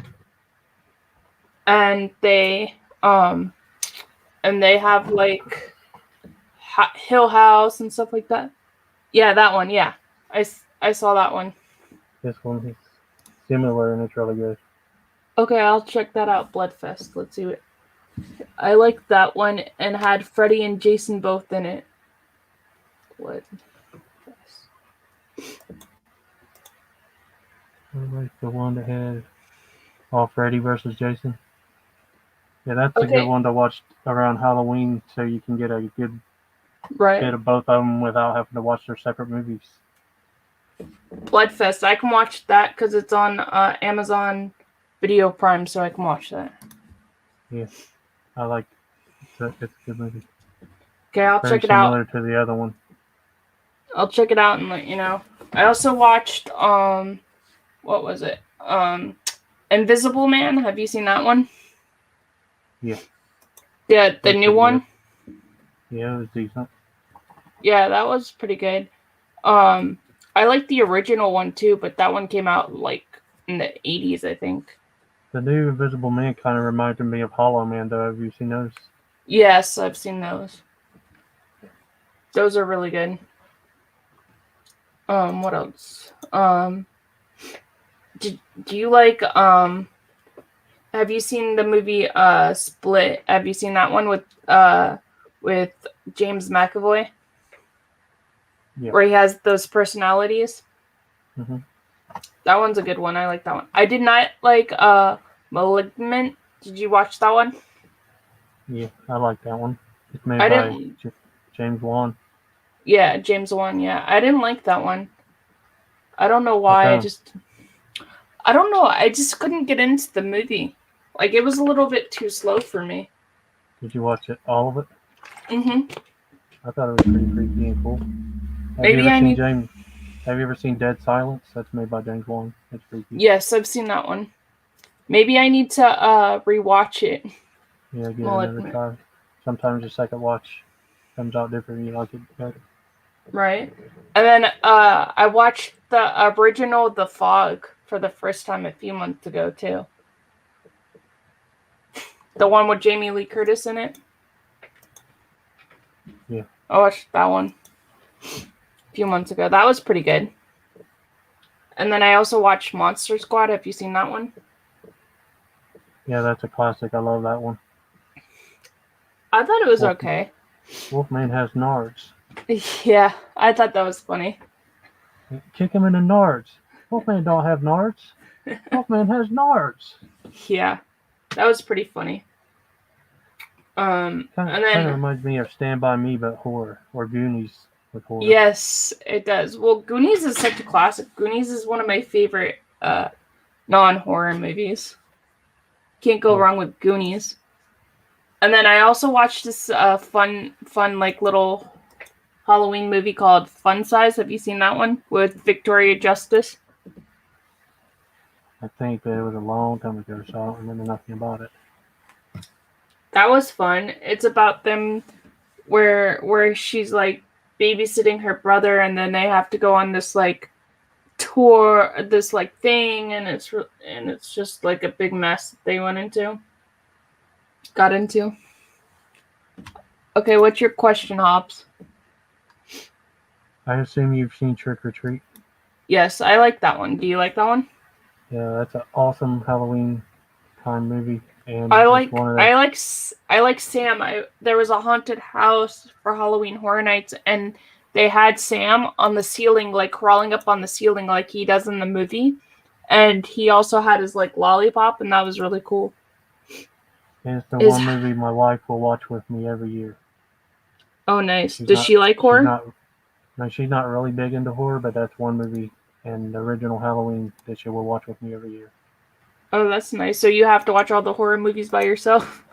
and they have like Hill House and stuff like that. Yeah, that one. Yeah, I saw that one. This one is similar and it's really good. Okay, I'll check that out. Bloodfest. Let's see what. I liked that one and had Freddy and Jason both in it. Bloodfest. I like the one that had Freddy versus Jason. Yeah, that's a Okay. good one to watch around Halloween, so you can get a good Right. bit of both of them without having to watch their separate movies. Bloodfest. I can watch that because it's on Amazon Video Prime, so I can watch that. Yeah, I like it. It's a good movie. Okay, I'll Very check it out. similar to the other one. I'll check it out and let you know. I also watched what was it? Invisible Man. Have you seen that one? Yeah. Yeah, the That's new pretty one. Yeah, it was decent. Yeah, that was pretty good. I like the original one too, but that one came out like in the 80s, I think. The new Invisible Man kind of reminded me of Hollow Man, though. Have you seen those? Yes, I've seen those. Those are really good. What else? Do you like have you seen the movie Split? Have you seen that one with James McAvoy? Yeah. Where he has those personalities? hmm That one's a good one. I like that one. I did not like Malignant. Did you watch that one? Yeah, I like that one. It's made I by didn't. James Wan. Yeah, James Wan. Yeah, I didn't like that one. I don't know why. Okay. I don't know. I just couldn't get into the movie. Like it was a little bit too slow for me. Did you watch it, all of it? Mhm. I thought it was pretty creepy and cool. Maybe I need. Have you ever seen Dead Silence? That's made by James Wan. It's creepy. Yes, I've seen that one. Maybe I need to rewatch it. Yeah, give it Well, another try. Sometimes the second watch comes out different. You like it better. Right. And then I watched the original The Fog for the first time a few months ago too. The one with Jamie Lee Curtis in it. Yeah. I watched that one a few months ago. That was pretty good. And then I also watched Monster Squad. Have you seen that one? Yeah, that's a classic. I love that one. I thought it was Wolf- okay. Wolfman has nards. Yeah, I thought that was funny. Kick him in the nards. Wolfman don't have nards. Wolfman has nards. Yeah, that was pretty funny. Kind And of then reminds me of Stand By Me, but horror, or Goonies with horror. yes, it does. Well, Goonies is such a classic. Goonies is one of my favorite non-horror movies. Can't go wrong with Goonies. And then I also watched this fun like little Halloween movie called Fun Size. Have you seen that one with Victoria Justice? I think that it was a long time ago, so I don't remember nothing about it. That was fun. It's about them where she's like babysitting her brother, and then they have to go on this like tour, this like thing, and it's just like a big mess that they got into. Okay, what's your question, Hobbs? I assume you've seen Trick or Treat. Yes, I like that one. Do you like that one? Yeah, that's an awesome Halloween time movie, and I it's like one of I like Sam. There was a haunted house for Halloween Horror Nights, and they had Sam on the ceiling, like crawling up on the ceiling like he does in the movie, and he also had his like lollipop, and that was really cool. And it's the Is- one movie my wife will watch with me every year. Oh, nice. She's Does not- she like horror? She's not really big into horror, but that's one movie and the original Halloween that she will watch with me every year. Oh, that's nice. So you have to watch all the horror movies by yourself,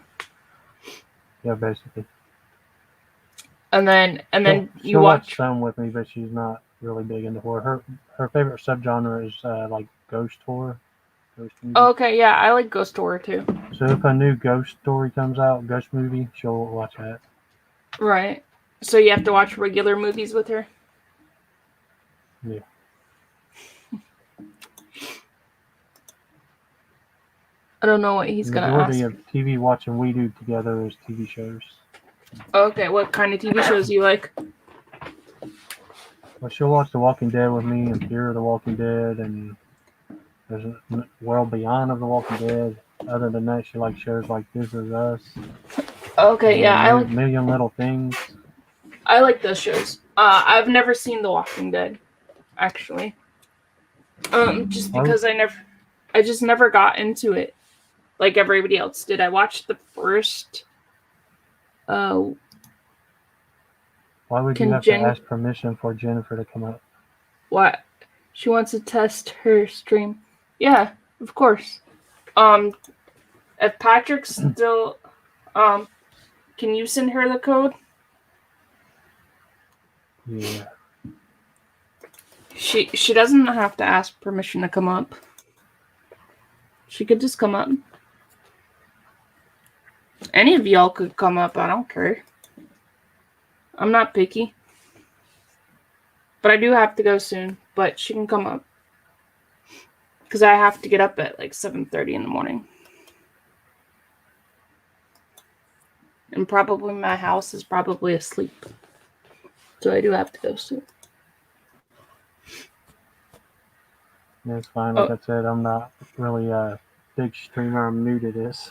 Yeah, basically. and then you She'll watch. some with me, but she's not really big into horror. Her favorite subgenre is like ghost horror. Ghost movie. Oh, okay, yeah, I like ghost horror too. So if a new ghost story comes out, ghost movie, she'll watch that. Right. So you have to watch regular movies with her. Yeah. I don't know what he's The gonna majority ask. of TV watching we do together is TV shows. Okay, what kind of TV shows do you like? Well, she'll watch The Walking Dead with me and Fear of the Walking Dead, and there's a World Beyond of The Walking Dead. Other than that, she likes shows like This Is Us. Okay, yeah, I and like Million Little Things. those shows. I've never seen The Walking Dead. actually. Just Oh. because I just never got into it like everybody else did. I watched the first. Why would Can you have Jen- to ask permission for Jennifer to come up? What? She wants to test her stream. Yeah, of course. If Patrick's still, can you send her the code? Yeah. She doesn't have to ask permission to come up. She could just come up. Any of y'all could come up. I don't care. I'm not picky. But I do have to go soon. But she can come up. Because I have to get up at like 7:30 in the morning. And probably my house is probably asleep. So I do have to go soon. Yeah, it's fine. Like I said, I'm not really a big streamer. I'm new to this.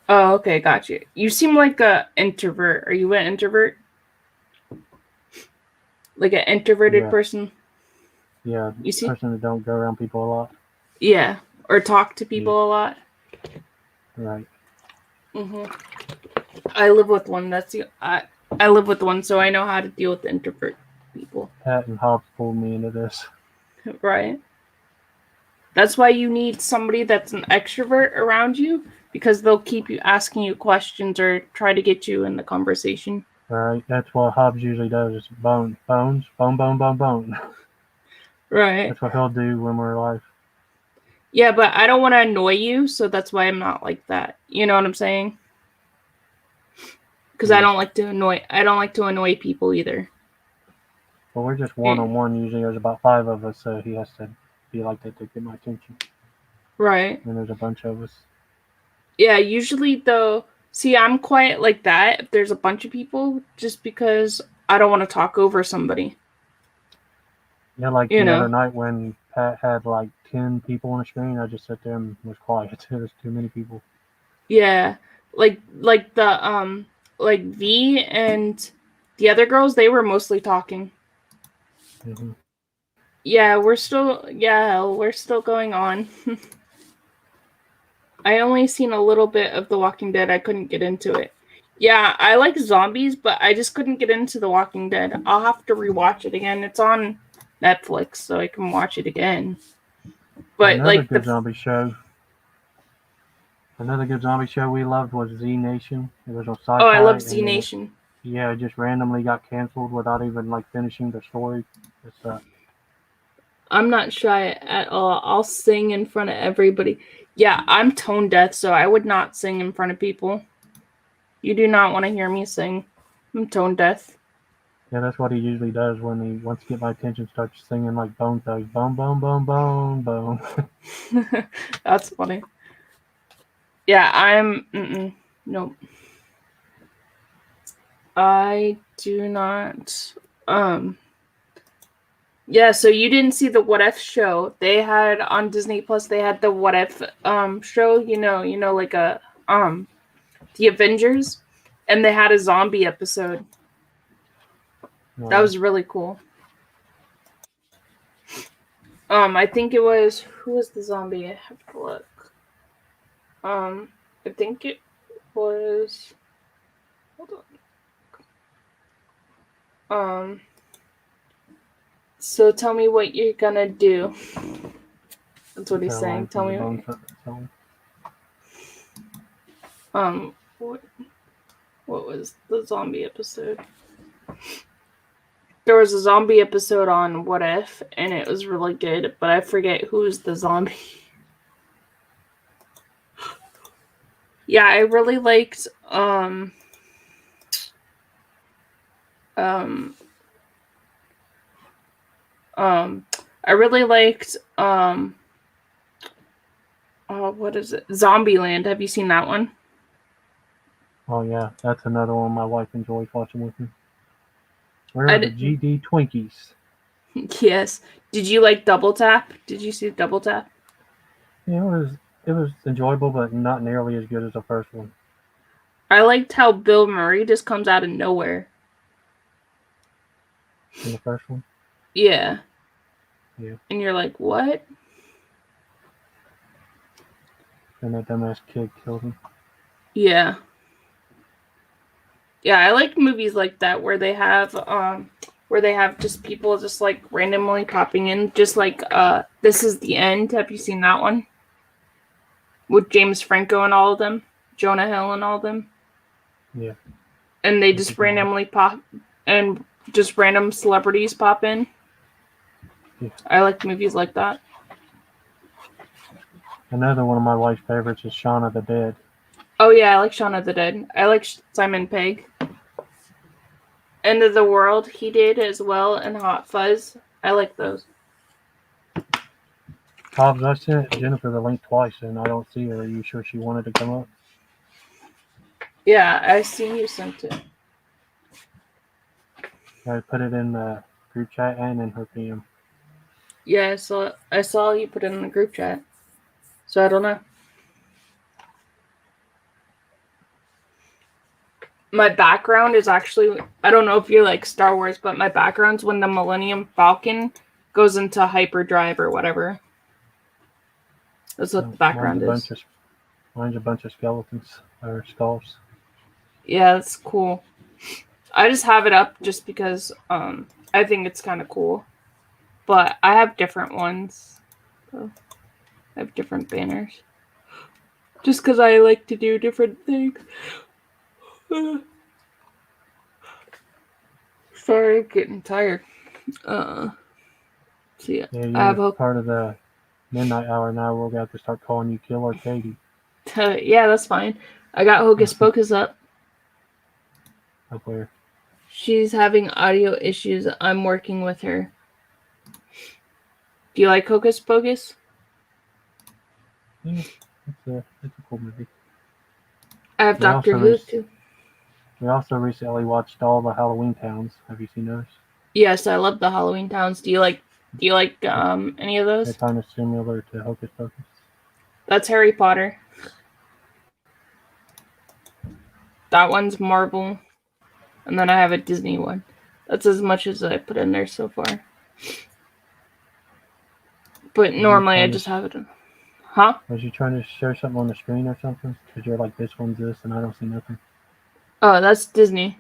Oh, okay, gotcha. You seem like a introvert. Are you an introvert? Like an introverted Yeah. person? Yeah, You see? person that don't go around people a lot. Yeah. Or talk to people a lot. Right. I live with one. I live with one, so I know how to deal with introvert people. Pat and Hobbs pulled me into this. Right. That's why you need somebody that's an extrovert around you, because they'll keep you asking you questions or try to get you in the conversation. Right. That's what Hobbs usually does. Is bones, bone. Right. That's what he'll do when we're live. Yeah, but I don't want to annoy you, so that's why I'm not like that. You know what I'm saying? Because I don't like to annoy people either. Well, we're just one-on-one. Usually there's about 5 of us, so he has to be like that to get my attention. Right. And there's a bunch of us. Yeah, usually though, see, I'm quiet like that if there's a bunch of people, just because I don't want to talk over somebody. Yeah, like You the know. other night when Pat had like 10 people on the screen, I just sat there and was quiet. There's too many people. Yeah, like the like V and the other girls, they were mostly talking. Mm-hmm. Yeah, we're still going on. I only seen a little bit of The Walking Dead. I couldn't get into it. Yeah, I like zombies, but I just couldn't get into The Walking Dead. I'll have to rewatch it again. It's on Netflix, so I can watch it again. But Another like good zombie show. Another good zombie show we loved was Z Nation. It was on Sci-Fi. Oh, I love and Z Nation. Yeah, it just randomly got canceled without even like finishing the story. It's I'm not shy at all. I'll sing in front of everybody. Yeah, I'm tone deaf, so I would not sing in front of people. You do not want to hear me sing. I'm tone deaf. Yeah, that's what he usually does when he wants to get my attention. Starts singing like Bone Thugs, bone, bone, bone, bone, bone. That's funny. Yeah, nope. I do not. Yeah, so you didn't see the What If show. They had on Disney Plus, they had the What If show, you know, like a the Avengers, and they had a zombie episode. That was really cool. I think it was, who was the zombie? I have to look. I think it was, hold on. So tell me what you're gonna do. That's what he's saying. Tell me. What was the zombie episode? There was a zombie episode on What If, and it was really good, but I forget who's the zombie. Yeah, I really liked I really liked what is it? Zombieland. Have you seen that one? Oh yeah, that's another one my wife enjoys watching with me. Where are the GD Twinkies? Yes. Did you like Double Tap? Did you see Double Tap? Yeah, it was enjoyable, but not nearly as good as the first one. I liked how Bill Murray just comes out of nowhere. In the first one? Yeah. Yeah. And you're like, what? And that dumbass kid killed him. Yeah. Yeah, I like movies like that where they have just people just like randomly popping in, just like This Is the End. Have you seen that one? With James Franco and all of them, Jonah Hill and all of them. Yeah. And they That's a just good one. randomly pop, and just random celebrities pop in. Yeah. I like movies like that. Another one of my wife's favorites is Shaun of the Dead. Oh yeah, I like Shaun of the Dead. I like Simon Pegg. End of the World he did as well, and Hot Fuzz. I like those. Hobbs, I sent Jennifer the link twice and I don't see her. Are you sure she wanted to come up? Yeah, I seen you sent it. I put it in the group chat and in her PM. Yeah, I saw you put it in the group chat. So I don't know. My background is actually, I don't know if you like Star Wars, but my background's when the Millennium Falcon goes into hyperdrive or whatever. That's what the background is. Mine's a bunch of skeletons or skulls. Yeah, that's cool. I just have it up just because I think it's kind of cool. But I have different ones. So I have different banners. Just because I like to do different things. Sorry, getting tired. So yeah, Yeah, I have you're part of the midnight hour now. We'll have to start calling you Killer Katie. yeah, that's fine. I got Hocus Pocus up. Up where? She's having audio issues. I'm working with her. Do you like Hocus Pocus? Yeah, it's a cool movie. I have We Doctor also Who rec- too. We also recently watched all the Halloween Towns. Have you seen those? Yes, I love the Halloween Towns. Do you like any of They're those? kind of similar to Hocus Pocus. That's Harry Potter. That one's Marvel. And then I have a Disney one. That's as much as I put in there so far. But normally I just have it in. Huh? Was you trying to share something on the screen or something? Because you're like, this one's this, and I don't see nothing. Oh, that's Disney.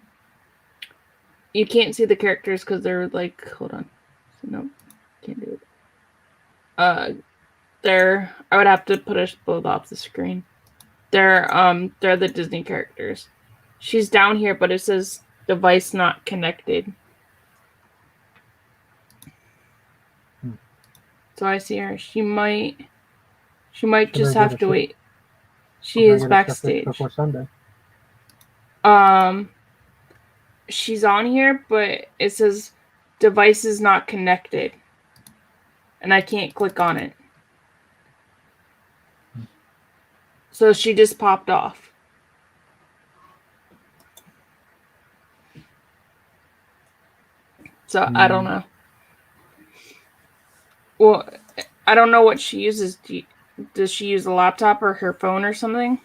You can't see the characters because they're like, hold on. No, can't do it. I would have to put us both off the screen. They're the Disney characters. She's down here, but it says device not connected. So I see her. She might just have to wait. She is backstage. Before Sunday. She's on here, but it says device is not connected. And I can't click on it. So she just popped off. So I don't know. Well, I don't know what she uses. Does she use a laptop or her phone or something?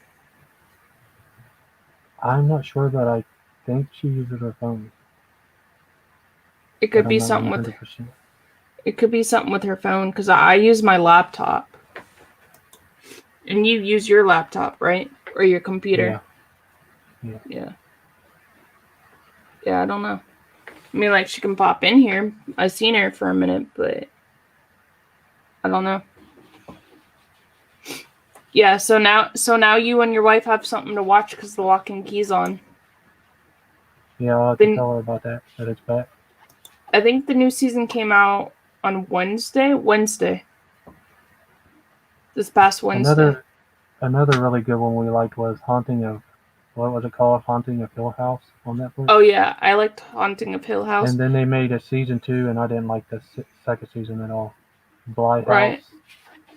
I'm not sure, but I think she uses her phone. It could be something with. It could be something with her phone because I use my laptop. And you use your laptop, right? Or your computer? Yeah. Yeah, I don't know. I mean, like, she can pop in here. I've seen her for a minute, but I don't know. Yeah, so now you and your wife have something to watch because the Lock and Key's on. Yeah, I'll have to tell her about that it's back. I think the new season came out on Wednesday. This past Wednesday. Another really good one we liked was Haunting of Hill House on Netflix. Oh yeah, I liked Haunting of Hill House. And then they made a season 2, and I didn't like the second season at all. Bly Right. House.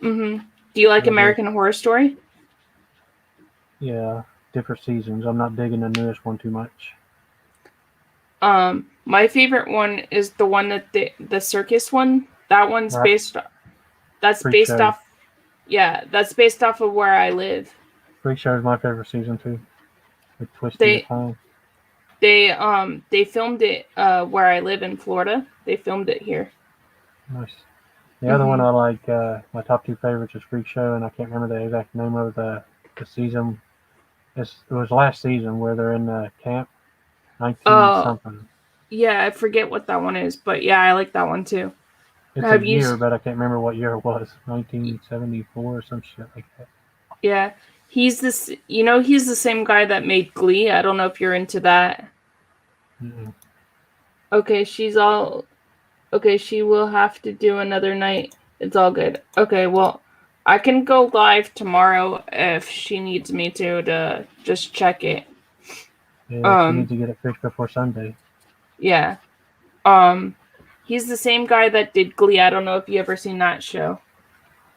Mm-hmm. Do you like American Horror Story? Yeah, different seasons. I'm not digging the newest one too much. My favorite one is the one that the circus one. That one's based off. That's based off. Yeah, that's based off of where I live. Freak Show is my favorite season too. With Twisted Time. They filmed it where I live in Florida. They filmed it here. Nice. The other one I like, my top two favorites is Freak Show, and I can't remember the exact name of the season. It was last season where they're in the camp, 19 Oh. something. Yeah, I forget what that one is, but yeah, I like that one too. It's Have a you year, but I can't remember what year it was. 1974 or some shit like that. Yeah, he's this. He's the same guy that made Glee. I don't know if you're into that. Mm-mm. Okay, Okay, she will have to do another night. It's all good. Okay, well, I can go live tomorrow if she needs me to just check it. Yeah, she needs to get it fixed before Sunday. Yeah. He's the same guy that did Glee. I don't know if you ever seen that show.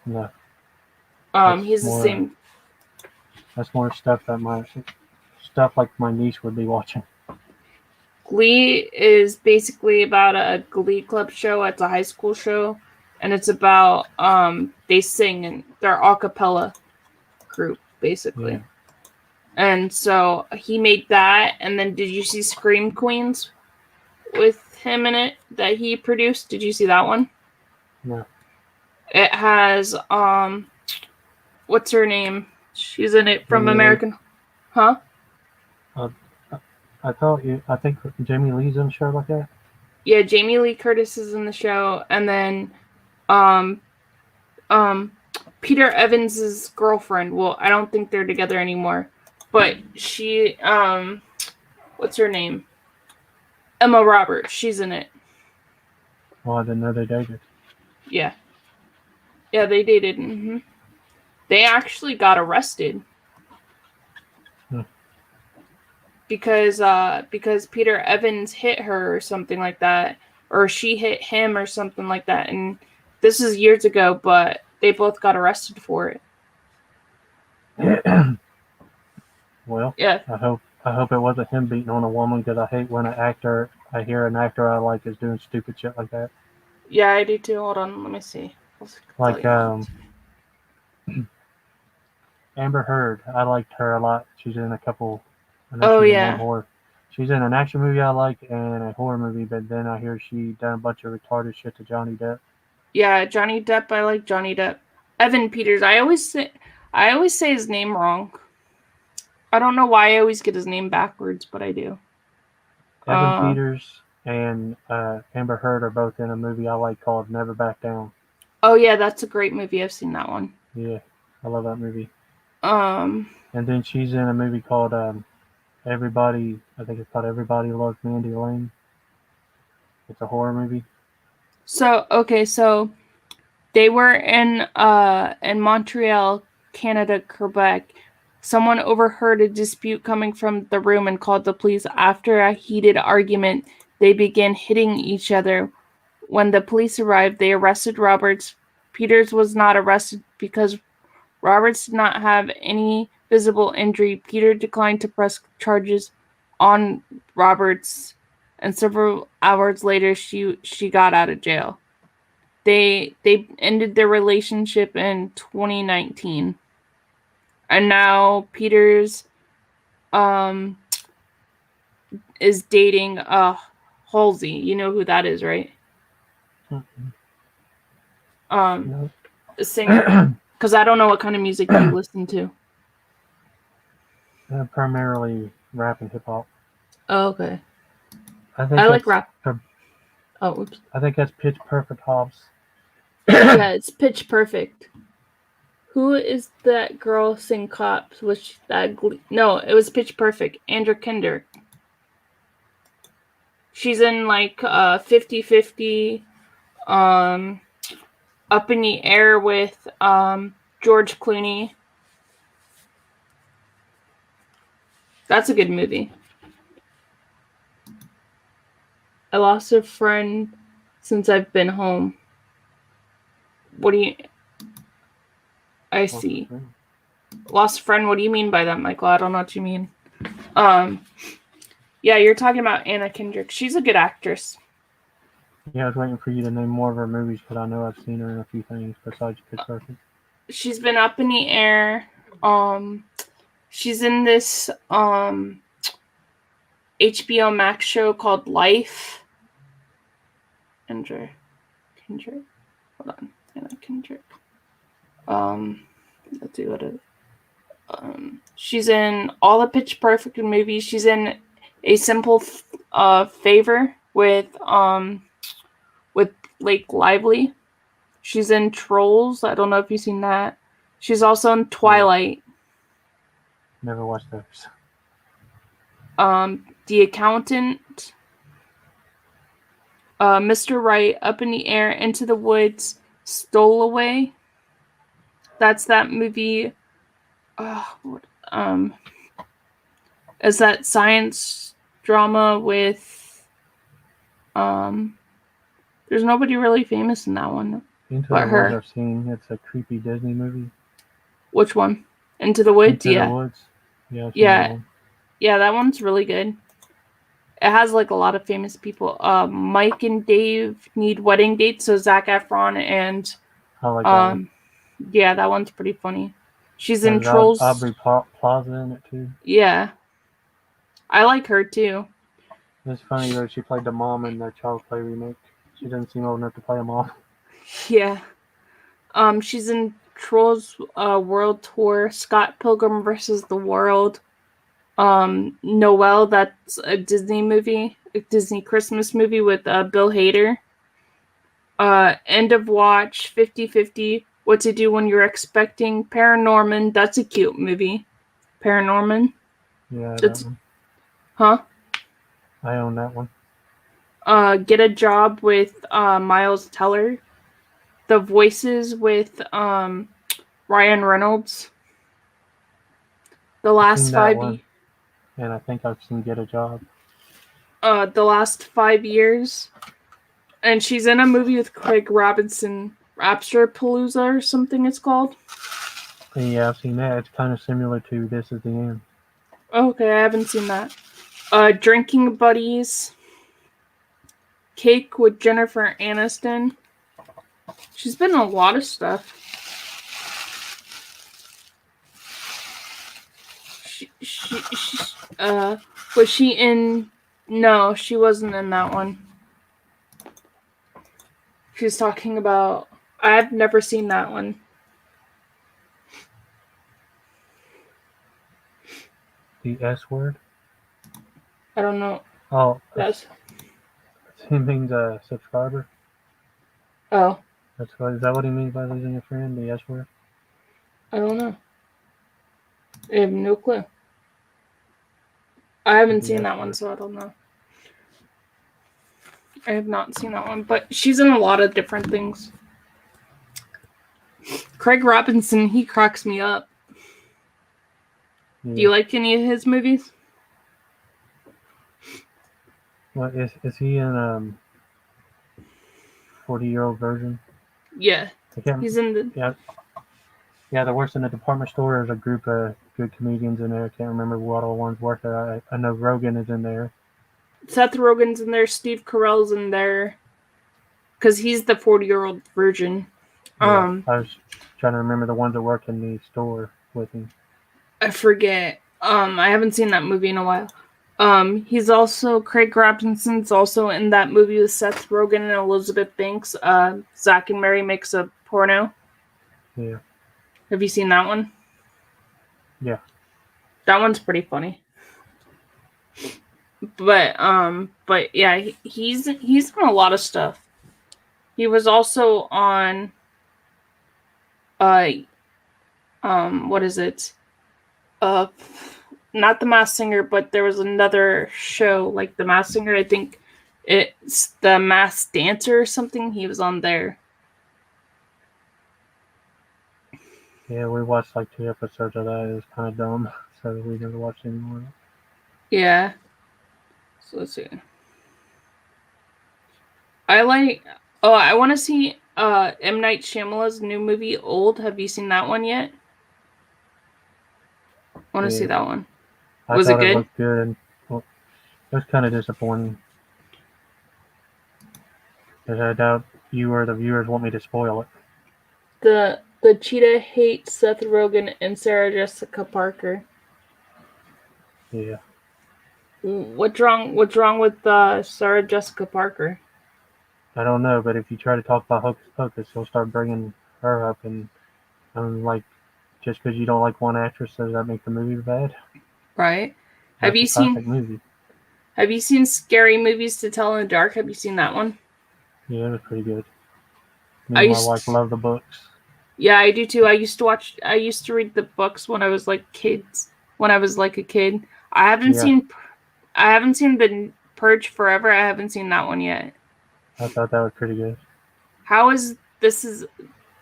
No, He's the same. That's more stuff like my niece would be watching. Glee is basically about a Glee Club show. It's a high school show, and it's about they sing and they're a cappella group basically. Yeah. And so he made that, and then did you see Scream Queens with him in it that he produced? Did you see that one? No. It has what's her name? She's in it from Jamie Lee. American. Huh? I think Jamie Lee's in a show like that. Yeah, Jamie Lee Curtis is in the show, and then Peter Evans's girlfriend. Well, I don't think they're together anymore, but she what's her name? Emma Roberts. She's in it. Well, I didn't know they dated. Yeah, they dated. Mm-hmm. They actually got arrested. Because Peter Evans hit her or something like that, or she hit him or something like that, and this is years ago, but they both got arrested for it. Well, Yeah. I hope it wasn't him beating on a woman, because I hate when I hear an actor I like is doing stupid shit like that. Yeah, I do too. Hold on, let me see. Like Amber Heard, I liked her a lot. She's in a couple. Oh, she's in yeah. one horror. She's in an action movie I like and a horror movie, but then I hear she done a bunch of retarded shit to Johnny Depp. Yeah, Johnny Depp. I like Johnny Depp. Evan Peters. I always say his name wrong. I don't know why I always get his name backwards, but I do. Evan Peters and Amber Heard are both in a movie I like called Never Back Down. Oh yeah, that's a great movie. I've seen that one. Yeah, I love that movie. And then she's in a movie called Everybody. I think it's called Everybody Loves Mandy Lane. It's a horror movie. So they were in Montreal, Canada, Quebec. Someone overheard a dispute coming from the room and called the police. After a heated argument, they began hitting each other. When the police arrived, they arrested Roberts. Peters was not arrested because Roberts did not have any visible injury. Peter declined to press charges on Roberts, and several hours later, she got out of jail. They ended their relationship in 2019, and now Peters is dating Halsey. You know who that is, right? No. A singer. Because I don't know what kind of music you listen to. Primarily rap and hip hop. Oh, okay. I like rap. Oh, oops. I think that's Pitch Perfect Hobbs. Yeah, it's Pitch Perfect. Who is that girl sing Cops? No, it was Pitch Perfect. Andrew Kinder. She's in like 50-50, Up in the Air with George Clooney. That's a good movie. I lost a friend since I've been home. I see. Lost a friend, what do you mean by that, Michael? I don't know what you mean. Yeah, you're talking about Anna Kendrick. She's a good actress. Yeah, I was waiting for you to name more of her movies, because I know I've seen her in a few things besides Pitch Perfect. She's been Up in the Air. She's in this HBO Max show called Life. Kendrick. Hold on. Anna Kendrick. Let's see what it. She's in all the Pitch Perfect movies. She's in A Simple Favor with Blake Lively. She's in Trolls. I don't know if you've seen that. She's also in Twilight. Never watched those. The Accountant. Mr. Right, Up in the Air, Into the Woods, Stowaway. That's that movie. Is that science drama with there's nobody really famous in that one. Into But the her. Woods I've seen. It's a creepy Disney movie. Which one? Into the Woods? Into Yeah. the Woods. Yeah. I've seen Yeah. that one. Yeah, that one's really good. It has like a lot of famous people. Mike and Dave Need Wedding Dates, so Zac Efron and I like that one. yeah, that one's pretty funny. She's in There's Trolls. Aubrey Plaza in it too. Yeah. I like her too. It's funny though, she played the mom in the Child's Play remake. She doesn't seem old enough to play a mom. Yeah. She's in Trolls World Tour, Scott Pilgrim versus the World. Noelle, that's a Disney movie, a Disney Christmas movie with Bill Hader. End of Watch, 50-50, What to Do When You're Expecting, Paranorman, that's a cute movie. Paranorman. Yeah, It's- that one. Huh? I own that one. Get a Job with Miles Teller. The Voices with Ryan Reynolds. The Last seen that 5 one. And I think I've seen Get a Job. The Last 5 Years. And she's in a movie with Craig Robinson, Rapturapalooza or something it's called. And yeah, I've seen that. It's kind of similar to This Is the End. Okay, I haven't seen that. Drinking Buddies. Cake with Jennifer Aniston. She's been in a lot of stuff. Was she in? No, she wasn't in that one. She's talking about. I've never seen that one. The S Word? I don't know. Oh, That's. he means a subscriber. Oh, Is that what he means by losing a friend? The S Word? I don't know. I have no clue. I haven't seen that one, so I don't know. I have not seen that one, but she's in a lot of different things. Craig Robinson, he cracks me up. Yeah. Do you like any of his movies? What is he in 40-year-old version? Yeah, I can't, he's in the. yeah, the worst in the department store. There's a group of good comedians in there. I can't remember what all ones work there. I know Rogan is in there. Seth Rogen's in there. Steve Carell's in there, because he's the 40-year-old version. Yeah, I was trying to remember the ones that work in the store with him. I forget. I haven't seen that movie in a while. He's also Craig Robinson's also in that movie with Seth Rogen and Elizabeth Banks. Zack and Mary Makes a Porno. Yeah. Have you seen that one? Yeah. That one's pretty funny. But yeah, he's done a lot of stuff. He was also on what is it? Not The Masked Singer, but there was another show like The Masked Singer. I think it's The Masked Dancer or something. He was on there. Yeah, we watched like 2 episodes of that. It was kind of dumb, so we never watched any more. Yeah. So let's see. I want to see M. Night Shyamalan's new movie, Old. Have you seen that one yet? I want to see that one. Was it thought good? It looked good. Well, it was kind of disappointing. Because I doubt you or the viewers want me to spoil it. The cheetah hates Seth Rogen and Sarah Jessica Parker. Yeah. What's wrong with Sarah Jessica Parker? I don't know, but if you try to talk about Hocus Pocus, he'll start bringing her up, and like, just because you don't like one actress, does that make the movie bad? Right? That's a classic movie. Have you seen Scary Movies to Tell in the Dark? Have you seen that one? Yeah, it was pretty good. I Me and my used- wife love the books. Yeah, I do too. I used to read the books when I was like a kid. I haven't Yeah. seen The Purge Forever. I haven't seen that one yet. I thought that was pretty good. How is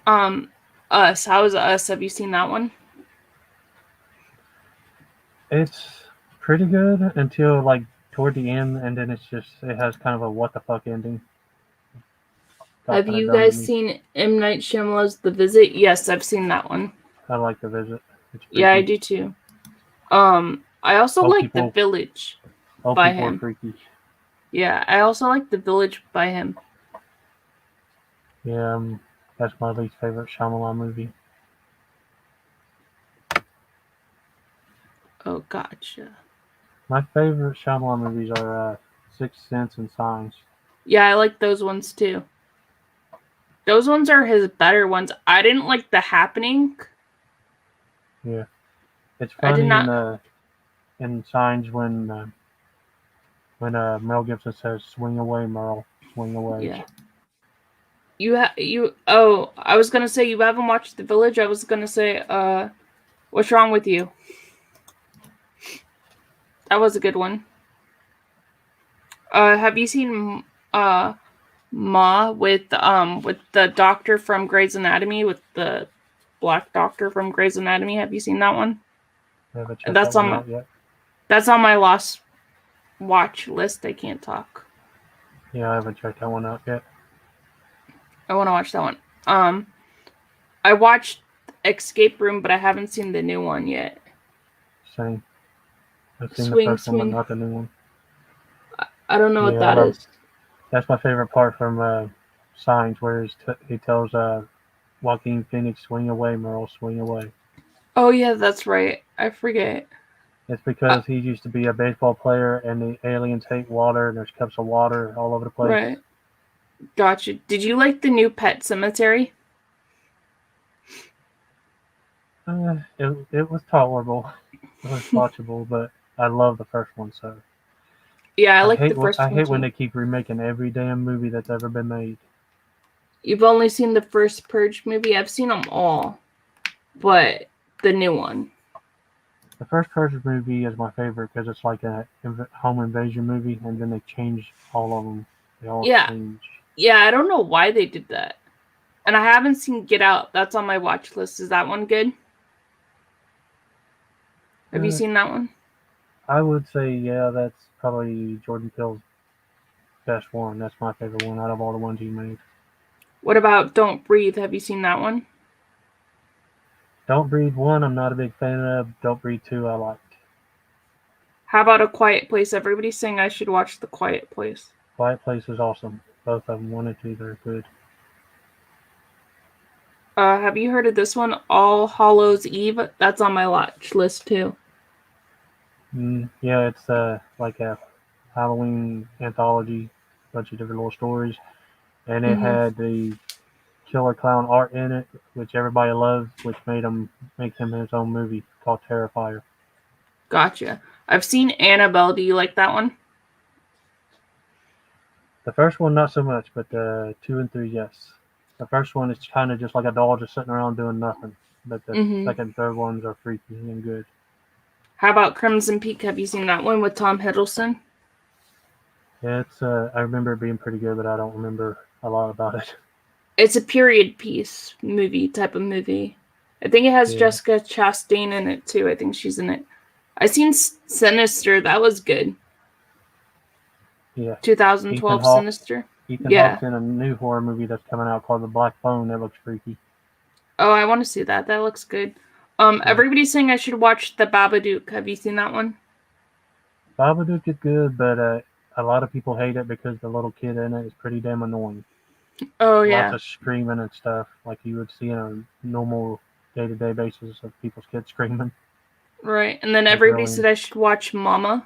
Us? How is Us? Have you seen that one? It's pretty good until like toward the end, and then it has kind of a what the fuck ending. Got Have kinda you dumb to guys me. seen M. Night Shyamalan's The Visit? Yes, I've seen that one. I like The Visit. It's Yeah, I freaky. do too. I also All like The people- Village All by people are him. freaky. Yeah, I also like The Village by him. Yeah, that's my least favorite Shyamalan movie. Oh, gotcha. My favorite Shyamalan movies are Sixth Sense and Signs. Yeah, I like those ones too. Those ones are his better ones. I didn't like The Happening. Yeah, it's I did funny not- in Signs when Mel Gibson says, "Swing away, Merle, swing away." Yeah. Oh, I was gonna say you haven't watched The Village. I was gonna say, what's wrong with you? That was a good one. Have you seen Ma with the doctor from Grey's Anatomy, with the black doctor from Grey's Anatomy? Have you seen that one? I haven't checked That's that one on out yet. That's on my lost watch list. I can't talk. Yeah, I haven't checked that one out yet. I want to watch that one. I watched Escape Room, but I haven't seen the new one yet. Same. I've seen Swing, the first one, swing. but not the new one. I don't know what Yeah, that I love- is. That's my favorite part from Signs, where he tells Joaquin Phoenix, "Swing away, Merle, swing away." Oh yeah, that's right. I forget. It's because he used to be a baseball player, and the aliens hate water, and there's cups of water all over the place. Right. Gotcha. Did you like the new Pet Cemetery? It was tolerable. It was watchable, but I love the first one. So Yeah, I like hate the first I one. hate when too. they keep remaking every damn movie that's ever been made. You've only seen the first Purge movie. I've seen them all, but the new one. The first Purge movie is my favorite because it's like a home invasion movie, and then they change all of them. They all Yeah. change. Yeah, I don't know why they did that. And I haven't seen Get Out. That's on my watch list. Is that one good? Have you Uh, seen that one? I would say, yeah, that's probably Jordan Peele's best one. That's my favorite one out of all the ones he made. What about Don't Breathe? Have you seen that one? Don't Breathe 1, I'm not a big fan of. Don't Breathe 2, I liked. How about A Quiet Place? Everybody's saying I should watch The Quiet Place. Quiet Place is awesome. Both of them, 1 and 2, they're good. Have you heard of this one, All Hallows Eve? That's on my watch list too. Yeah, it's like a Halloween anthology, bunch of different little stories. And it Mhm. had the Killer Clown art in it, which everybody loves, which made him make him his own movie called Terrifier. Gotcha. I've seen Annabelle. Do you like that one? The first one, not so much, but 2 and 3, yes. The first one is kind of just like a doll just sitting around doing nothing. But the Mhm. second and third ones are freaky and good. How about Crimson Peak? Have you seen that one with Tom Hiddleston? Yeah, it's I remember it being pretty good, but I don't remember a lot about it. It's a period piece movie type of movie. I think it has Yeah. Jessica Chastain in it too. I think she's in it. I seen Sinister. That was good. Yeah. 2012 Ethan Hawke. Sinister. Ethan Yeah. Hawke's in a new horror movie that's coming out called The Black Phone. That looks freaky. Oh, I want to see that. That looks good. Everybody's saying I should watch The Babadook. Have you seen that one? Babadook is good, but a lot of people hate it because the little kid in it is pretty damn annoying. Oh Lots yeah. of screaming and stuff, like you would see on a normal day-to-day basis of people's kids screaming. Right. And then Like everybody really- said I should watch Mama.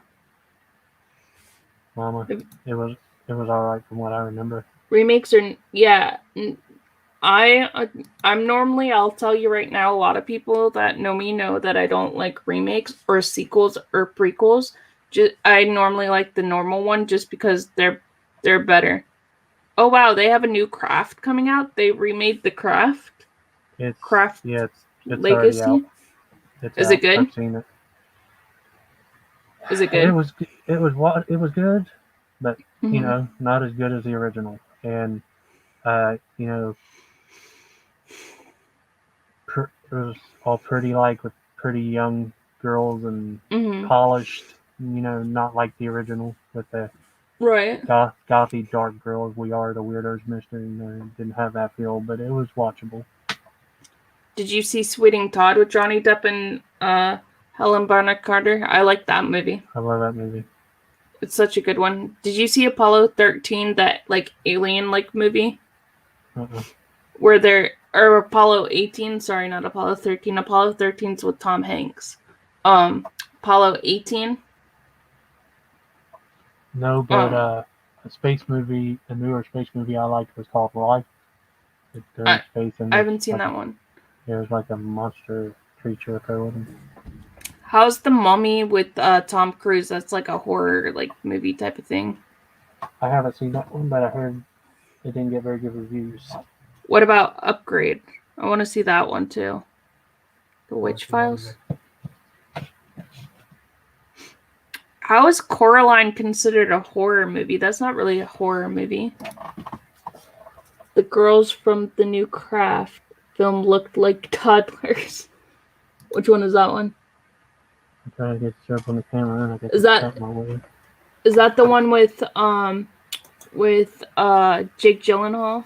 Mama, it was all right from what I remember. Remakes are I'm normally, I'll tell you right now, a lot of people that know me know that I don't like remakes or sequels or prequels. I normally like the normal one just because they're better. Oh wow, they have a new Craft coming out. They remade the Craft It's Craft yeah, it's already out. Legacy. It's Is out. it good? I've seen it. Is it good? It was good, but you Mhm. know, not as good as the original. And you know, it was all pretty like with pretty young girls and Mhm. polished. You know, not like the original with the Right. gothy dark girls. We are the weirdos, Mister. You know, it didn't have that feel, but it was watchable. Did you see Sweeting Todd with Johnny Depp and Helen Bonham Carter? I like that movie. I love that movie. It's such a good one. Did you see Apollo 13, that like alien like movie? Uh-uh. Where they're or Apollo 18, sorry, not Apollo 13. Apollo 13's with Tom Hanks. Apollo 18. No, but a space movie, a newer space movie I liked was called Life. They're in space and I haven't seen that one. There's like a monster creature occur with them. How's The Mummy with Tom Cruise? That's like a horror like movie type of thing. I haven't seen that one, but I heard it didn't get very good reviews. What about Upgrade? I want to see that one too. The Witch Files. How is Coraline considered a horror movie? That's not really a horror movie. The girls from the new Craft film looked like toddlers. Which one is that one? I'm trying to get this up on the camera and I get Is that- my way. Is that the one with Jake Gyllenhaal?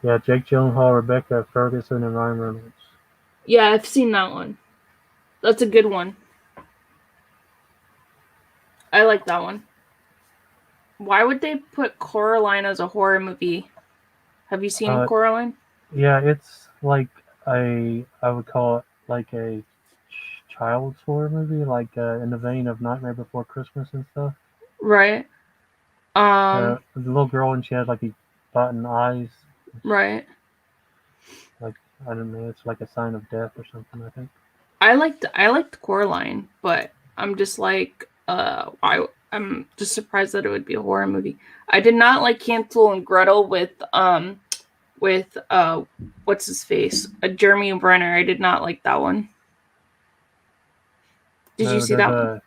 Yeah, Jake Gyllenhaal, Rebecca Ferguson, and Ryan Reynolds. Yeah, I've seen that one. That's a good one. I like that one. Why would they put Coraline as a horror movie? Have you seen Coraline? Yeah, it's like I would call it like a child's horror movie, like in the vein of Nightmare Before Christmas and stuff. Right. The little girl and she has like these button eyes. Right. Like I don't know, it's like a sign of death or something. I think. I liked Coraline, but I'm just like I'm just surprised that it would be a horror movie. I did not like Hansel and Gretel with what's his face? Jeremy Renner. I did not like that one. Did you see that one?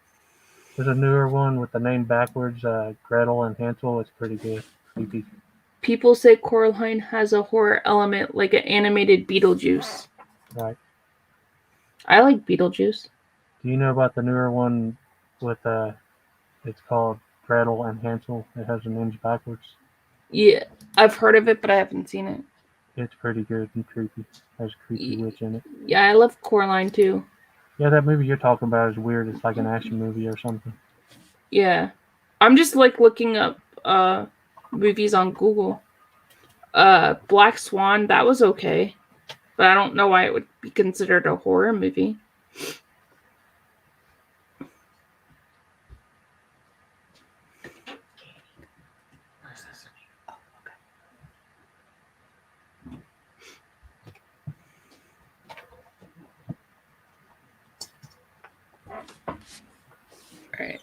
There's a newer one with the name backwards, Gretel and Hansel. It's pretty good. Creepy. People say Coraline has a horror element like an animated Beetlejuice. Right. I like Beetlejuice. Do you know about the newer one with it's called Gretel and Hansel? It has the names backwards. Yeah, I've heard of it, but I haven't seen it. It's pretty good and creepy. There's a creepy witch in it. Yeah, I love Coraline too. Yeah, that movie you're talking about is weird. It's like an action movie or something. Yeah. I'm just like looking up movies on Google. Black Swan, that was okay. But I don't know why it would be considered a horror movie. Alright.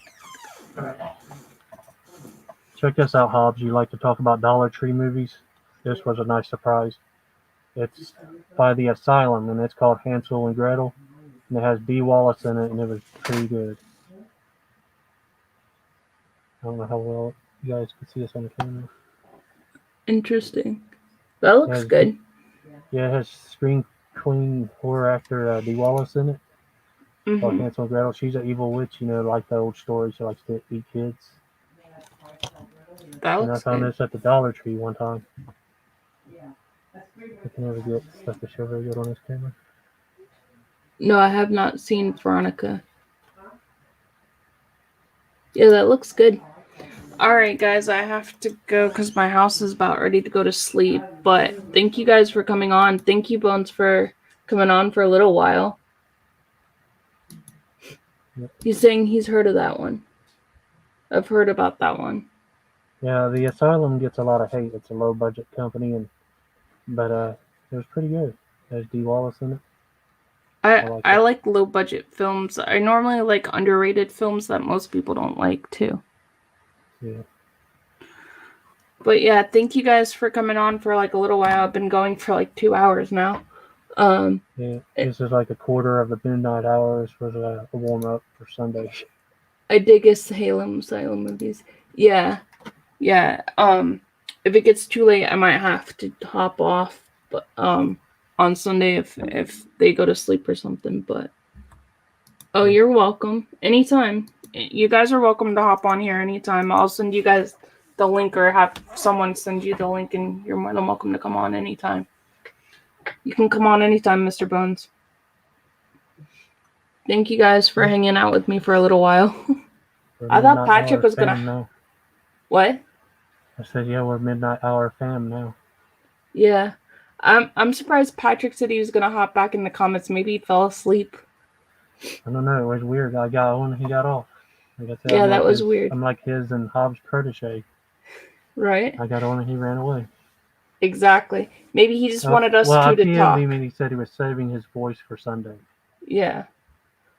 Check this out, Hobbs. You like to talk about Dollar Tree movies? This was a nice surprise. It's by the Asylum, and it's called Hansel and Gretel. And it has Dee Wallace in it, and it was pretty good. I don't know how well you guys can see this on the camera. Interesting. That looks good. Yeah, it has Scream Queen horror actor Dee Wallace in it. Called Hansel and Gretel. She's an evil witch, you know, like the old story. She likes to eat kids. That And I looks found good. this at the Dollar Tree one time. I can never get stuff to show very good on this camera. No, I have not seen Veronica. Yeah, that looks good. Alright, guys, I have to go because my house is about ready to go to sleep. But thank you guys for coming on. Thank you, Bones, for coming on for a little while. He's saying he's heard of that one. I've heard about that one. Yeah, the Asylum gets a lot of hate. It's a low budget company, but it was pretty good. There's Dee Wallace in it. I like low budget films. I normally like underrated films that most people don't like too. Yeah. But yeah, thank you guys for coming on for like a little while. I've been going for like 2 hours now. Yeah, this is like a quarter of the Midnight Hour. This was a warm up for Sunday. I dig Asylum movies. Yeah. If it gets too late, I might have to hop off. But on Sunday if they go to sleep or something. But oh, you're welcome anytime. You guys are welcome to hop on here anytime. I'll send you guys the link or have someone send you the link, and you're more than welcome to come on anytime. You can come on anytime, Mr. Bones. Thank you guys for hanging out with me for a little while. I thought Patrick was gonna. Now. What? I said, yeah, we're Midnight Hour fam now. Yeah, I'm surprised Patrick said he was gonna hop back in the comments. Maybe he fell asleep. I don't know. It was weird. I got on, he got off. Like I said, Yeah, I'm that like was his, weird. I'm like his and Hobbs' protege. Right? I got on and he ran away. Exactly. Maybe he just wanted us I to talk. PM'd him and he said he was saving his voice for Sunday. Yeah.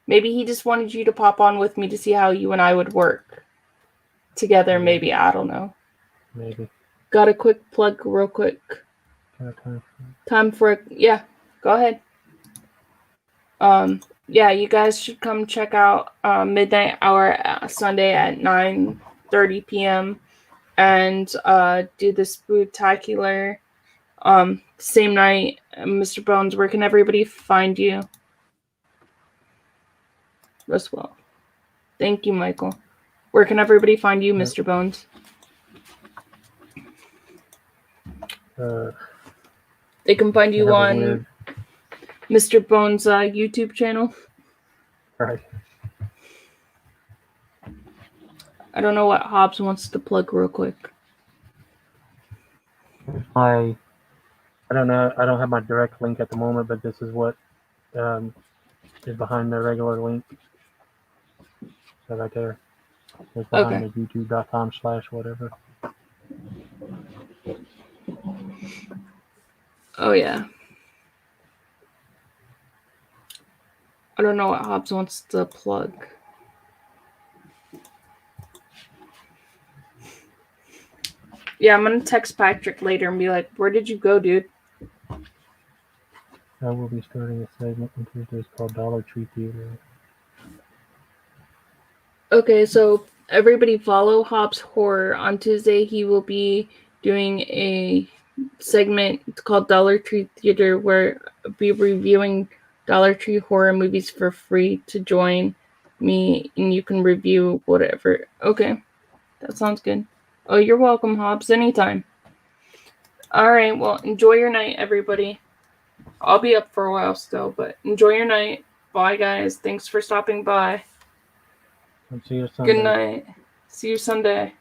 Maybe he just wanted you to pop on with me to see how you and I would work together. Maybe. I don't know. Maybe. Got a quick plug real quick. Time for yeah, go ahead. Yeah, you guys should come check out Midnight Hour Sunday at 9:30 p.m. and do the Spooktacular same night. Mr. Bones, where can everybody find you? As well. Thank you, Michael. Where can everybody find you, Mr. Bones? They can find you on Mr. Bones' YouTube channel. Right. I don't know what Hobbs wants to plug real quick. I don't know. I don't have my direct link at the moment, but this is what is behind the regular link. So right there. It's behind the youtube.com/whatever. Oh, yeah. I don't know what Hobbs wants to plug. Yeah, I'm going to text Patrick later and be like, where did you go, dude? I will be starting a segment on Tuesdays called Dollar Tree Theater. Okay, so everybody follow Hobbs Horror. On Tuesday, he will be doing a segment called Dollar Tree Theater where I'll be reviewing Dollar Tree horror movies for free. To join me and you can review whatever. Okay, that sounds good. Oh, you're welcome, Hobbs, anytime. All right, well, enjoy your night, everybody. I'll be up for a while still, but enjoy your night. Bye, guys. Thanks for stopping by. See you Sunday. Good night. See you Sunday.